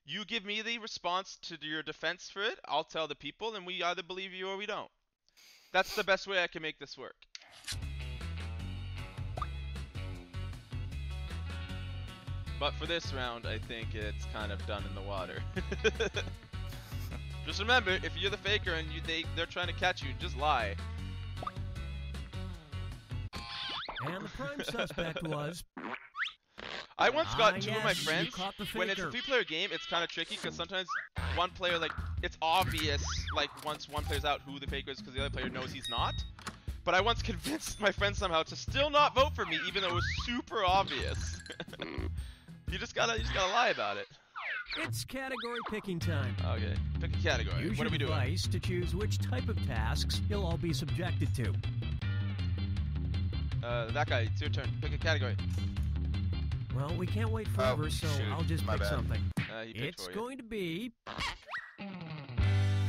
You give me the response to your defense for it. I'll tell the people, and we either believe you or we don't. That's the best way I can make this work. But for this round, I think it's kind of done in the water. Just remember, if you're the faker and they're trying to catch you, just lie. And the prime suspect was... I once got two of my yes, you friends. caught the When it's a faker. 3-player game, it's kind of tricky because sometimes one player, like, it's obvious, like, once one player's out who the faker is because the other player knows he's not. But I once convinced my friend somehow to still not vote for me, even though it was super obvious. You just gotta lie about it. It's category picking time. Okay, pick a category. Use What are we your doing? device to choose which type of tasks you'll all be subjected to. That guy, it's your turn. Pick a category. Well, we can't wait forever, so shoot, I'll just my pick bad. something. He picked It's for you. going to be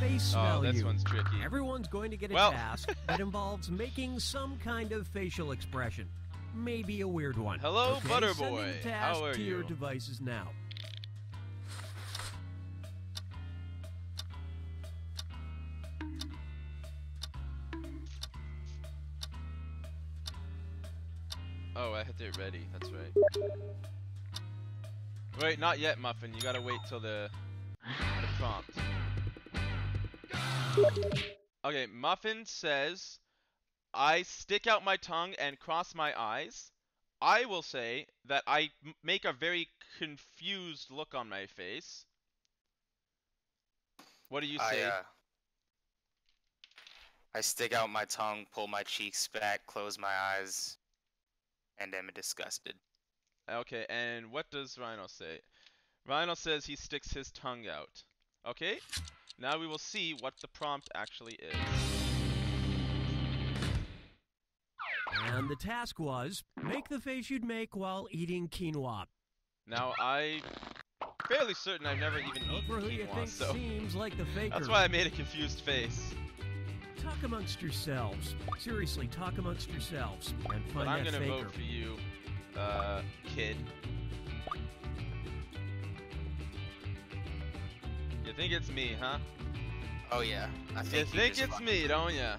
face Oh, value. this one's tricky. Everyone's going to get a Well- task that involves making some kind of facial expression. Maybe a weird one. Hello, okay, Butterboy. Sending the task How are to your you? devices now. it ready. That's right. Wait, not yet, Muffin. You gotta wait till the prompt. Okay, Muffin says, I stick out my tongue and cross my eyes. I will say that I make a very confused look on my face. What do you say? I stick out my tongue, pull my cheeks back, close my eyes, and am disgusted. Okay, and what does Rhino say? Rhino says he sticks his tongue out. Okay, now we will see what the prompt actually is. And the task was, make the face you'd make while eating quinoa. Now, I'm fairly certain I've never even eaten For who you quinoa, think so seems like the faker. that's why I made a confused face. Talk amongst yourselves. Seriously, talk amongst yourselves and find But I'm that gonna faker. vote for you, kid. You think it's me, huh? Oh yeah, I think you think it's me, don't ya?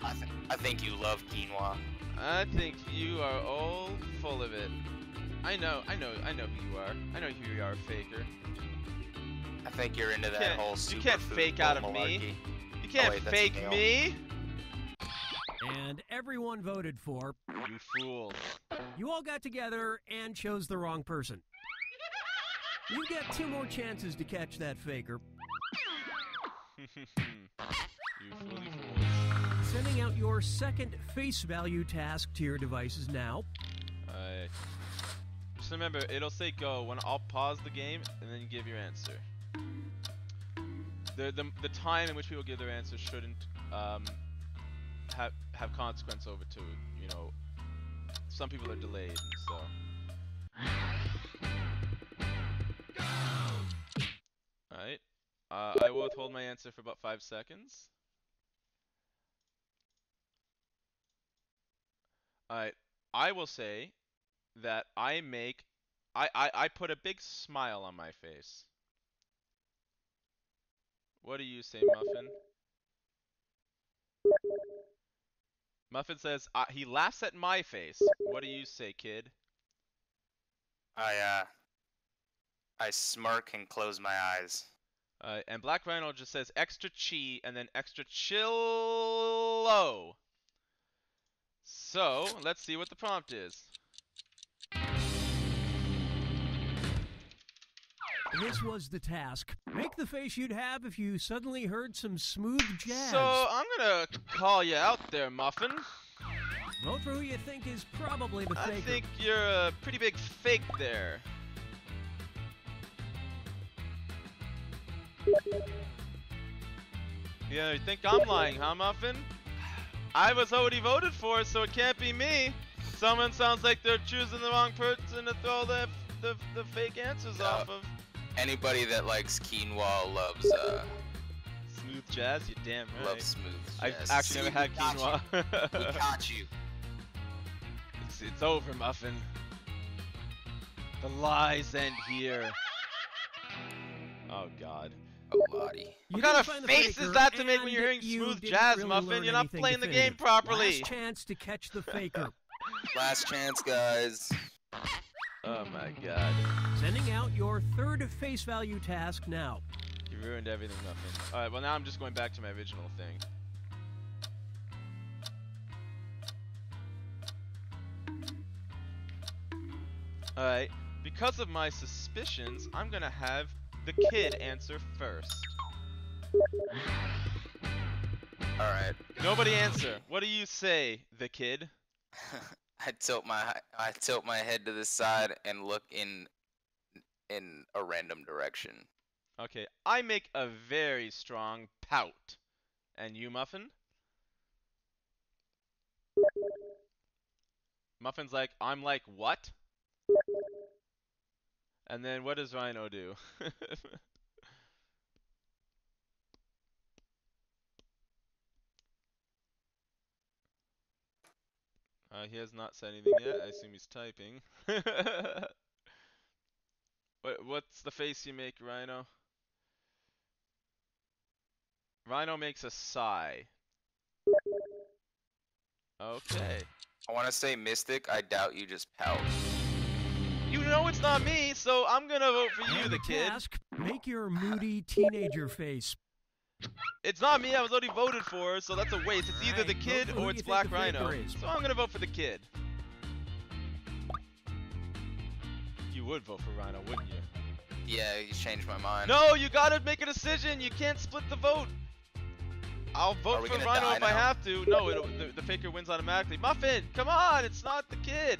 I think you love quinoa. I think you are all full of it. I know who you are. I know who you are, faker. I think you're into that whole superfood You can't fake out of me. malarkey. You can't wait, that's fake Neil. me. And everyone voted for. You fools. You all got together and chose the wrong person. You get 2 more chances to catch that faker. You fooly fools. Sending out your second face value task to your devices now. Alright. Just remember, it'll say go when I'll pause the game and then you give your answer. The time in which people give their answer shouldn't have consequence over to, you know, some people are delayed, so. Alright. I will withhold my answer for about 5 seconds. Alright. I will say that I put a big smile on my face. What do you say, Muffin? Muffin says, he laughs at my face. What do you say, kid? I smirk and close my eyes. And Black Rhino just says extra chi and then extra chillo. So, let's see what the prompt is. This was the task. Make the face you'd have if you suddenly heard some smooth jazz. So, I'm gonna call you out there, Muffin. Vote for who you think is probably the faker. I think you're a pretty big fake there. Yeah, you think I'm lying, huh, Muffin? I was already voted for, so it can't be me. Someone sounds like they're choosing the wrong person to throw the fake answers off of. Anybody that likes quinoa loves smooth jazz. You damn right. Loves smooth jazz. I've actually never had quinoa. We got you. It's over, Muffin. The lies end here. Oh God. Oh, Lottie. What kind of face is that to make when you're hearing smooth jazz, Muffin? You're not playing the game properly. Last chance to catch the faker. Last chance, guys. Oh my God. Sending out your third face value task now. You ruined everything, Muffin. Alright, well now I'm just going back to my original thing. Alright, because of my suspicions, I'm gonna have the kid answer first. Alright. Nobody answer. What do you say, the kid? I tilt my head to the side and look in a random direction. Okay, I make a very strong pout. And you, Muffin? Muffin's like, I'm like, what? And then what does Rhino do? He has not said anything yet. I assume he's typing. What's the face you make, Rhino? Rhino makes a sigh. Okay. I want to say Mystic. I doubt you just pout. know it's not me, so I'm gonna vote for you, And the kid. task, make your moody teenager face. It's not me, I was already voted for, so that's a waste. It's either the Alright, kid vote for who or you it's think Black the faker Rhino. is. So I'm gonna vote for the kid. You would vote for Rhino, wouldn't you? Yeah, you changed my mind. No, you gotta make a decision. You can't split the vote. I'll Are vote we for gonna Rhino die if I now? have to. No, the faker wins automatically. Muffin, come on, it's not the kid.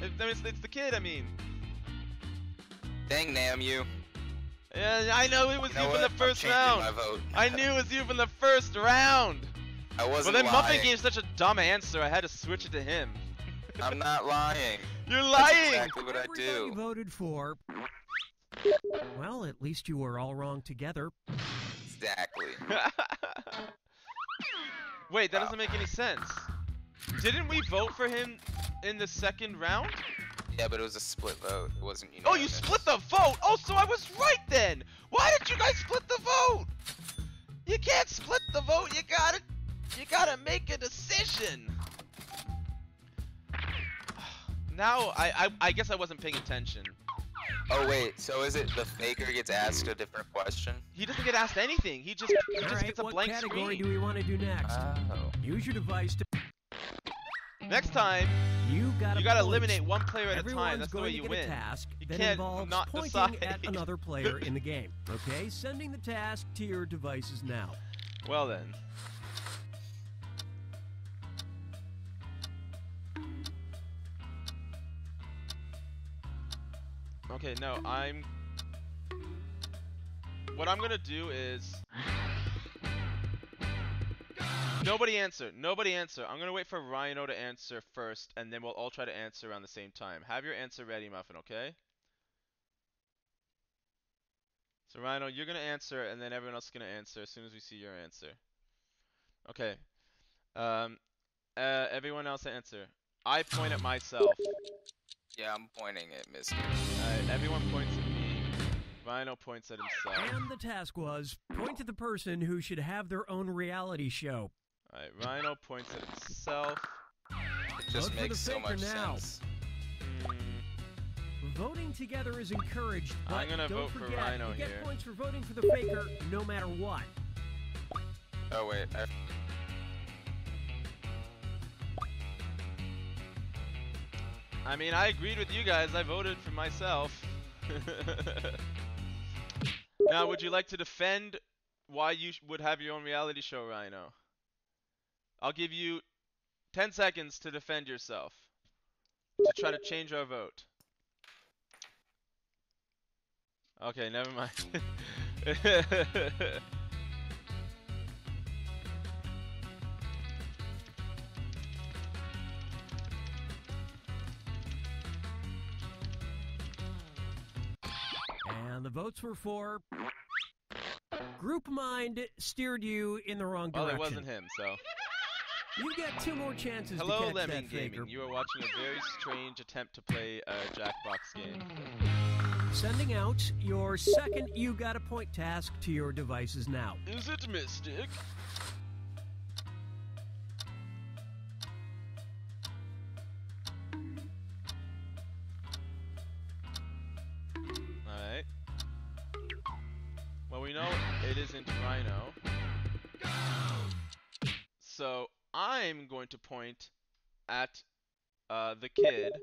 It's the kid, I mean. Dang, damn you. Yeah, I know it was You know you from what? the first I'm changing round. my vote. I knew it was you from the first round. I wasn't Well, then Muffin lying. gave such a dumb answer, I had to switch it to him. I'm not lying. You're That's lying! exactly what I Everybody do. voted for. Well, at least you were all wrong together. Exactly. Wait, that doesn't make any sense. Didn't we vote for him in the second round? Yeah, but it was a split vote. It wasn't Oh, unanimous. you split the vote! Oh, so I was right then! Why did you guys split the vote? You can't split the vote, you gotta make a decision. Now, I guess I wasn't paying attention. Oh wait, so is it the faker gets asked a different question? He doesn't get asked anything, he just Alright, gets a what blank category screen. do we want to do next? Oh. Use your device to. Next time, You gotta eliminate one player at a Everyone's time, that's the way going you to get win. a task You that can't involves not pointing decide. at another player in the game. Okay, sending the task to your devices now. Well then. Okay, no, what I'm gonna do is... Nobody answer. I'm gonna wait for Rhino to answer first, and then we'll all try to answer around the same time. Have your answer ready, Muffin, okay? So Rhino, you're gonna answer, and then everyone else is gonna answer as soon as we see your answer. Okay. Everyone else answer. I point at myself. Yeah, I'm pointing at Mr. Alright, everyone points at me. Rhino points at himself. And the task was point to the person who should have their own reality show. Alright, Rhino points at himself. It just Vote for makes the so faker much now. sense. Voting together is encouraged, but I'm gonna don't vote for forget, Rhino you get here. points for voting for the faker no matter what. Oh wait, I mean, I agreed with you guys. I voted for myself. Now, would you like to defend why you would have your own reality show, Rhino? I'll give you 10 seconds to defend yourself. To try to change our vote. Okay, never mind. And the votes were for. Group Mind steered you in the wrong Well, direction. it wasn't him, so. You get 2 more chances Hello, to catch Lemming that faker. Gaming. You are watching a very strange attempt to play a Jackbox game. Sending out your second You Got a Point task to your devices now. Is it Mystic? Alright. Well, we know it isn't Rhino. So, I'm going to point at the kid.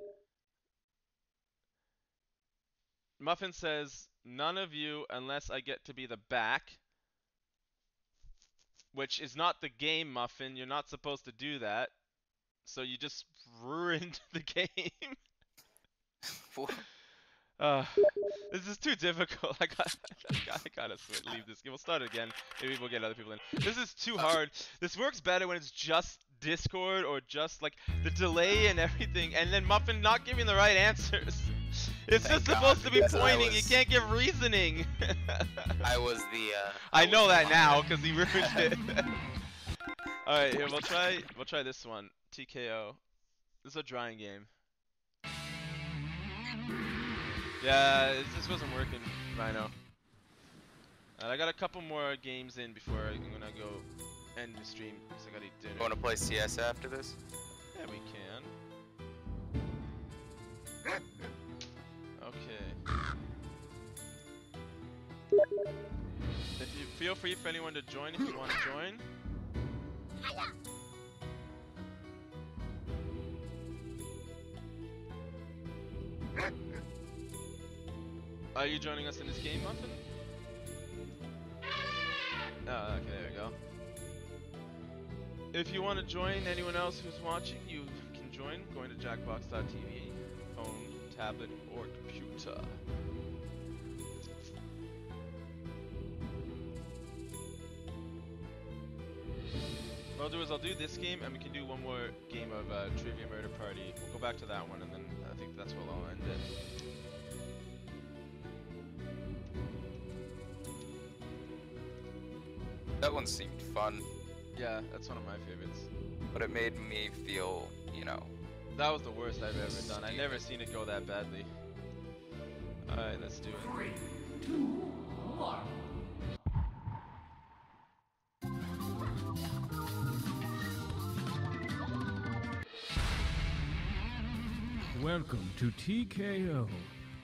Muffin says, none of you unless I get to be the back. Which is not the game, Muffin. You're not supposed to do that. So you just ruined the game. This is too difficult. I gotta leave this game. We'll start it again. Maybe we'll get other people in. This is too hard. This works better when it's just Discord or just like the delay and everything, and then Muffin not giving the right answers. It's Thank just supposed God, to be because I pointing. was- You can't give reasoning. I was the. I know that now because he ruined it. All right, here we'll try this one. TKO. This is a drawing game. Yeah, this wasn't working, Rhino. I got a couple more games in before I'm gonna go end the stream because I gotta eat dinner. Want to play CS after this? Yeah, we can. Okay. If you feel free for anyone to join if you want to join. Are you joining us in this game, Muffin? Oh, okay, there we go. If you want to join anyone else who's watching, you can join going to jackbox.tv, phone, tablet, or computer. What I'll do is I'll do this game, and we can do one more game of Trivia Murder Party. We'll go back to that one, and then I think that's where I'll end it. That one seemed fun. Yeah, that's one of my favorites. But it made me feel, you know. That was the worst I've ever done. I've never seen it go that badly. Alright, let's do it. 3, 2, 1. Welcome to TKO.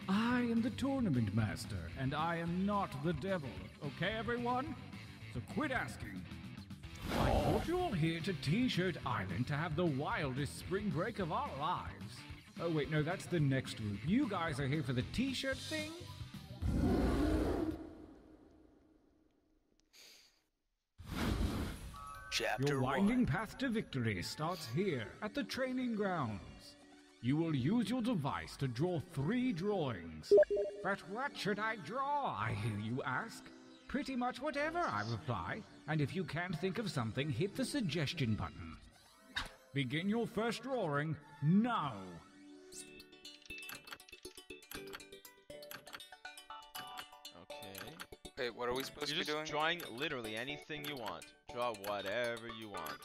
I am the tournament master, and I am not the devil. Okay, everyone? So quit asking. I brought you all here to T-Shirt Island to have the wildest spring break of our lives. Oh wait, no, that's the next group. You guys are here for the T-shirt thing? Your winding path to victory starts here at the training grounds. You will use your device to draw 3 drawings. But what should I draw, I hear you ask? Pretty much whatever, I reply. And if you can't think of something, hit the suggestion button. Begin your first drawing now. Okay. Wait, what are we supposed to be doing? You're just drawing literally anything you want. Draw whatever you want.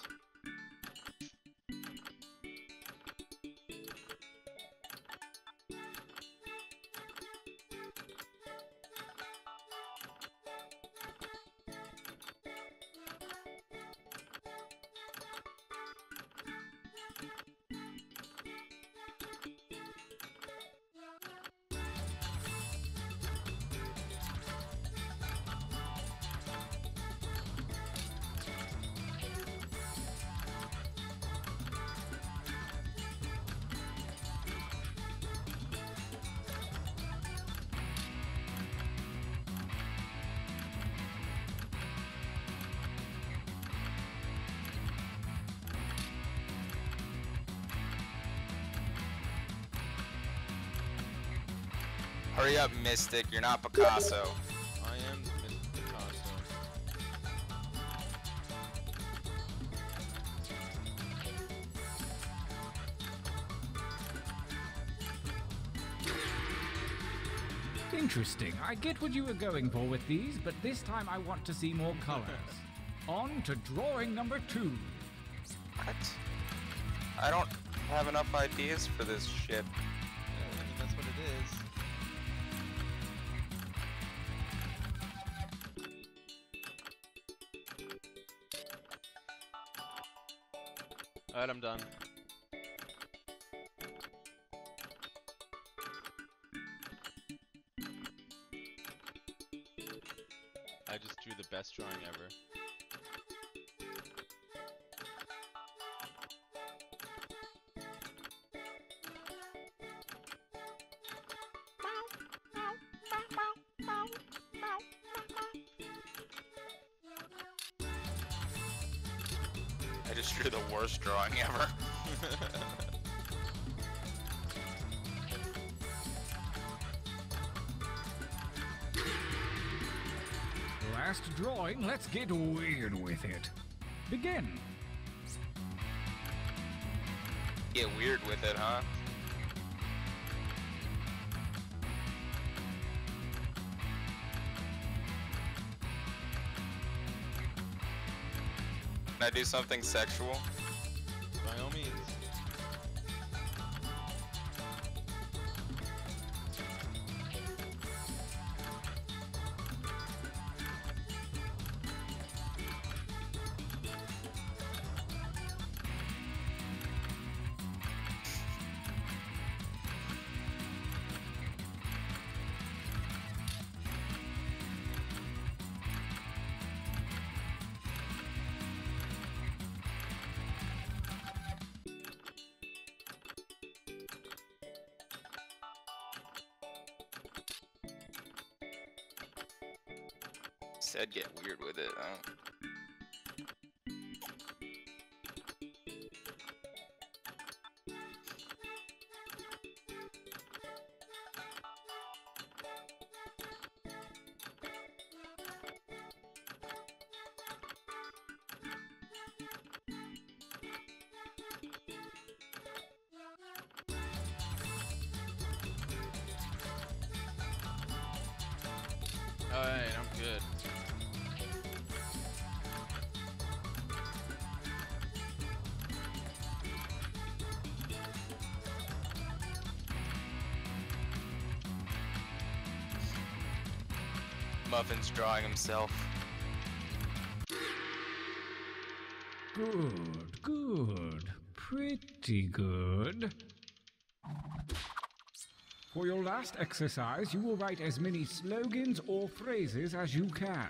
Hurry up, Mystic. You're not Picasso. I am Mr. Picasso. Interesting. I get what you were going for with these, but this time I want to see more colors. On to drawing number 2. What? I don't have enough ideas for this shit. Yeah, I mean, that's what it is. Alright, I'm done. I just drew the best drawing ever. I just drew the worst drawing ever. Last drawing, let's get weird with it. Begin. Get weird with it, huh? Can I do something sexual? By all means. said get weird with it. Alright, I'm good. Muffin's drawing himself. Good, good. Pretty good. For your last exercise, you will write as many slogans or phrases as you can.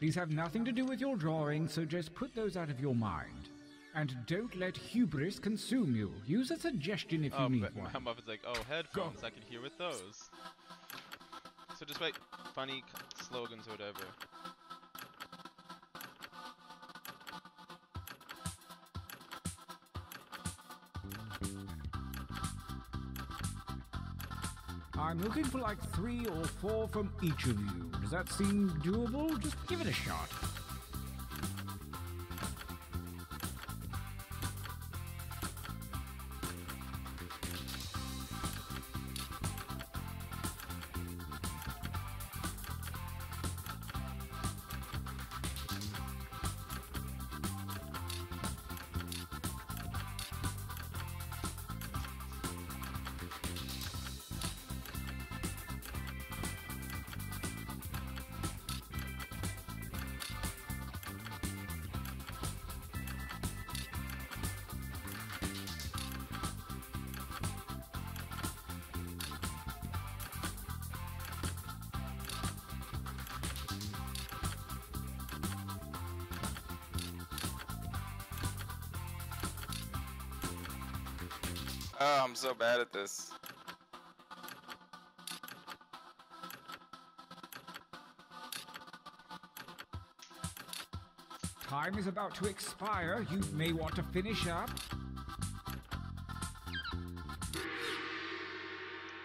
These have nothing to do with your drawing, so just put those out of your mind. And don't let hubris consume you. Use a suggestion if you need one. Muffin's like, oh, headphones, I can hear with those. So just write funny slogans or whatever. I'm looking for like 3 or 4 from each of you. Does that seem doable? Just give it a shot. Oh, I'm so bad at this. Time is about to expire. You may want to finish up.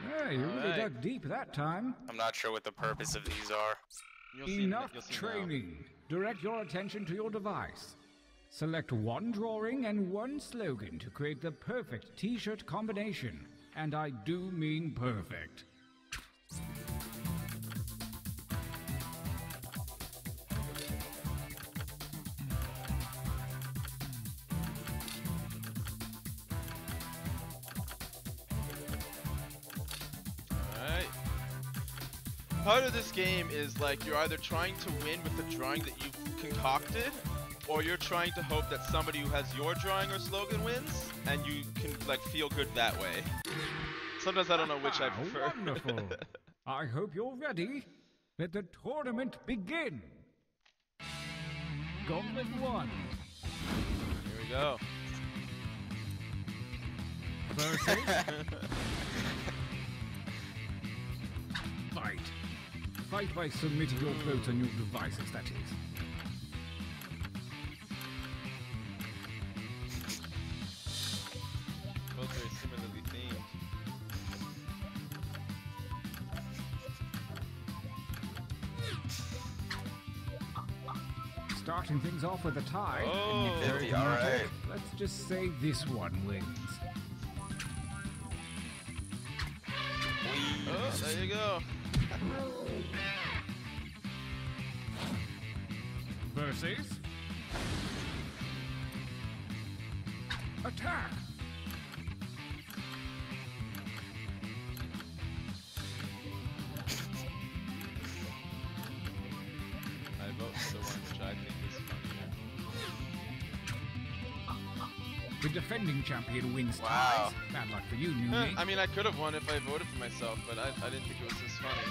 Hey, you really dug deep that time. I'm not sure what the purpose of these are. Enough training. Direct your attention to your device. Select one drawing and one slogan to create the perfect t-shirt combination. And I do mean perfect. Alright. Part of this game is like you're either trying to win with the drawing that you've concocted, or you're trying to hope that somebody who has your drawing or slogan wins, and you can like feel good that way. Sometimes I don't know which I prefer. Wonderful. I hope you're ready. Let the tournament begin. Gauntlet 1. Here we go. Versus Fight. Fight by submitting your votes on your devices, that is. Both very similarly themed. Starting things off with a tie. Oh, and if they're all dramatic, right. let's just say this one wins. Oh, there you go. Versus Attack. I vote for the one which I think is funnier. The defending champion wins Wow. ties. Bad luck for you, newbie. I mean, I could have won if I voted for myself, but I didn't think it was this funny.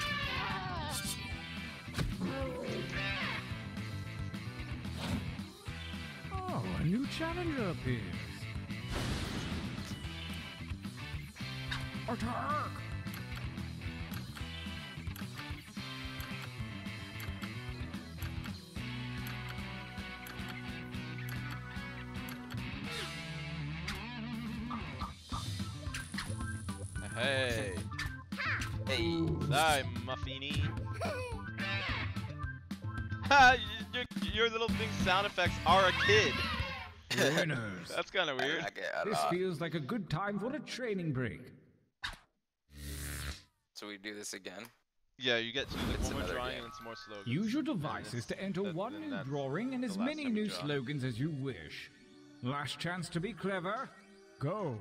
Oh, a new challenger appears. Attack! Hey. Sorry, Muffini. Ha! Your little thing sound effects are a kid. Winners. That's kind of weird. This feels like a good time for a training break. So we do this again? Yeah, you get to like one more another drawing game. and some more slogans. Use your devices to enter one new drawing and as many new slogans as you wish. Last chance to be clever. Go.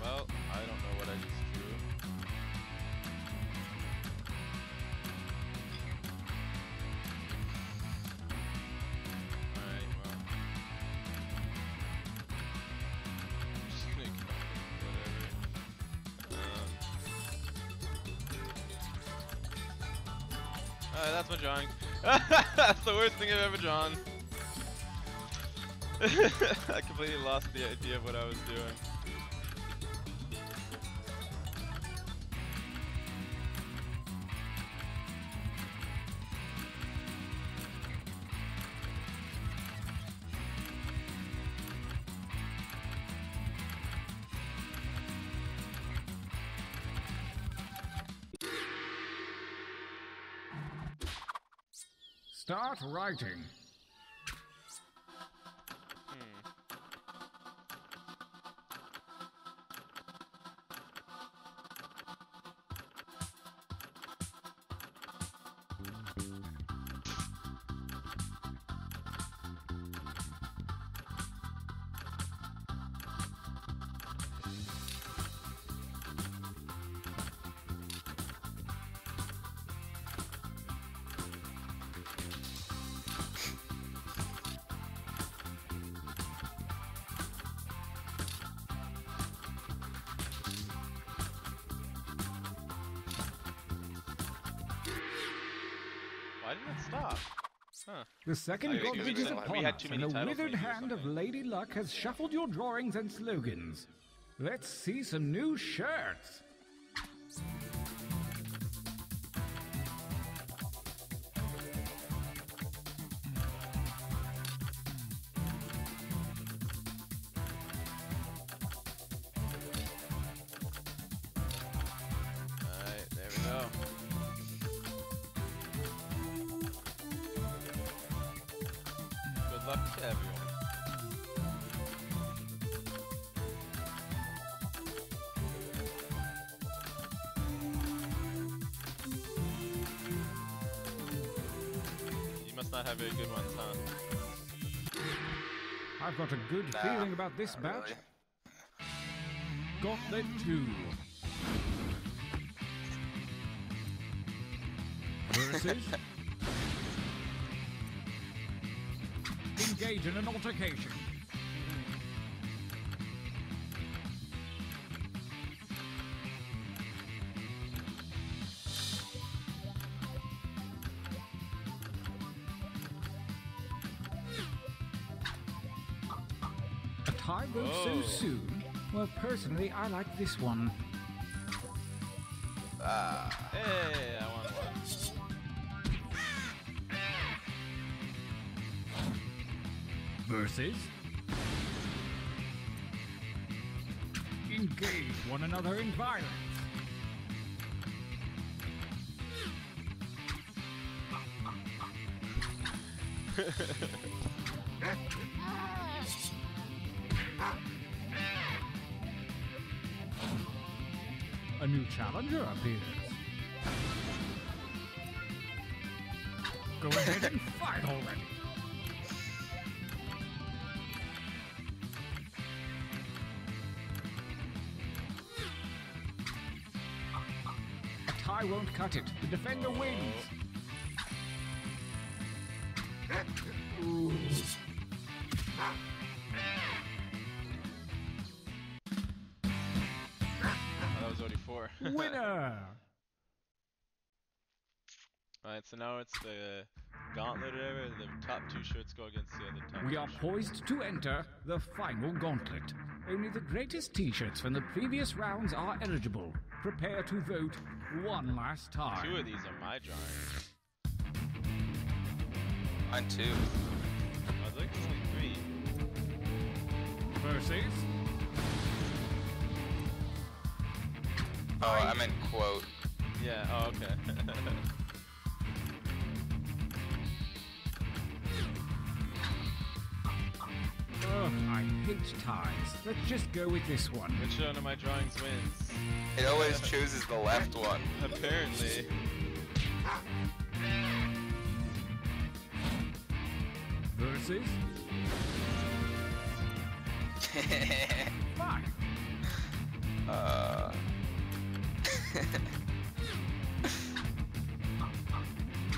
Well, I don't know what I just drew. Alright, well. I'm just gonna whatever. Alright, that's my drawing. That's the worst thing I've ever drawn. I completely lost the idea of what I was doing. Start writing. Why didn't it stop? Huh. The second Oh, gauntlet is upon we had us, too and many the titles withered maybe or hand of something. Lady Luck has shuffled your drawings and slogans. Let's see some new shirts. Alright, there we go. Good luck to everyone. You must not have very good ones, huh? I've got a good feeling about this batch. Gauntlet 2. Versus. Engage in an altercation. A tie broke so Whoa. soon? Well, personally, I like this one. Hey, I won one. Versus. Engage one another in violence. A new challenger appears. Go ahead and fight already. I won't cut it. The defender wins. That was already 4. Winner! Alright, so now it's the gauntlet era. The top 2 shirts go against the other top We 2 are shirts. poised to enter the final gauntlet. Only the greatest t-shirts from the previous rounds are eligible. Prepare to vote one last time. 2 of these are my drawings. Mine too. I'd like to see 3. Versus... Oh, I meant quote. Yeah, oh, okay. Ugh, I hate ties. Let's just go with this one. Which one of my drawings wins? It always chooses the left one. Apparently. Versus... Fuck!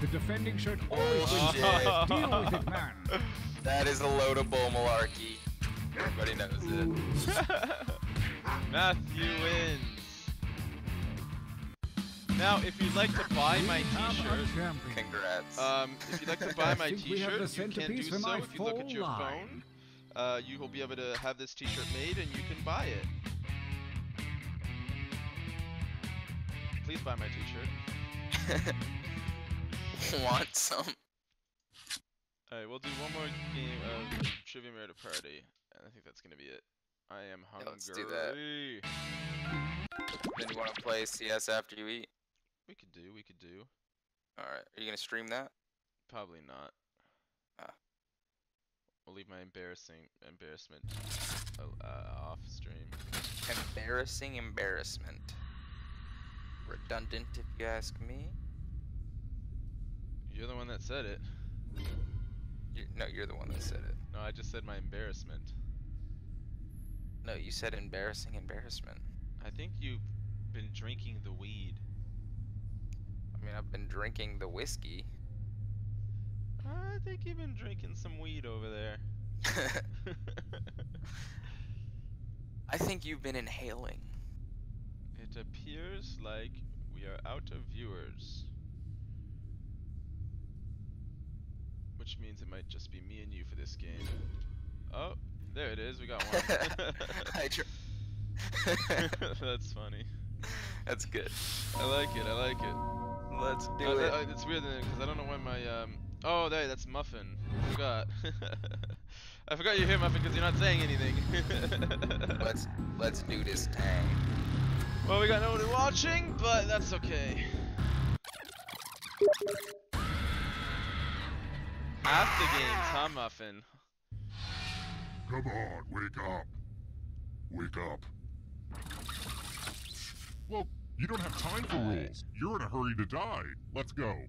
The defending shirt always wins. Deal with it, man. That is a loadable malarkey. Everybody knows it. Matthew wins. Now, if you'd like to buy my t-shirt, congrats. If you'd like to buy my think we have the t-shirt, you can do centerpiece for so my if you look at your full phone. You will be able to have this t-shirt made and you can buy it. Please buy my t-shirt. Want some? Alright, we'll do one more game of Trivia Murder Party. And I think that's gonna be it. I am hungry. Yeah, let's do that. Then you want to play CS after you eat? We could do. Alright, are you gonna stream that? Probably not. We'll leave my embarrassment off stream. Embarrassment. Redundant, if you ask me. You're the one that said it. No, you're the one that said it. No, I just said my embarrassment. No, you said embarrassment. I think you've been drinking the weed. I mean, I've been drinking the whiskey. I think you've been drinking some weed over there. I think you've been inhaling. It appears like we are out of viewers. Which means it might just be me and you for this game. Oh, there it is. We got one. That's funny. That's good. I like it. Let's do it. It's weird because I don't know when my Oh, there. That's Muffin. I forgot. I forgot you're here, Muffin, because you're not saying anything. Let's do this tang. Well, we got no one watching, but that's okay. Half the games, huh, Muffin? Come on, wake up. Wake up. Well, you don't have time for rules. You're in a hurry to die. Let's go.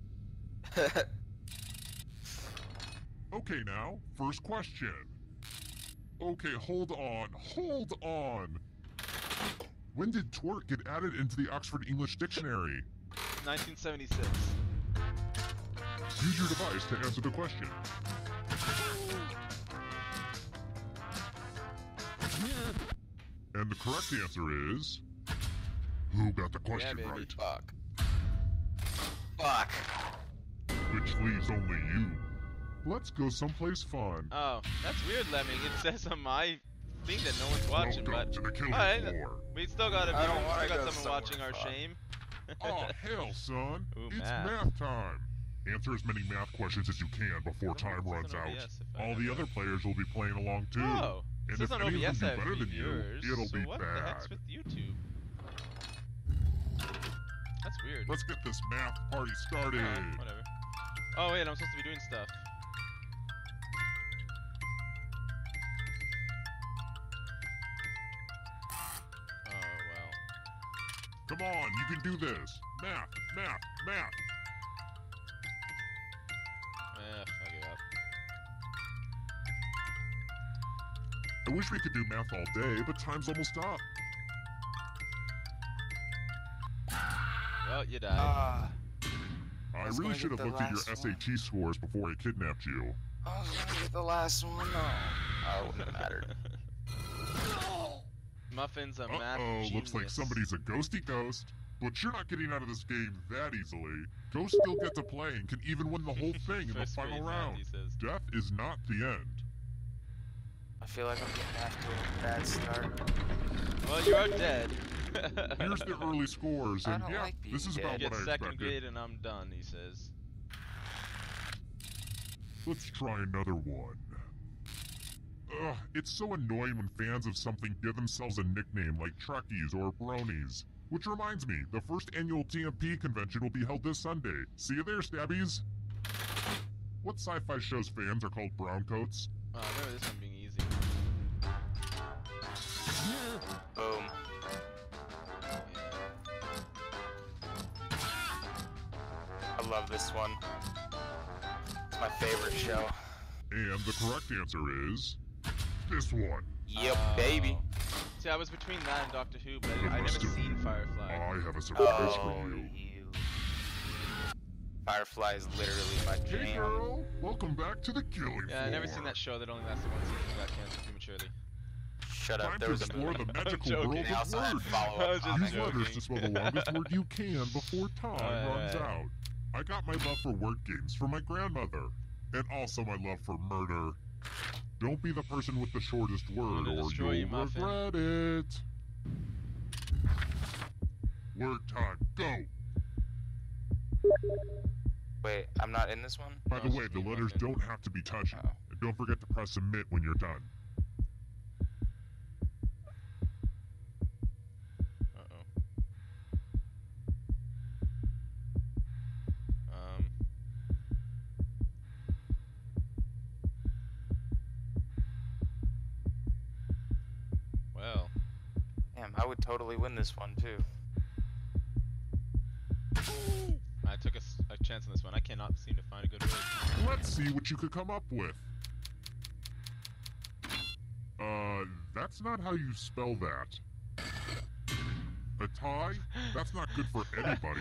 Okay, now, first question. Okay, hold on. When did twerk get added into the Oxford English Dictionary? 1976. Use your device to answer the question. And the correct answer is... Who got the question right? Fuck. Which leaves only you. Let's go someplace fun. Oh, that's weird, Lemming. It says on my thing that no one's watching, Welcome but to the killing floor. We still got I don't wanna someone go watching our somewhere shame. Oh, hell, son. Ooh, It's math. math time. Answer as many math questions as you can before time runs out. All the other players will be playing along too. Oh, and this if is on any OBS of them I do have better than viewers, you, it'll so be what the bad. heck's with YouTube? That's weird. Let's get this math party started. Whatever. Oh wait, I'm supposed to be doing stuff. Oh well. Come on, you can do this. Math. I give up. I wish we could do math all day, but time's almost up. Well, you died. I really should have looked at your SAT scores before I kidnapped you. I was gonna get the last one. No. Oh, it wouldn't have mattered. Muffin's a math Uh-oh, looks like genius. somebody's a ghosty ghost. But you're not getting out of this game that easily. Ghosts still get to play and can even win the whole thing in the final round. Death is not the end. I feel like I'm getting off to a bad start. Well, you are dead. Here's the early scores, and yeah, this is about Get what I second expected. grade and I'm done, he says. Let's try another one. Ugh, it's so annoying when fans of something give themselves a nickname like Trekkies or Bronies. Which reminds me, the first annual TMP convention will be held this Sunday. See you there, Stabbies! What sci-fi show's fans are called browncoats? Oh, I remember this one being easy. Boom. I love this one. It's my favorite show. And the correct answer is... this one. Yep, baby. See, I was between that and Doctor Who, but I never seen Firefly. I have a surprise for you. Firefly is literally my jam. Hey girl, welcome back to the killing Yeah, I never seen that show that only lasted one season and got canceled prematurely. Shut up, Time there to was a explore movie. the magical joking. world They of also had words. follow-up I was just comics. Use letters to spell the longest word you can before time runs out. I got my love for word games from my grandmother. And also my love for murder. Don't be the person with the shortest word or destroy you'll you, Muffin. regret it. Word time, go! Wait, I'm not in this one? By the way, the letters don't have to be touchy. And don't forget to press submit when you're done. Well. Damn, I would totally win this one, too. I took a chance on this one. I cannot seem to find a good word. Let's see what you could come up with. That's not how you spell that. A tie? That's not good for anybody.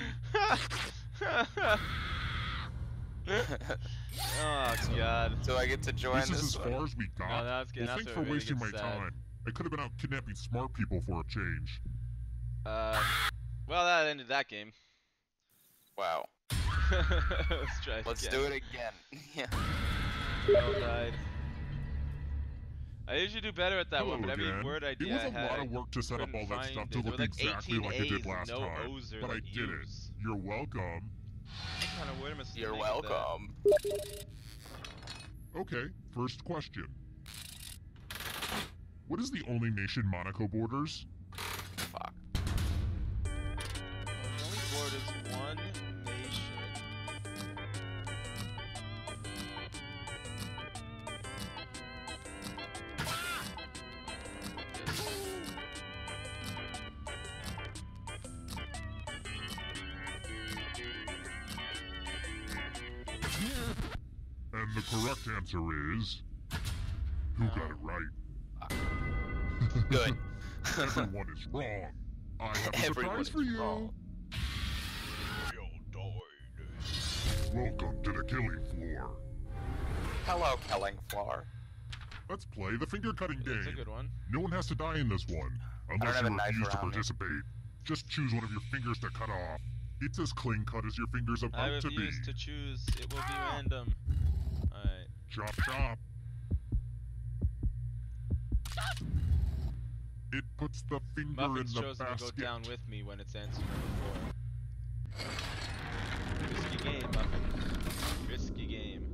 Oh, God. So I get to join This this is as one? far as we got. No, that's good. Well, That's thanks where for it really wasting my gets sad. time. I could have been out kidnapping smart people for a change. Well, that ended that game. Wow. Let's try it Let's again. do it again. Yeah. We all died. I usually do better at that Hello one, but every again. word idea It was I a had, lot of work to set up all that stuff to look exactly like it did last no time. O's or But I like did U's. it. You're welcome. What kind of word am I supposed to You're make with that? welcome. Okay, first question. What is the only nation Monaco borders? Fuck. The only board is one nation. And the correct answer is... who got it right? Good. Everyone is wrong. I have a Everyone surprise for is you. wrong. Welcome to the killing floor. Hello, Kelling Floor. Let's play the finger cutting game. That's a good one. No one has to die in this one, unless have you a knife refuse to around me. participate. Just choose one of your fingers to cut off. It's as clean cut as your finger's I about to be. refuse to choose. It will be random. Alright. Chop chop. It puts the finger Muffin's in the chosen to go basket. down with me when it's answer number 4. Risky game, Muffin. Risky game.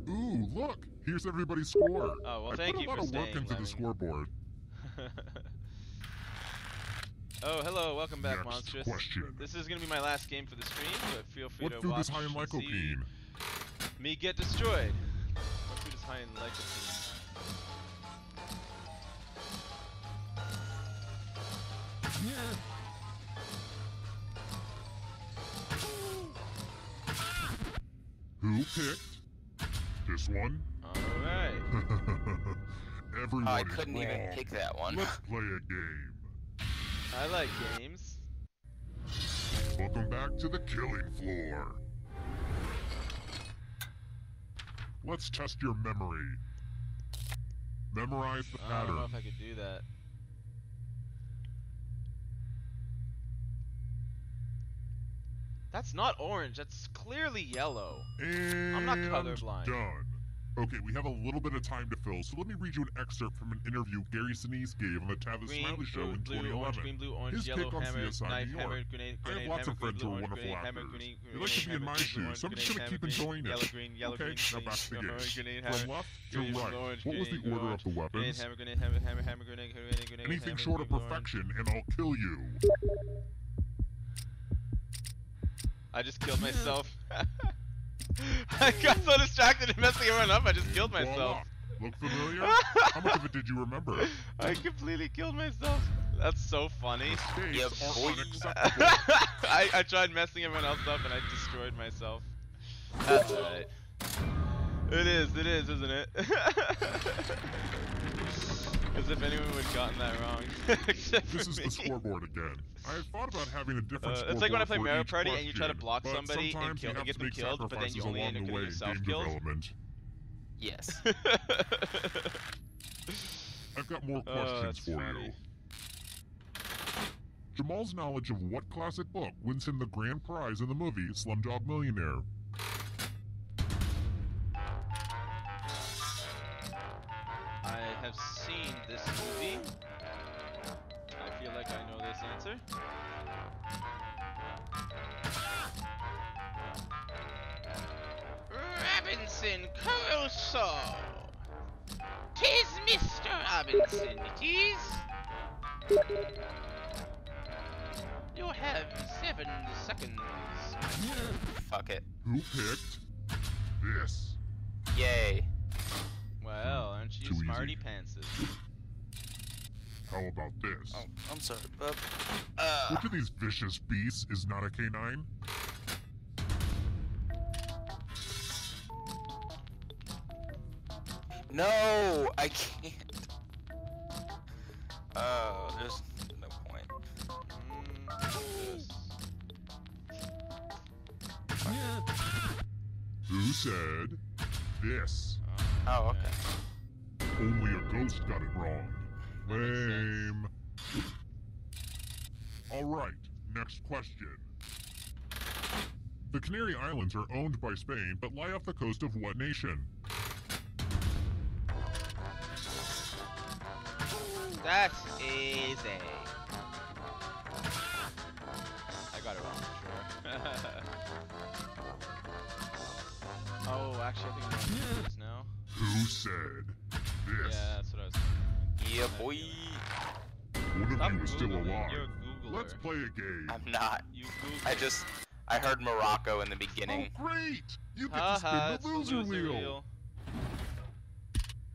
Ooh, look! Here's everybody's score. Oh, well, I thank put you a lot for of work staying, into the Lemming. scoreboard. Oh, hello, welcome back, Next Monstrous. question. This is gonna be my last game for the stream, but feel free What to food watch is high in and see lycopene? me get destroyed. What food is high in lycopene? Who picked this one? Alright. Everyone I is couldn't even wrong. pick that one. Let's play a game. I like games. Buckle Welcome back to the killing floor. Let's test your memory. Memorize the I don't know pattern. if I could do that. That's not orange. That's clearly yellow. I'm not colorblind. Done. Okay, we have a little bit of time to fill, so let me read you an excerpt from an interview Gary Sinise gave on the Tavis Green, Smiley Show in blue, 2011. orange, green, blue, orange, His yellow, take on hammer, CSI knife, New York. hammer, grenade, I have grenade, lots hammer, of friends who are green, blue, wonderful orange, actors. grenade, They like to be in my shoes, so I'm just gonna keep enjoying it. yellow, green, yellow, Okay, green, now back to the game. grenade, From hammer, left to green, right, orange, what was the grenade, order of the grenade, weapons? hammer, grenade, hammer, hammer, hammer, grenade, grenade, grenade, Anything hammer, short of green, blue, orange. perfection, and I'll kill you. I just killed myself. I got so distracted and messing everyone up, I just killed myself. Look familiar? How much of it did you remember? I completely killed myself. That's so funny. Mistakes are unacceptable. I tried messing everyone else up and I destroyed myself. That's right. It is, isn't it? As if anyone would have gotten that wrong. Except This for is me. the scoreboard again. I had thought about having a different scoreboard it's like when I play for Mario each Party and you try to question, block but somebody and, sometimes you have get to them make killed, but then you sacrifices only along end up the getting way in yourself game killed. development. Yes. I've got more questions that's for funny. you. Jamal's knowledge of what classic book wins him the grand prize in the movie Slumdog Millionaire? I have seen this movie. I feel like I know this answer. Robinson Crusoe! 'Tis Mr. Robinson, it is! You have 7 seconds. Fuck it. Who picked this? Yay. Well, aren't you Too smarty easy. pantses? How about this? Oh, I'm sorry, bub. Which of these vicious beasts is not a canine? No, I can't. Oh, there's no point. Who said this? Oh, okay. Only a ghost got it wrong. Lame. Alright, next question. The Canary Islands are owned by Spain, but lie off the coast of what nation? That's easy. I got it wrong for sure. Oh, actually, I think I know this now. Who said this? Yeah, that's what I was thinking. Yeah, boy. One of Stop you is still Googling. alive. You're a Googler. Let's play a game. I'm not. You Googled. I heard Morocco in the beginning. Oh, great! You get to spin Haha, the loser wheel.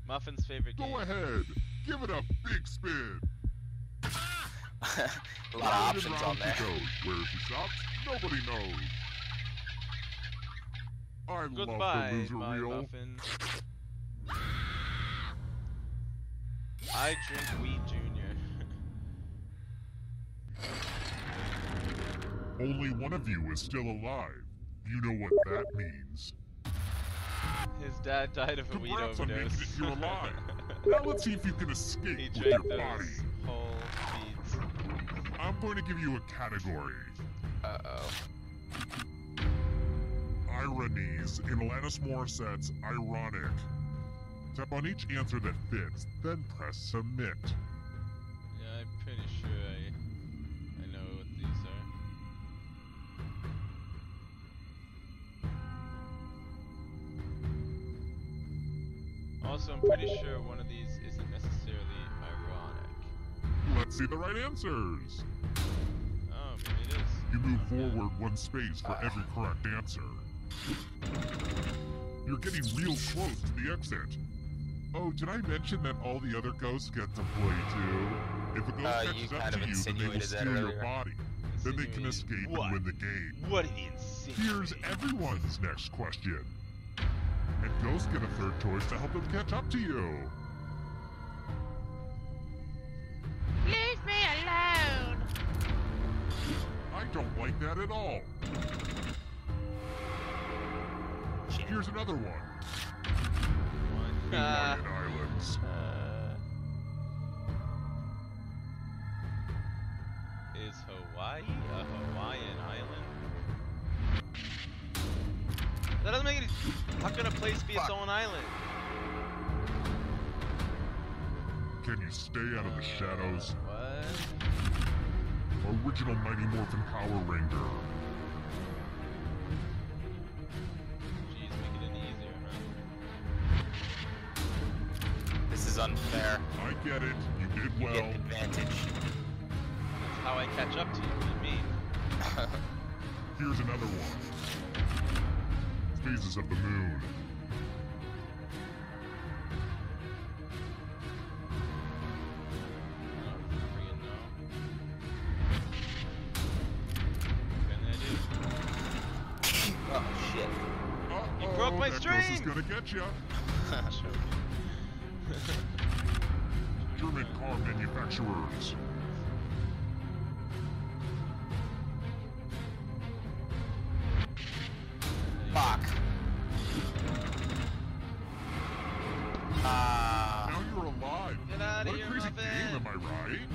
Muffin's favorite game. Go ahead. Give it a big spin. A lot of options on there. Where she stops, nobody knows. I Goodbye, love the loser my wheel. muffin. I drink Wheat Junior. Only one of you is still alive. You know what that means. His dad died of a weed Congrats on making overdose. it here alive. Now let's see if you can escape He with drank your those body. whole beads. I'm going to give you a category. Uh-oh. Ironies in Alanis Morissette's Ironic. Tap on each answer that fits, then press submit. Yeah, I'm pretty sure I know what these are. Also, I'm pretty sure one of these isn't necessarily ironic. Let's see the right answers. Oh, maybe it is. You move forward one space for every correct answer. You're getting real close to the exit. Oh, did I mention that all the other ghosts get to play too? If a ghost You catches up kind to of you, then they will insinuated that steal your earlier. body. Then they can escape What? and win the game. What did he insinuate? Here's everyone's next question. And ghosts get a third choice to help them catch up to you. Leave me alone! I don't like that at all. Here's another one. Hawaiian Islands. Is Hawaii a Hawaiian island? That doesn't make any. How can a place be its own island? Can you stay out of the shadows? What? Original Mighty Morphin Power Ranger. Jeez, make it any easier, huh? This is unfair. I get it. You did well. You get advantage. That's how I catch up to you. What do you mean? Here's another one. Phases of the moon. Oh shit. You broke my that string! This is gonna get you. German car manufacturers. Fuck. Now you're alive. Get out What of a here, crazy Muffin. game, am I right?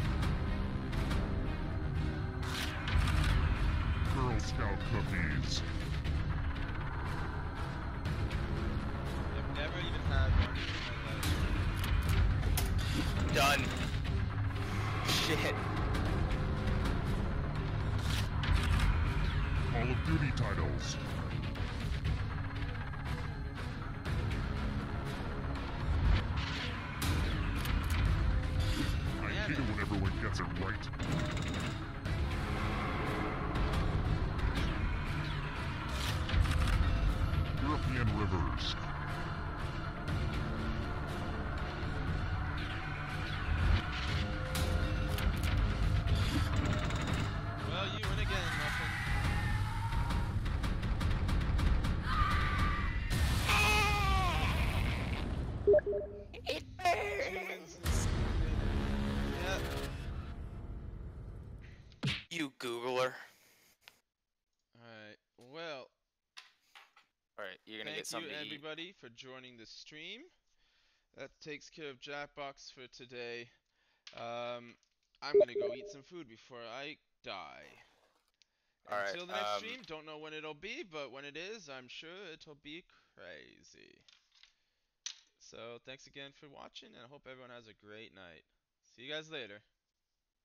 Girl Scout cookies. I've never even had one in my life. Done. Shit. Call of Duty titles. I hate it when everyone gets it right. European rivers. Well, you win again, Muffin. It burns. Yep. You Googler. Alright, well. Alright, you're gonna get something Thank to you, eat. everybody, for joining the stream. That takes care of Jackbox for today. I'm gonna go eat some food before I die. Alright, Until the next stream, don't know when it'll be, but when it is, I'm sure it'll be crazy. So, thanks again for watching, and I hope everyone has a great night. See you guys later.